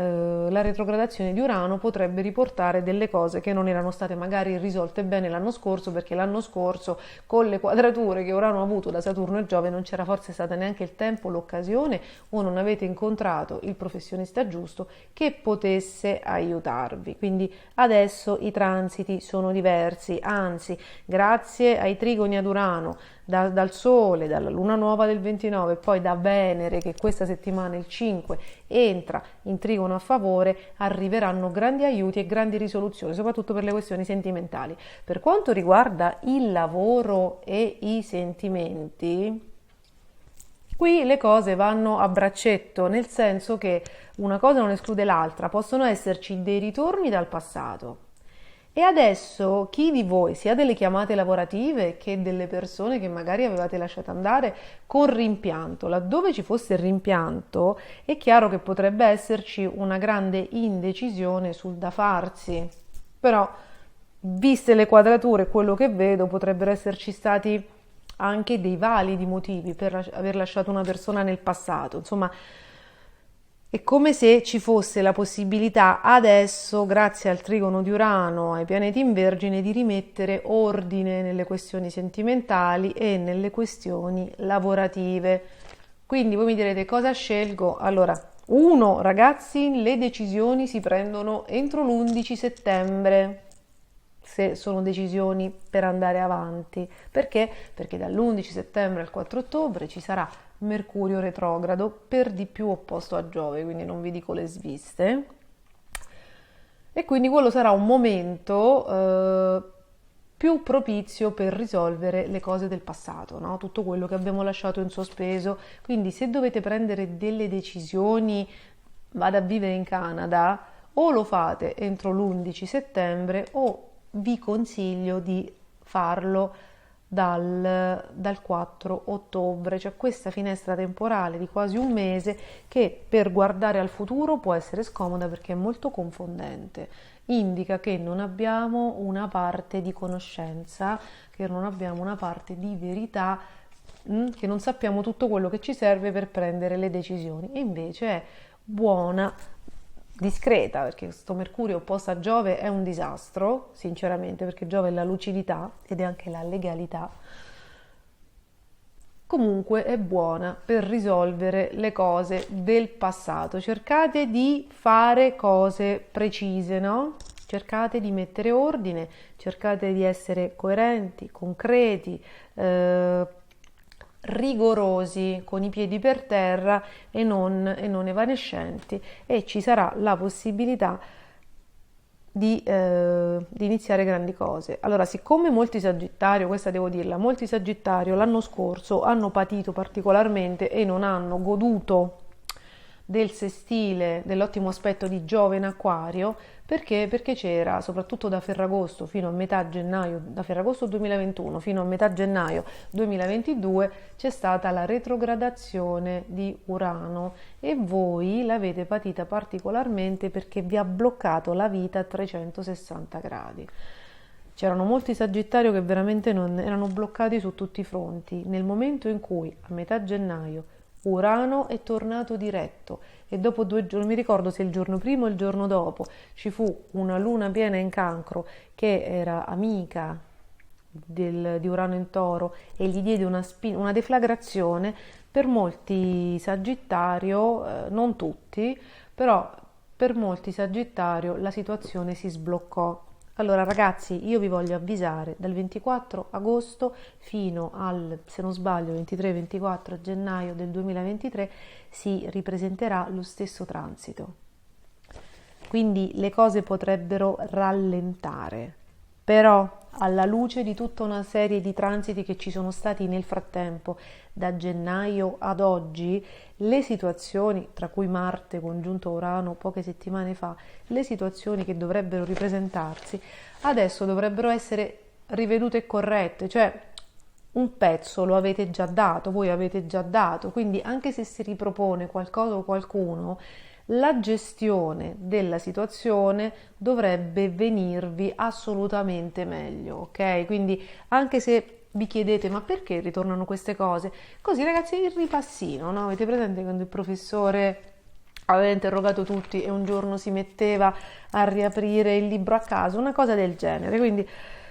la retrogradazione di Urano potrebbe riportare delle cose che non erano state magari risolte bene l'anno scorso, perché l'anno scorso con le quadrature che Urano ha avuto da Saturno e Giove non c'era forse stata neanche il tempo, l'occasione, o non avete incontrato il professionista giusto che potesse aiutarvi. Quindi adesso i transiti sono diversi, anzi grazie ai trigoni ad Urano dal Sole, dalla Luna nuova del 29 e poi da Venere, che questa settimana il 5 entra in trigono a favore, arriveranno grandi aiuti e grandi risoluzioni, soprattutto per le questioni sentimentali. Per quanto riguarda il lavoro e i sentimenti, qui le cose vanno a braccetto, nel senso che una cosa non esclude l'altra, possono esserci dei ritorni dal passato. E adesso chi di voi, sia delle chiamate lavorative che delle persone che magari avevate lasciato andare con rimpianto, laddove ci fosse il rimpianto, è chiaro che potrebbe esserci una grande indecisione sul da farsi. Però, viste le quadrature, quello che vedo, potrebbero esserci stati anche dei validi motivi per aver lasciato una persona nel passato. Insomma, è come se ci fosse la possibilità adesso, grazie al trigono di Urano, ai pianeti in Vergine, di rimettere ordine nelle questioni sentimentali e nelle questioni lavorative. Quindi voi mi direte cosa scelgo? Allora, uno, ragazzi, le decisioni si prendono entro l'11 settembre, se sono decisioni per andare avanti. Perché? Perché dall'11 settembre al 4 ottobre ci sarà Mercurio retrogrado, per di più opposto a Giove, quindi non vi dico le sviste, e quindi quello sarà un momento più propizio per risolvere le cose del passato, no? Tutto quello che abbiamo lasciato in sospeso. Quindi se dovete prendere delle decisioni, vado a vivere in Canada, o lo fate entro l'11 settembre o vi consiglio di farlo dal 4 ottobre. C'è questa finestra temporale di quasi un mese che per guardare al futuro può essere scomoda perché è molto confondente. Indica che non abbiamo una parte di conoscenza, che non abbiamo una parte di verità, che non sappiamo tutto quello che ci serve per prendere le decisioni. E invece è buona, discreta, perché questo Mercurio opposto a Giove è un disastro, sinceramente, perché Giove è la lucidità ed è anche la legalità. Comunque è buona per risolvere le cose del passato. Cercate di fare cose precise, no? Cercate di mettere ordine, cercate di essere coerenti, concreti, rigorosi, con i piedi per terra e non evanescenti, e ci sarà la possibilità di iniziare grandi cose. Allora, siccome molti Sagittario, questa devo dirla, molti Sagittario l'anno scorso hanno patito particolarmente e non hanno goduto del sestile, dell'ottimo aspetto di Giove in Acquario, perché c'era, soprattutto da Ferragosto fino a metà gennaio, da Ferragosto 2021 fino a metà gennaio 2022, c'è stata la retrogradazione di Urano e voi l'avete patita particolarmente perché vi ha bloccato la vita a 360 gradi. C'erano molti Sagittario che veramente non erano bloccati su tutti i fronti. Nel momento in cui a metà gennaio Urano è tornato diretto e dopo 2 giorni, non mi ricordo se il giorno prima o il giorno dopo, ci fu una luna piena in Cancro che era amica di Urano in Toro e gli diede una deflagrazione. Per molti Sagittario, non tutti, però per molti Sagittario la situazione si sbloccò Allora ragazzi, io vi voglio avvisare, dal 24 agosto fino al, se non sbaglio, 23-24 gennaio del 2023 si ripresenterà lo stesso transito. Quindi le cose potrebbero rallentare, però alla luce di tutta una serie di transiti che ci sono stati nel frattempo, da gennaio ad oggi, le situazioni, tra cui Marte congiunto Urano poche settimane fa, le situazioni che dovrebbero ripresentarsi, adesso dovrebbero essere rivedute e corrette, cioè un pezzo lo avete già dato, voi avete già dato, quindi anche se si ripropone qualcosa o qualcuno, la gestione della situazione dovrebbe venirvi assolutamente meglio, ok? Quindi anche se vi chiedete ma perché ritornano queste cose? Così ragazzi il ripassino, no? Avete presente quando il professore aveva interrogato tutti e un giorno si metteva a riaprire il libro a caso, una cosa del genere, quindi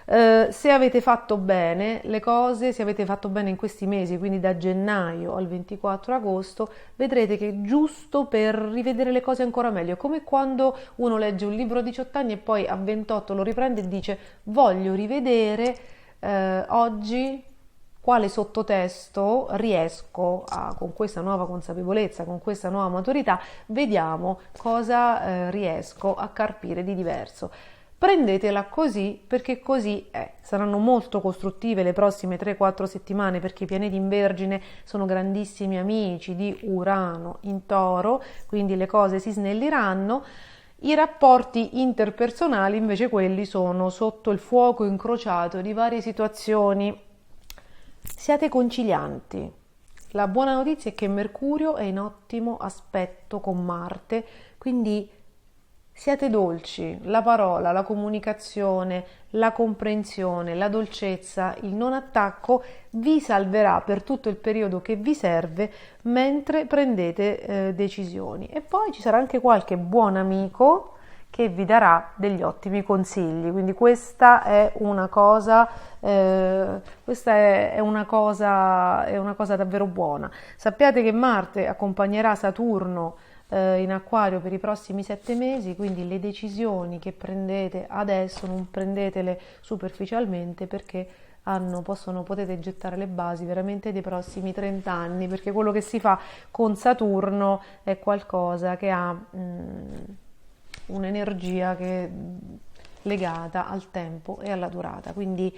se avete fatto bene le cose, se avete fatto bene in questi mesi, quindi da gennaio al 24 agosto, vedrete che è giusto per rivedere le cose ancora meglio, come quando uno legge un libro a 18 anni e poi a 28 lo riprende e dice voglio rivedere oggi quale sottotesto riesco a, con questa nuova consapevolezza, con questa nuova maturità, vediamo cosa riesco a carpire di diverso. Prendetela così perché così è. Saranno molto costruttive le prossime 3-4 settimane perché i pianeti in Vergine sono grandissimi amici di Urano in Toro, quindi le cose si snelliranno. I rapporti interpersonali invece quelli sono sotto il fuoco incrociato di varie situazioni. Siate concilianti. La buona notizia è che Mercurio è in ottimo aspetto con Marte, quindi siate dolci, la parola, la comunicazione, la comprensione, la dolcezza, il non attacco vi salverà per tutto il periodo che vi serve mentre prendete decisioni. E poi ci sarà anche qualche buon amico che vi darà degli ottimi consigli. Quindi questa è una cosa, è una cosa davvero buona. Sappiate che Marte accompagnerà Saturno in Acquario per i prossimi 7 mesi, quindi le decisioni che prendete adesso non prendetele superficialmente perché potete gettare le basi veramente dei prossimi 30 anni, perché quello che si fa con Saturno è qualcosa che ha un'energia che è legata al tempo e alla durata, quindi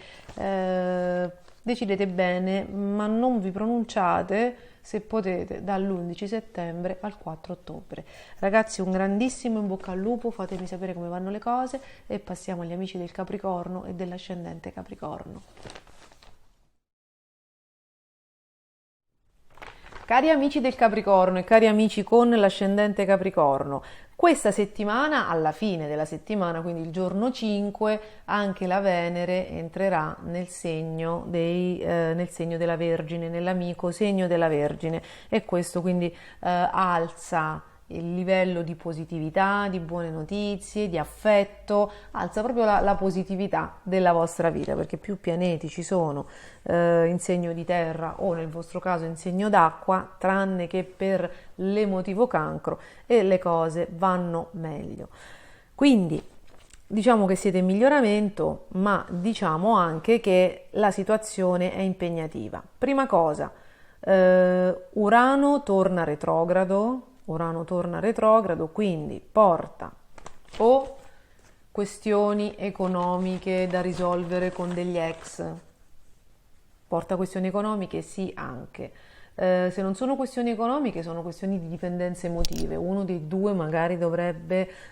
decidete bene, ma non vi pronunciate se potete dall'11 settembre al 4 ottobre. Ragazzi, un grandissimo in bocca al lupo, fatemi sapere come vanno le cose e passiamo agli amici del Capricorno e dell'ascendente Capricorno. Cari amici del Capricorno e cari amici con l'ascendente Capricorno, questa settimana, alla fine della settimana, quindi il giorno 5, anche la Venere entrerà nel segno della Vergine, nell'amico segno della Vergine, e questo quindi alza il livello di positività, di buone notizie, di affetto, alza proprio la positività della vostra vita, perché più pianeti ci sono in segno di terra o nel vostro caso in segno d'acqua, tranne che per l'emotivo Cancro, e le cose vanno meglio. Quindi diciamo che siete in miglioramento, ma diciamo anche che la situazione è impegnativa. Prima cosa, Urano torna retrogrado. Urano torna retrogrado, quindi porta o questioni economiche da risolvere con degli ex. Porta questioni economiche? Sì, anche. Se non sono questioni economiche, sono questioni di dipendenze emotive. Uno dei due magari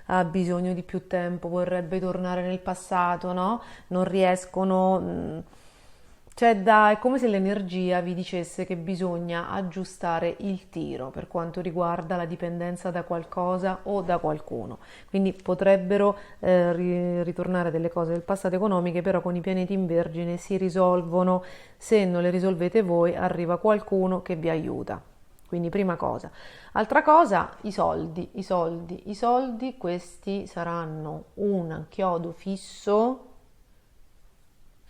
ha bisogno di più tempo, vorrebbe tornare nel passato, no? Non riescono. È come se l'energia vi dicesse che bisogna aggiustare il tiro per quanto riguarda la dipendenza da qualcosa o da qualcuno. Quindi potrebbero ritornare delle cose del passato economiche, però con i pianeti in Vergine si risolvono. Se non le risolvete voi, arriva qualcuno che vi aiuta. Quindi prima cosa. Altra cosa, i soldi. I soldi, questi saranno un chiodo fisso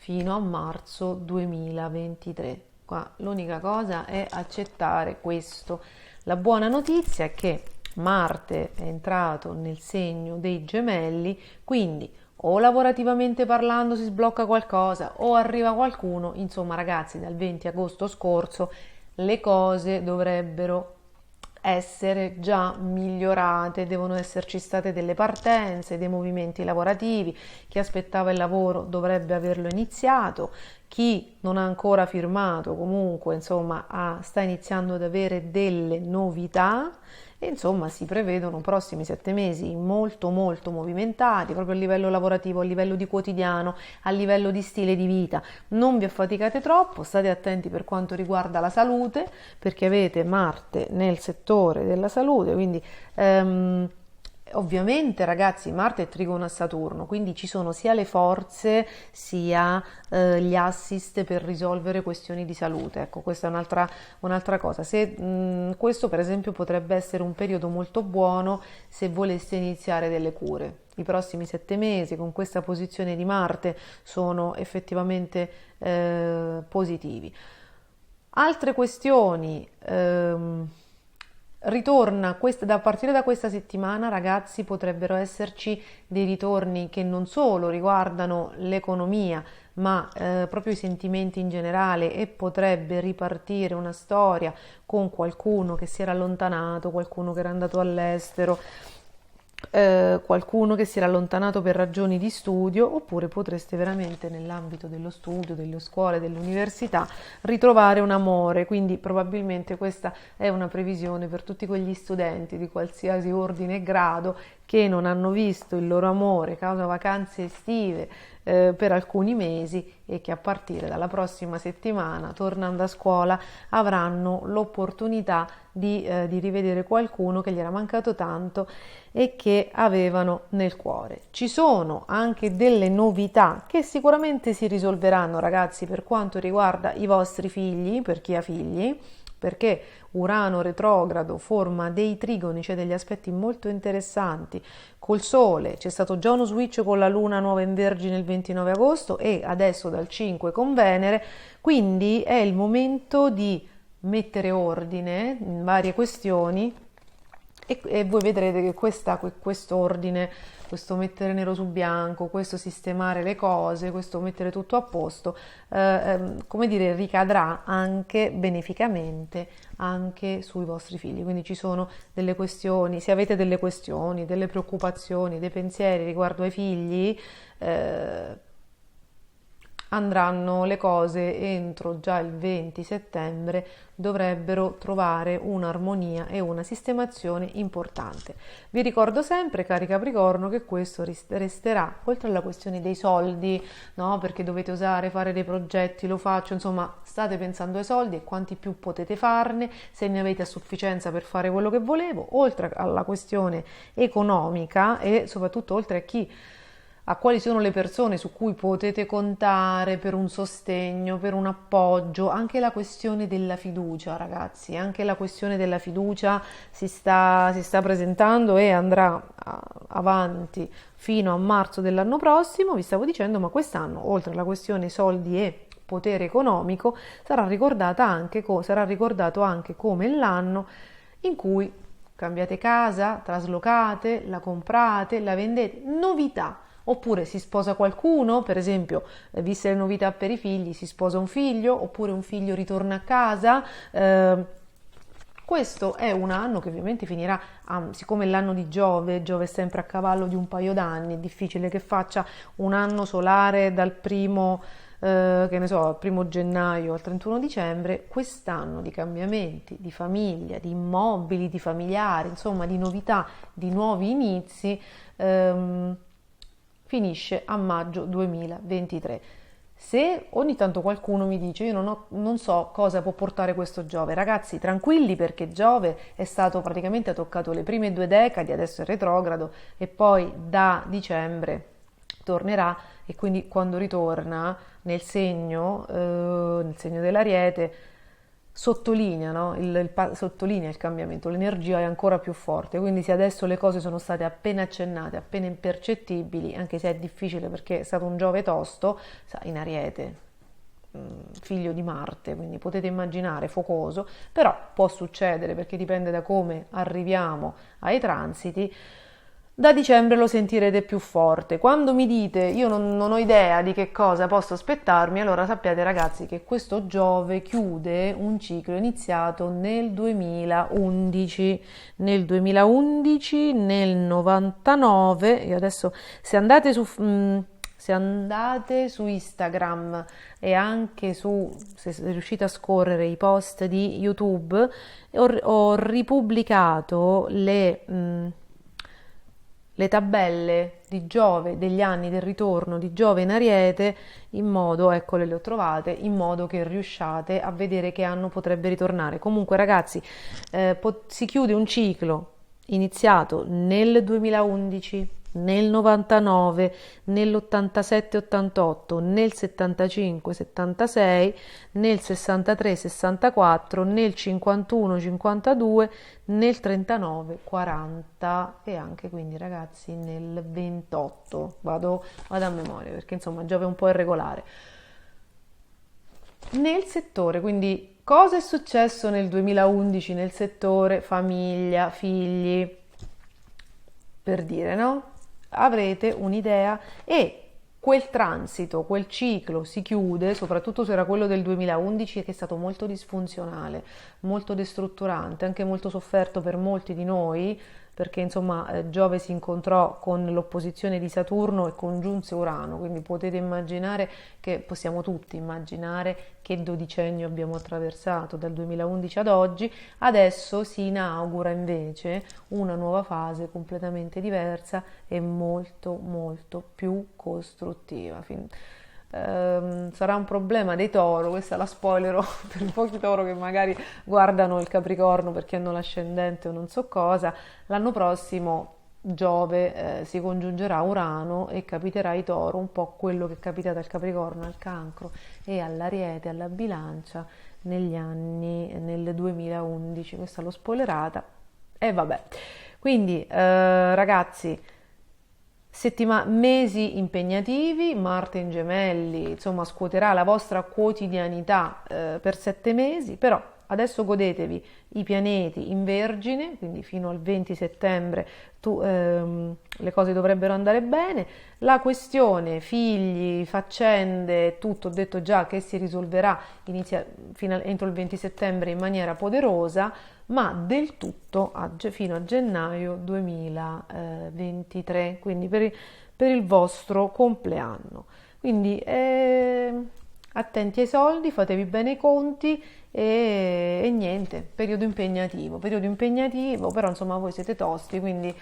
fino a marzo 2023. Qua l'unica cosa è accettare questo. La buona notizia è che Marte è entrato nel segno dei Gemelli, quindi o lavorativamente parlando si sblocca qualcosa o arriva qualcuno, insomma ragazzi, dal 20 agosto scorso le cose dovrebbero essere già migliorate, devono esserci state delle partenze, dei movimenti lavorativi, chi aspettava il lavoro dovrebbe averlo iniziato, chi non ha ancora firmato comunque insomma sta iniziando ad avere delle novità e insomma si prevedono prossimi 7 mesi molto molto movimentati proprio a livello lavorativo, a livello di quotidiano, a livello di stile di vita. Non vi affaticate troppo, state attenti per quanto riguarda la salute perché avete Marte nel settore della salute, quindi ovviamente ragazzi Marte è trigono a Saturno, quindi ci sono sia le forze sia gli assist per risolvere questioni di salute. Ecco, questa è un'altra cosa. Questo per esempio potrebbe essere un periodo molto buono se voleste iniziare delle cure. I prossimi 7 mesi con questa posizione di Marte sono effettivamente positivi. Altre questioni. Ritorna a partire da questa settimana, ragazzi, potrebbero esserci dei ritorni che non solo riguardano l'economia, ma proprio i sentimenti in generale e potrebbe ripartire una storia con qualcuno che si era allontanato, qualcuno che era andato all'estero, qualcuno che si era allontanato per ragioni di studio, oppure potreste veramente nell'ambito dello studio, delle scuole, dell'università ritrovare un amore. Quindi probabilmente questa è una previsione per tutti quegli studenti di qualsiasi ordine e grado che non hanno visto il loro amore causa vacanze estive per alcuni mesi e che a partire dalla prossima settimana, tornando a scuola, avranno l'opportunità di rivedere qualcuno che gli era mancato tanto e che avevano nel cuore. Ci sono anche delle novità che sicuramente si risolveranno, ragazzi, per quanto riguarda i vostri figli, per chi ha figli, perché Urano retrogrado forma dei trigoni, cioè degli aspetti molto interessanti col Sole. C'è stato già uno switch con la Luna nuova in Vergine il 29 agosto e adesso dal 5 con Venere, quindi è il momento di mettere ordine in varie questioni e voi vedrete che questo ordine, questo mettere nero su bianco, questo sistemare le cose, questo mettere tutto a posto, come dire, ricadrà anche beneficamente anche sui vostri figli. Quindi ci sono delle questioni, se avete delle questioni, delle preoccupazioni, dei pensieri riguardo ai figli, andranno le cose entro già il 20 settembre, dovrebbero trovare un'armonia e una sistemazione importante. Vi ricordo sempre, cari Capricorno, che questo resterà, oltre alla questione dei soldi, no? Perché dovete osare fare dei progetti, lo faccio, insomma, state pensando ai soldi e quanti più potete farne, se ne avete a sufficienza per fare quello che volevo, oltre alla questione economica e soprattutto oltre a quali sono le persone su cui potete contare per un sostegno, per un appoggio, anche la questione della fiducia, ragazzi, anche la questione della fiducia si sta presentando e andrà avanti fino a marzo dell'anno prossimo, vi stavo dicendo, ma quest'anno, oltre alla questione soldi e potere economico, sarà ricordato anche come l'anno in cui cambiate casa, traslocate, la comprate, la vendete, novità. Oppure si sposa qualcuno, per esempio, viste le novità per i figli, si sposa un figlio, oppure un figlio ritorna a casa. Questo è un anno che ovviamente finirà, siccome è l'anno di Giove è sempre a cavallo di un paio d'anni, è difficile che faccia un anno solare dal primo, al primo gennaio al 31 dicembre, quest'anno di cambiamenti, di famiglia, di immobili, di familiari, insomma di novità, di nuovi inizi, finisce a maggio 2023. Se ogni tanto qualcuno mi dice io non so cosa può portare questo Giove, ragazzi, tranquilli, perché Giove è stato praticamente, ha toccato le prime 2 decadi, adesso è retrogrado e poi da dicembre tornerà, e quindi quando ritorna nel segno dell'Ariete sottolinea, no? Sottolinea il cambiamento, l'energia è ancora più forte, quindi se adesso le cose sono state appena accennate, appena impercettibili, anche se è difficile perché è stato un Giove tosto, in Ariete, figlio di Marte, quindi potete immaginare focoso, però può succedere perché dipende da come arriviamo ai transiti. da dicembre lo sentirete più forte. Quando mi dite io non ho idea di che cosa posso aspettarmi, allora sappiate ragazzi che questo Giove chiude un ciclo iniziato nel 2011, nel 99, e adesso se andate su Instagram e anche se riuscite a scorrere i post di YouTube, ho ripubblicato le tabelle di Giove degli anni del ritorno di Giove in Ariete, in modo, eccole le ho trovate, in modo che riusciate a vedere che anno potrebbe ritornare. Comunque ragazzi, si chiude un ciclo iniziato nel 2011, nel 99, nell'87-88, nel 75-76, nel 63-64, nel 51-52, nel 39-40 e anche quindi ragazzi nel 28. Vado a memoria perché insomma Giove è un po' irregolare. Nel settore, quindi cosa è successo nel 2011 nel settore famiglia, figli, per dire, no? Avrete un'idea e quel transito, quel ciclo si chiude, soprattutto se era quello del 2011 che è stato molto disfunzionale, molto destrutturante, anche molto sofferto per molti di noi, perché insomma Giove si incontrò con l'opposizione di Saturno e congiunse Urano, quindi potete immaginare che possiamo tutti immaginare che dodicennio abbiamo attraversato dal 2011 ad oggi. Adesso si inaugura invece una nuova fase completamente diversa e molto molto più costruttiva. Sarà un problema dei Toro, questa la spoilerò per i pochi Toro che magari guardano il Capricorno perché hanno l'ascendente o non so cosa. L'anno prossimo Giove si congiungerà a Urano e capiterà ai Toro un po' quello che è capitato al Capricorno, al Cancro e all'Ariete, alla Bilancia nel 2011. Questa l'ho spoilerata e vabbè. Quindi ragazzi, mesi impegnativi, Marte in Gemelli, insomma, scuoterà la vostra quotidianità per 7 mesi, però adesso godetevi i pianeti in Vergine, quindi fino al 20 settembre le cose dovrebbero andare bene. La questione figli, faccende, tutto ho detto già che si risolverà entro il 20 settembre in maniera poderosa, ma del tutto fino a gennaio 2023, quindi per il vostro compleanno. Quindi attenti ai soldi, fatevi bene i conti e niente, periodo impegnativo, però insomma voi siete tosti, quindi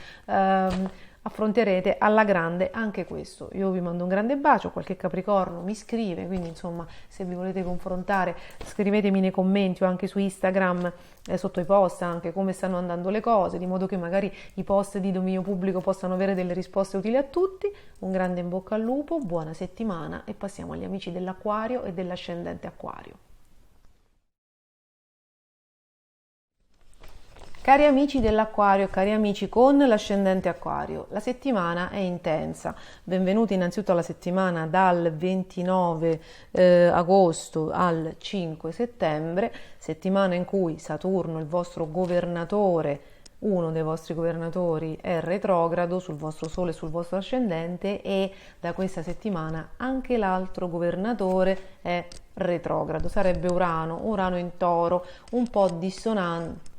affronterete alla grande anche questo. Io vi mando un grande bacio, qualche Capricorno mi scrive, quindi insomma se vi volete confrontare scrivetemi nei commenti o anche su Instagram sotto i post anche come stanno andando le cose, di modo che magari i post di dominio pubblico possano avere delle risposte utili a tutti. Un grande in bocca al lupo, buona settimana e passiamo agli amici dell'Acquario e dell'ascendente Acquario. Cari amici dell'Acquario, cari amici con l'ascendente Acquario, la settimana è intensa. Benvenuti innanzitutto alla settimana dal 29 agosto al 5 settembre, settimana in cui Saturno, il vostro governatore, uno dei vostri governatori, è retrogrado sul vostro Sole e sul vostro ascendente, e da questa settimana anche l'altro governatore è retrogrado, sarebbe Urano in Toro, un po' dissonante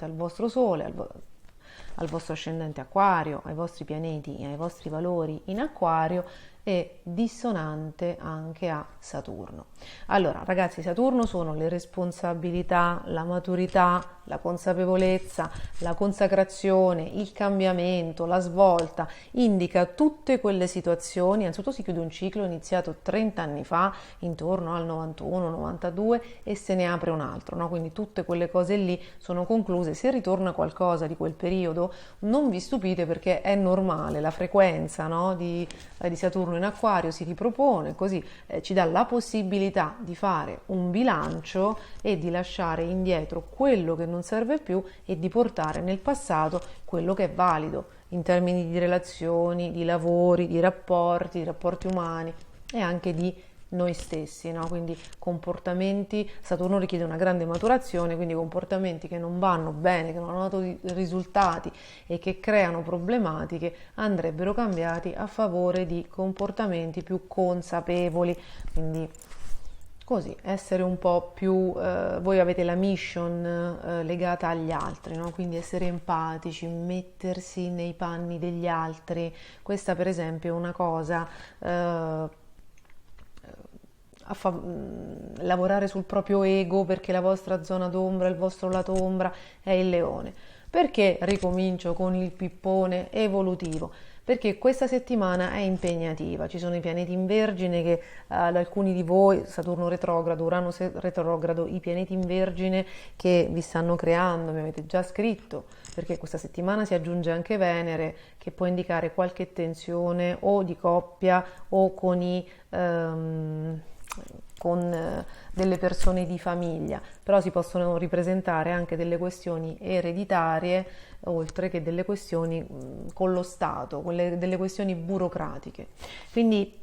al vostro Sole, al vostro ascendente Acquario, ai vostri pianeti e ai vostri valori in Acquario, e dissonante anche a Saturno. Allora ragazzi, Saturno sono le responsabilità, la maturità, la consapevolezza, la consacrazione, il cambiamento, la svolta, indica tutte quelle situazioni. Innanzitutto si chiude un ciclo iniziato 30 anni fa, intorno al 91-92, e se ne apre un altro, no? Quindi tutte quelle cose lì sono concluse. Se ritorna qualcosa di quel periodo non vi stupite, perché è normale, la frequenza, no, di Saturno in Acquario si ripropone, così ci dà la possibilità di fare un bilancio e di lasciare indietro quello che non serve più e di portare nel passato quello che è valido in termini di relazioni, di lavori, di rapporti umani e anche di noi stessi, no? Quindi comportamenti, Saturno richiede una grande maturazione, quindi comportamenti che non vanno bene, che non hanno dato risultati e che creano problematiche andrebbero cambiati a favore di comportamenti più consapevoli, quindi così essere un po' più, voi avete la mission legata agli altri, no? Quindi essere empatici, mettersi nei panni degli altri, questa per esempio è una cosa, lavorare sul proprio ego, perché la vostra zona d'ombra, il vostro lato ombra è il leone. Perché ricomincio con il pippone evolutivo? Perché questa settimana è impegnativa, ci sono i pianeti in Vergine che ad alcuni di voi, Saturno retrogrado, Urano retrogrado, i pianeti in Vergine che vi stanno creando, mi avete già scritto, perché questa settimana si aggiunge anche Venere che può indicare qualche tensione o di coppia o con delle persone di famiglia, però si possono ripresentare anche delle questioni ereditarie, oltre che delle questioni con lo Stato, delle questioni burocratiche. Quindi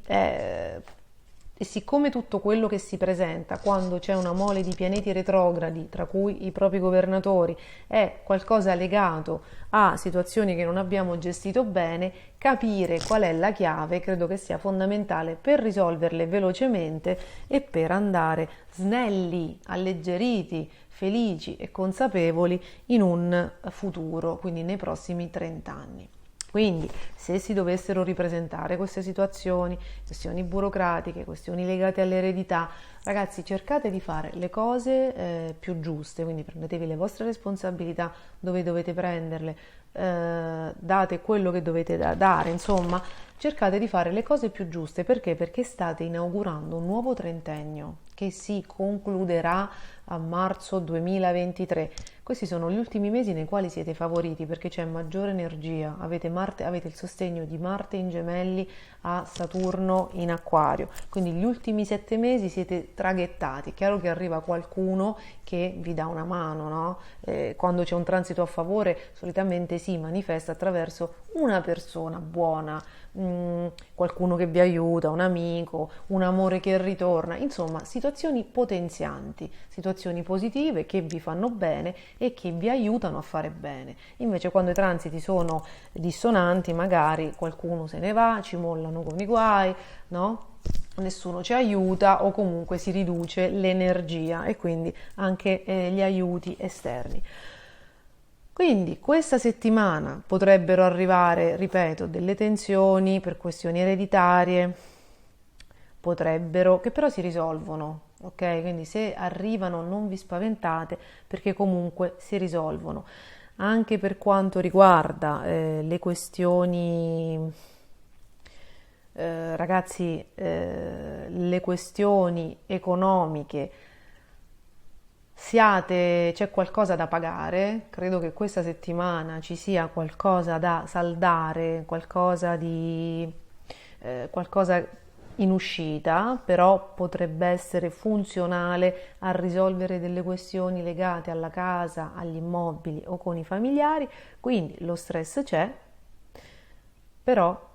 e siccome tutto quello che si presenta quando c'è una mole di pianeti retrogradi, tra cui i propri governatori, è qualcosa legato a situazioni che non abbiamo gestito bene, capire qual è la chiave credo che sia fondamentale per risolverle velocemente e per andare snelli, alleggeriti, felici e consapevoli in un futuro, quindi nei prossimi 30 anni. Quindi, se si dovessero ripresentare queste situazioni, questioni burocratiche, questioni legate all'eredità, ragazzi, cercate di fare le cose più giuste, quindi prendetevi le vostre responsabilità dove dovete prenderle, date quello che dovete dare, insomma, cercate di fare le cose più giuste. Perché? Perché state inaugurando un nuovo trentennio che si concluderà a marzo 2023. Questi sono gli ultimi mesi nei quali siete favoriti perché c'è maggiore energia, avete il sostegno di Marte in Gemelli a Saturno in Acquario, quindi gli ultimi 7 mesi siete traghettati. È chiaro che arriva qualcuno che vi dà una mano, no? Quando c'è un transito a favore solitamente si manifesta attraverso una persona buona, qualcuno che vi aiuta, un amico, un amore che ritorna, insomma situazioni potenzianti, situazioni positive che vi fanno bene e che vi aiutano a fare bene. Invece quando i transiti sono dissonanti magari qualcuno se ne va, ci mollano con i guai, no? Nessuno ci aiuta o comunque si riduce l'energia e quindi anche gli aiuti esterni. Quindi questa settimana potrebbero arrivare, ripeto, delle tensioni per questioni ereditarie, che però si risolvono, ok? Quindi se arrivano non vi spaventate perché comunque si risolvono. Anche per quanto riguarda le questioni, ragazzi, le questioni economiche, c'è qualcosa da pagare, credo che questa settimana ci sia qualcosa da saldare, qualcosa in uscita, però potrebbe essere funzionale a risolvere delle questioni legate alla casa, agli immobili o con i familiari, quindi lo stress c'è, però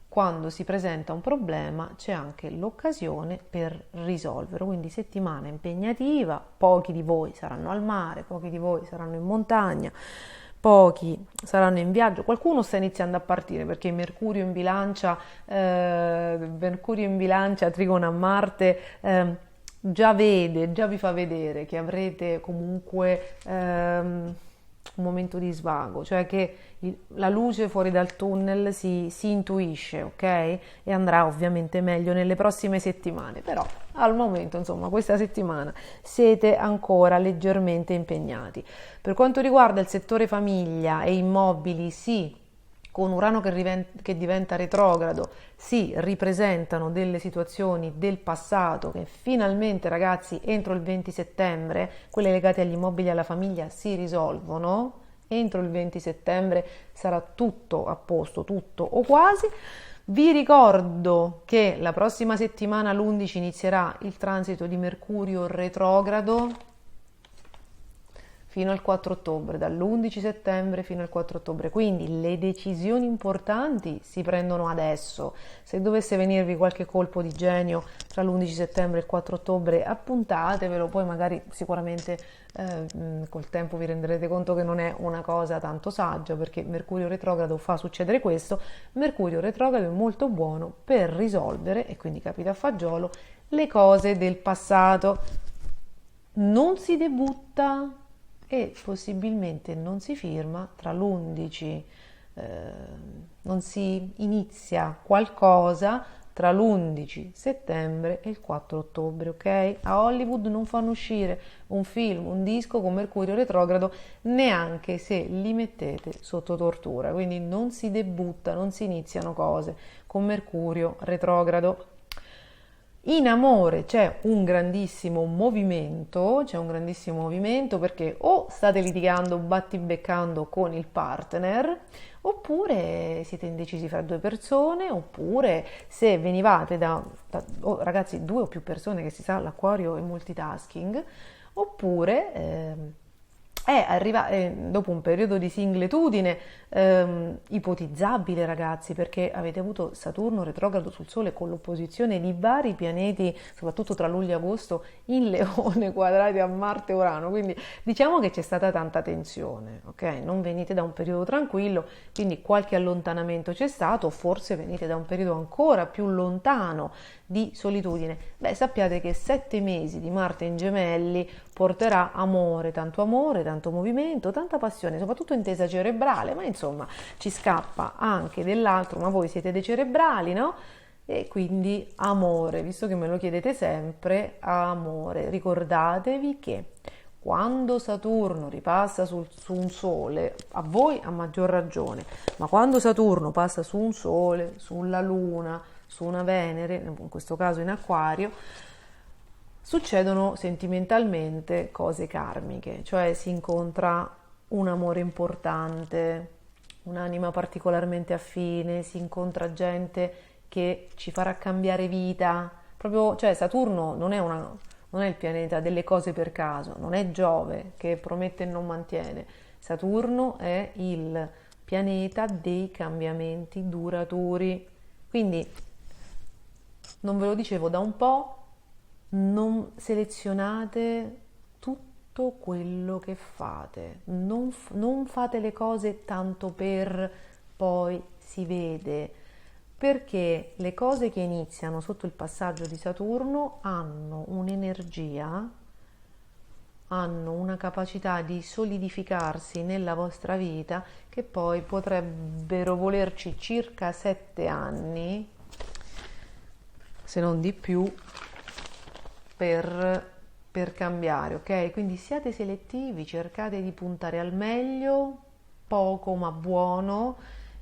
quando si presenta un problema c'è anche l'occasione per risolverlo, quindi settimana impegnativa, pochi di voi saranno al mare, pochi di voi saranno in montagna, pochi saranno in viaggio, qualcuno sta iniziando a partire perché Mercurio in bilancia, trigono a Marte, già vi fa vedere che avrete comunque un momento di svago, cioè che la luce fuori dal tunnel si intuisce, ok? E andrà ovviamente meglio nelle prossime settimane, però al momento, insomma, questa settimana siete ancora leggermente impegnati. Per quanto riguarda il settore famiglia e immobili, sì, con Urano che diventa retrogrado, si ripresentano delle situazioni del passato che finalmente, ragazzi, entro il 20 settembre, quelle legate agli immobili e alla famiglia, si risolvono. Entro il 20 settembre sarà tutto a posto, tutto o quasi. Vi ricordo che la prossima settimana, l'11, inizierà il transito di Mercurio retrogrado fino al 4 ottobre, dall'11 settembre fino al 4 ottobre, quindi le decisioni importanti si prendono adesso. Se dovesse venirvi qualche colpo di genio tra l'11 settembre e il 4 ottobre, appuntatevelo, poi magari sicuramente col tempo vi renderete conto che non è una cosa tanto saggia, perché Mercurio retrogrado fa succedere questo. Mercurio retrogrado è molto buono per risolvere, e quindi capita a fagiolo, le cose del passato. Non si debutta e possibilmente non si firma tra l'11, non si inizia qualcosa tra l'11 settembre e il 4 ottobre, ok? A Hollywood non fanno uscire un film, un disco con Mercurio retrogrado, neanche se li mettete sotto tortura, quindi non si debutta, non si iniziano cose con Mercurio retrogrado. In amore c'è un grandissimo movimento, perché o state litigando, battibeccando con il partner, oppure siete indecisi fra due persone, oppure se venivate ragazzi, due o più persone, che si sa, l'Acquario è multitasking, oppure dopo un periodo di singletudine, ipotizzabile ragazzi, perché avete avuto Saturno retrogrado sul Sole con l'opposizione di vari pianeti, soprattutto tra luglio e agosto, in Leone, quadrati a Marte e Urano, quindi diciamo che c'è stata tanta tensione, ok? Non venite da un periodo tranquillo, quindi qualche allontanamento c'è stato, forse venite da un periodo ancora più lontano di solitudine. Beh, sappiate che 7 mesi di Marte in Gemelli porterà amore, tanto movimento, tanta passione, soprattutto intesa cerebrale, ma insomma ci scappa anche dell'altro, ma voi siete dei cerebrali, no? E quindi amore, visto che me lo chiedete sempre, amore. Ricordatevi che quando Saturno ripassa su un Sole, a voi a maggior ragione, ma quando Saturno passa su un Sole, sulla Luna, su una Venere, in questo caso in Acquario, succedono sentimentalmente cose karmiche, cioè si incontra un amore importante, un'anima particolarmente affine, si incontra gente che ci farà cambiare vita. Proprio, cioè Saturno non è il pianeta delle cose per caso, non è Giove che promette e non mantiene. Saturno è il pianeta dei cambiamenti duraturi. Quindi, non ve lo dicevo da un po', non selezionate tutto quello che fate, non fate le cose tanto per, poi si vede, perché le cose che iniziano sotto il passaggio di Saturno hanno un'energia, hanno una capacità di solidificarsi nella vostra vita, che poi potrebbero volerci circa 7 anni, se non di più, per cambiare, ok? Quindi siate selettivi, cercate di puntare al meglio, poco ma buono,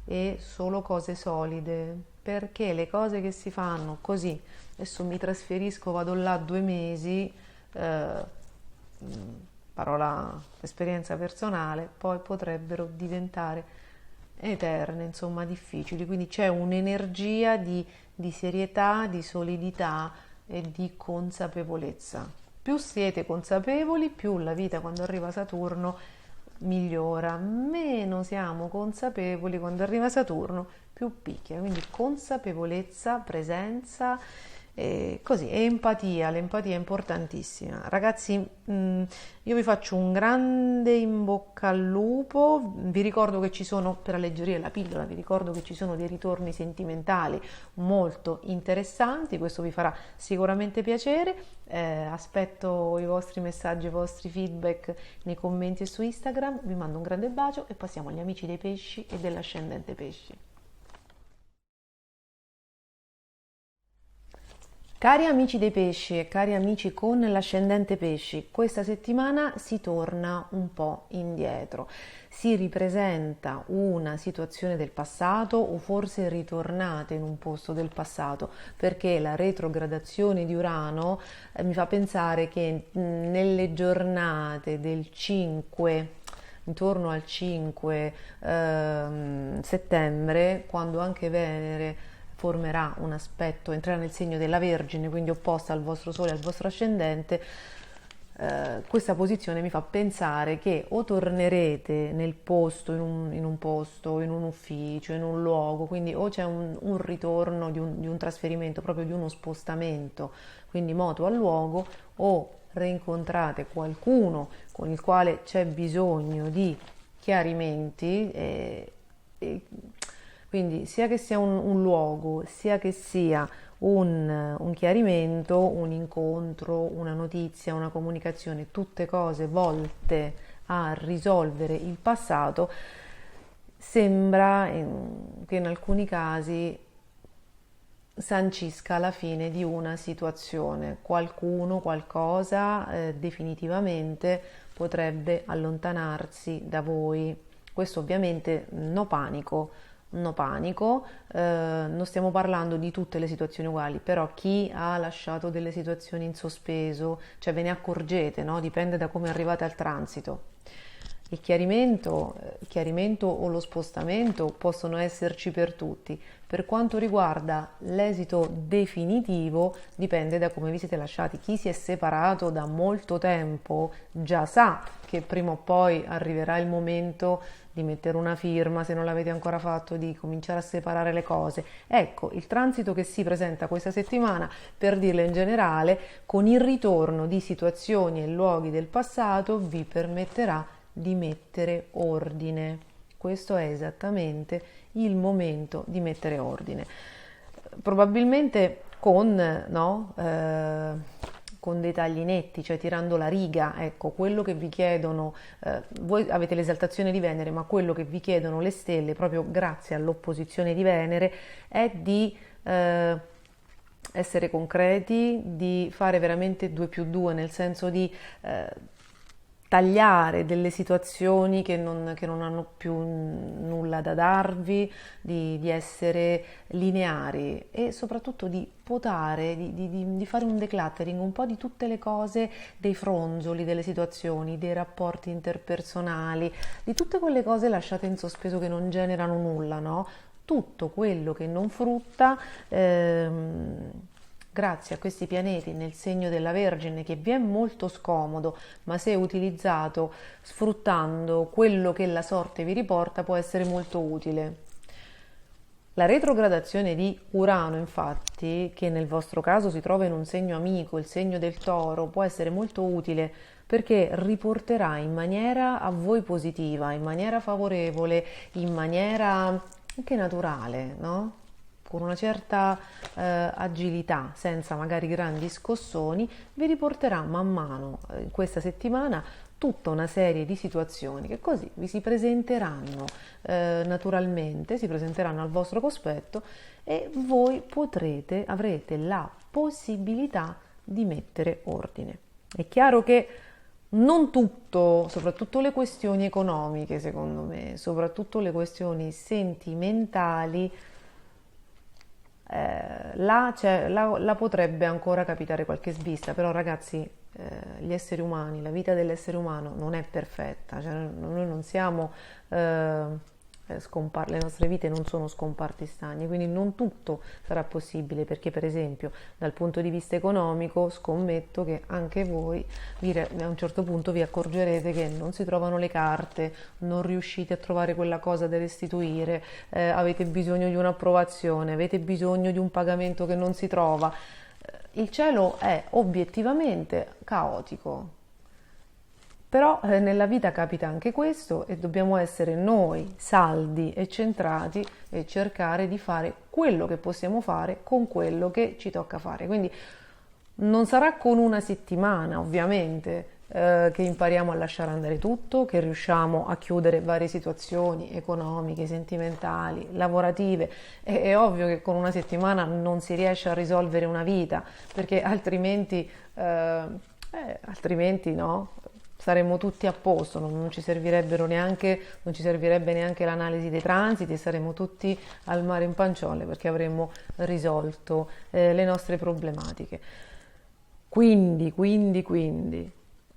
e solo cose solide, perché le cose che si fanno così, adesso mi trasferisco, vado là 2 mesi, parola esperienza personale, poi potrebbero diventare eterne, insomma difficili, quindi c'è un'energia di serietà, di solidità e di consapevolezza. Più siete consapevoli, più la vita quando arriva Saturno migliora, meno siamo consapevoli quando arriva Saturno, più picchia, quindi consapevolezza, presenza, così, e empatia, l'empatia è importantissima. Ragazzi, io vi faccio un grande in bocca al lupo, vi ricordo che ci sono, per alleggerire la pillola, vi ricordo che ci sono dei ritorni sentimentali molto interessanti, questo vi farà sicuramente piacere, aspetto i vostri messaggi, i vostri feedback nei commenti e su Instagram, vi mando un grande bacio e passiamo agli amici dei pesci e dell'ascendente pesci. Cari amici dei pesci e cari amici con l'ascendente pesci, questa settimana si torna un po' indietro, si ripresenta una situazione del passato o forse ritornate in un posto del passato, perché la retrogradazione di Urano mi fa pensare che nelle giornate del 5, intorno al 5 settembre, quando anche Venere formerà un aspetto, entrerà nel segno della Vergine, quindi opposta al vostro Sole e al vostro ascendente, questa posizione mi fa pensare che o tornerete nel posto, in un posto, in un ufficio, in un luogo, quindi o c'è un ritorno di un trasferimento, proprio di uno spostamento, quindi moto al luogo, o rincontrate qualcuno con il quale c'è bisogno di chiarimenti, e quindi sia che sia un luogo, sia che sia un chiarimento, un incontro, una notizia, una comunicazione, tutte cose volte a risolvere il passato, sembra che in alcuni casi sancisca la fine di una situazione. Qualcuno, qualcosa definitivamente potrebbe allontanarsi da voi. Questo ovviamente no panico, no panico, non stiamo parlando di tutte le situazioni uguali, però chi ha lasciato delle situazioni in sospeso, cioè ve ne accorgete, no? Dipende da come arrivate al transito. Il chiarimento o lo spostamento possono esserci per tutti. Per quanto riguarda l'esito definitivo, dipende da come vi siete lasciati. Chi si è separato da molto tempo già sa che prima o poi arriverà il momento di mettere una firma, se non l'avete ancora fatto, di cominciare a separare le cose. Ecco, il transito che si presenta questa settimana, per dirla in generale, con il ritorno di situazioni e luoghi del passato, vi permetterà di mettere ordine. Questo è esattamente il momento di mettere ordine. Probabilmente con, no? Con dei tagli netti, cioè tirando la riga, ecco, quello che vi chiedono, voi avete l'esaltazione di Venere, ma quello che vi chiedono le stelle, proprio grazie all'opposizione di Venere, è di essere concreti, di fare veramente 2+2, nel senso di tagliare delle situazioni che non hanno più nulla da darvi, di essere lineari e soprattutto di potare, di fare un decluttering un po' di tutte le cose, dei fronzoli, delle situazioni, dei rapporti interpersonali, di tutte quelle cose lasciate in sospeso che non generano nulla, no? Tutto quello che non frutta, grazie a questi pianeti nel segno della Vergine, che vi è molto scomodo, ma se utilizzato sfruttando quello che la sorte vi riporta, può essere molto utile. La retrogradazione di Urano, infatti, che nel vostro caso si trova in un segno amico, il segno del Toro, può essere molto utile perché riporterà in maniera a voi positiva, in maniera favorevole, in maniera anche naturale, no? Con una certa agilità, senza magari grandi scossoni, vi riporterà man mano in questa settimana tutta una serie di situazioni che così vi si presenteranno naturalmente, si presenteranno al vostro cospetto e voi avrete la possibilità di mettere ordine. È chiaro che non tutto, soprattutto le questioni economiche, secondo me, soprattutto le questioni sentimentali, la potrebbe ancora capitare qualche svista, però ragazzi, gli esseri umani, la vita dell'essere umano non è perfetta, cioè noi non siamo le nostre vite non sono scomparti stagni, quindi non tutto sarà possibile, perché per esempio dal punto di vista economico scommetto che anche voi a un certo punto vi accorgerete che non si trovano le carte, non riuscite a trovare quella cosa da restituire, avete bisogno di un'approvazione, avete bisogno di un pagamento che non si trova. Il cielo è obiettivamente caotico. Però nella vita capita anche questo e dobbiamo essere noi saldi e centrati e cercare di fare quello che possiamo fare con quello che ci tocca fare. Quindi non sarà con una settimana, ovviamente, che impariamo a lasciare andare tutto, che riusciamo a chiudere varie situazioni economiche, sentimentali, lavorative. È ovvio che con una settimana non si riesce a risolvere una vita, perché altrimenti no? Saremmo tutti a posto, non ci servirebbe neanche l'analisi dei transiti e saremmo tutti al mare in panciole perché avremmo risolto le nostre problematiche. Quindi,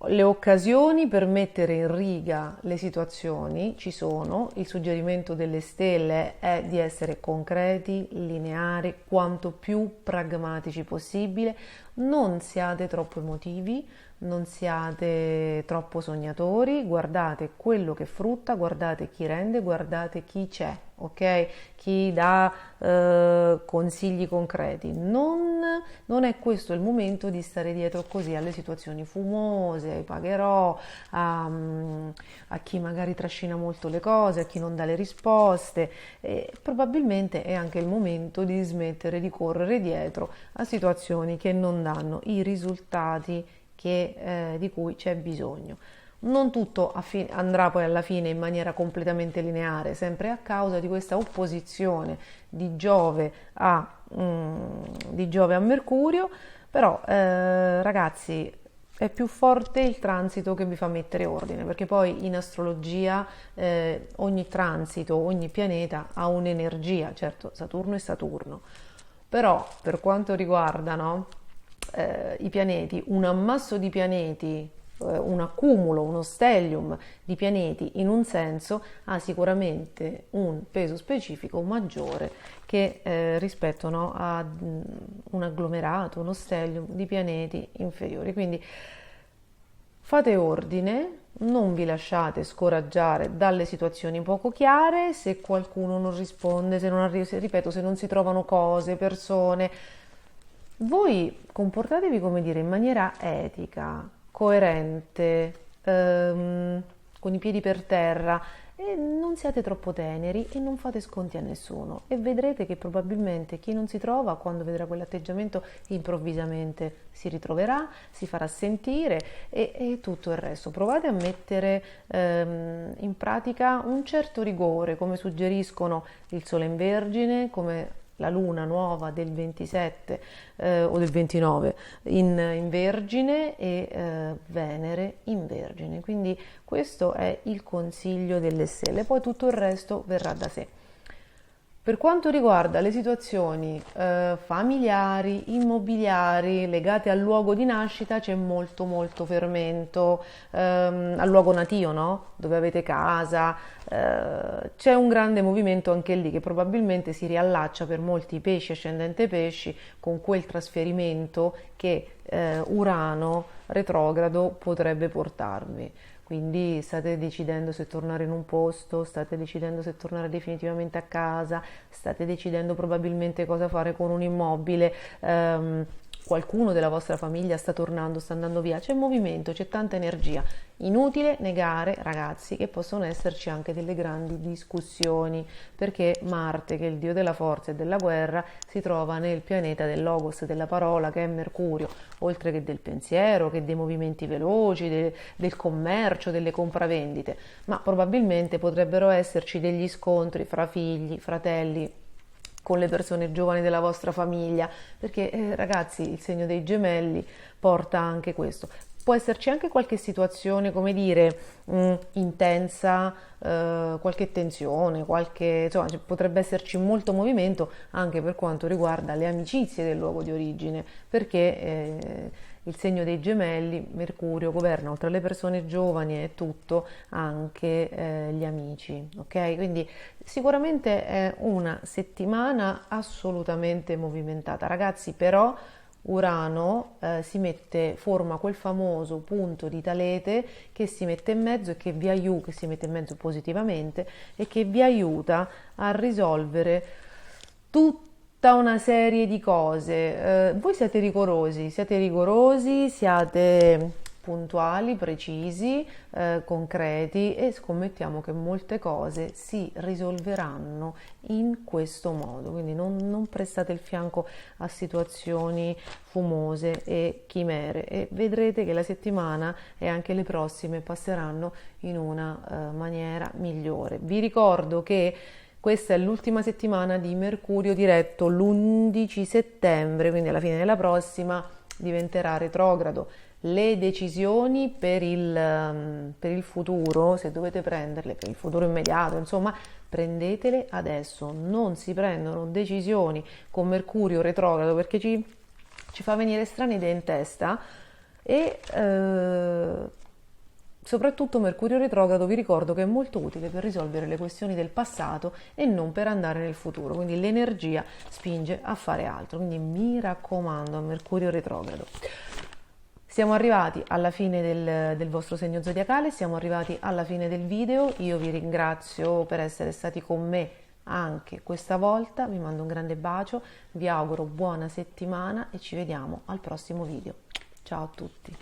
le occasioni per mettere in riga le situazioni ci sono. Il suggerimento delle stelle è di essere concreti, lineari, quanto più pragmatici possibile. Non siate troppo emotivi, non siate troppo sognatori, guardate quello che frutta, guardate chi rende, guardate chi c'è, ok? Chi dà consigli concreti. Non è questo il momento di stare dietro così alle situazioni fumose, ai pagherò, a chi magari trascina molto le cose, a chi non dà le risposte. E probabilmente è anche il momento di smettere di correre dietro a situazioni che non danno i risultati di cui c'è bisogno. Non tutto andrà poi alla fine in maniera completamente lineare, sempre a causa di questa opposizione di Giove a Mercurio, però ragazzi è più forte il transito che vi fa mettere ordine, perché poi in astrologia ogni transito, ogni pianeta ha un'energia, certo Saturno è Saturno, però per quanto riguarda, no, i pianeti, un ammasso di pianeti, un accumulo, uno stellium di pianeti in un senso ha sicuramente un peso specifico maggiore che rispetto, no, a un agglomerato, uno stellium di pianeti inferiori. Quindi fate ordine, non vi lasciate scoraggiare dalle situazioni poco chiare, se qualcuno non risponde, se non arriva, ripeto, se non si trovano cose, persone, voi comportatevi, come dire, in maniera etica, coerente, con i piedi per terra e non siate troppo teneri e non fate sconti a nessuno e vedrete che probabilmente chi non si trova, quando vedrà quell'atteggiamento, improvvisamente si ritroverà, si farà sentire e tutto il resto. Provate a mettere in pratica un certo rigore, come suggeriscono il Sole in Vergine, come la luna nuova del 27 o del 29 in Vergine e Venere in Vergine. Quindi questo è il consiglio delle stelle, poi tutto il resto verrà da sé. Per quanto riguarda le situazioni familiari, immobiliari, legate al luogo di nascita, c'è molto fermento, al luogo natio, no? Dove avete casa, c'è un grande movimento anche lì che probabilmente si riallaccia per molti pesci, ascendente pesci, con quel trasferimento che Urano retrogrado potrebbe portarvi. Quindi state decidendo se tornare in un posto, state decidendo se tornare definitivamente a casa, state decidendo probabilmente cosa fare con un immobile, qualcuno della vostra famiglia sta tornando, sta andando via, c'è movimento, c'è tanta energia. Inutile negare, ragazzi, che possono esserci anche delle grandi discussioni, perché Marte, che è il dio della forza e della guerra, si trova nel pianeta del logos, della parola, che è Mercurio, oltre che del pensiero, che dei movimenti veloci, del commercio, delle compravendite, ma probabilmente potrebbero esserci degli scontri fra figli, fratelli, con le persone giovani della vostra famiglia, perché ragazzi, il segno dei gemelli porta anche questo. Può esserci anche qualche situazione, come dire, intensa, qualche tensione, insomma, potrebbe esserci molto movimento anche per quanto riguarda le amicizie del luogo di origine, perché il segno dei gemelli, Mercurio, governa oltre alle persone giovani e tutto anche gli amici, ok? Quindi sicuramente è una settimana assolutamente movimentata, ragazzi, però Urano forma quel famoso punto di talete che si mette in mezzo e che vi aiuta, che si mette in mezzo positivamente e che vi aiuta a risolvere tutta una serie di cose. Voi siete rigorosi, siate puntuali, precisi, concreti e scommettiamo che molte cose si risolveranno in questo modo, quindi non prestate il fianco a situazioni fumose e chimere e vedrete che la settimana e anche le prossime passeranno in una maniera migliore. Vi ricordo che questa è l'ultima settimana di Mercurio diretto, l'11 settembre, quindi alla fine della prossima diventerà retrogrado. Le decisioni per il futuro, se dovete prenderle per il futuro immediato, insomma, prendetele adesso. Non si prendono decisioni con Mercurio retrogrado perché ci fa venire strane idee in testa e Soprattutto Mercurio retrogrado vi ricordo che è molto utile per risolvere le questioni del passato e non per andare nel futuro, quindi l'energia spinge a fare altro, quindi mi raccomando, Mercurio retrogrado. Siamo arrivati alla fine del vostro segno zodiacale, siamo arrivati alla fine del video, io vi ringrazio per essere stati con me anche questa volta, vi mando un grande bacio, vi auguro buona settimana e ci vediamo al prossimo video. Ciao a tutti!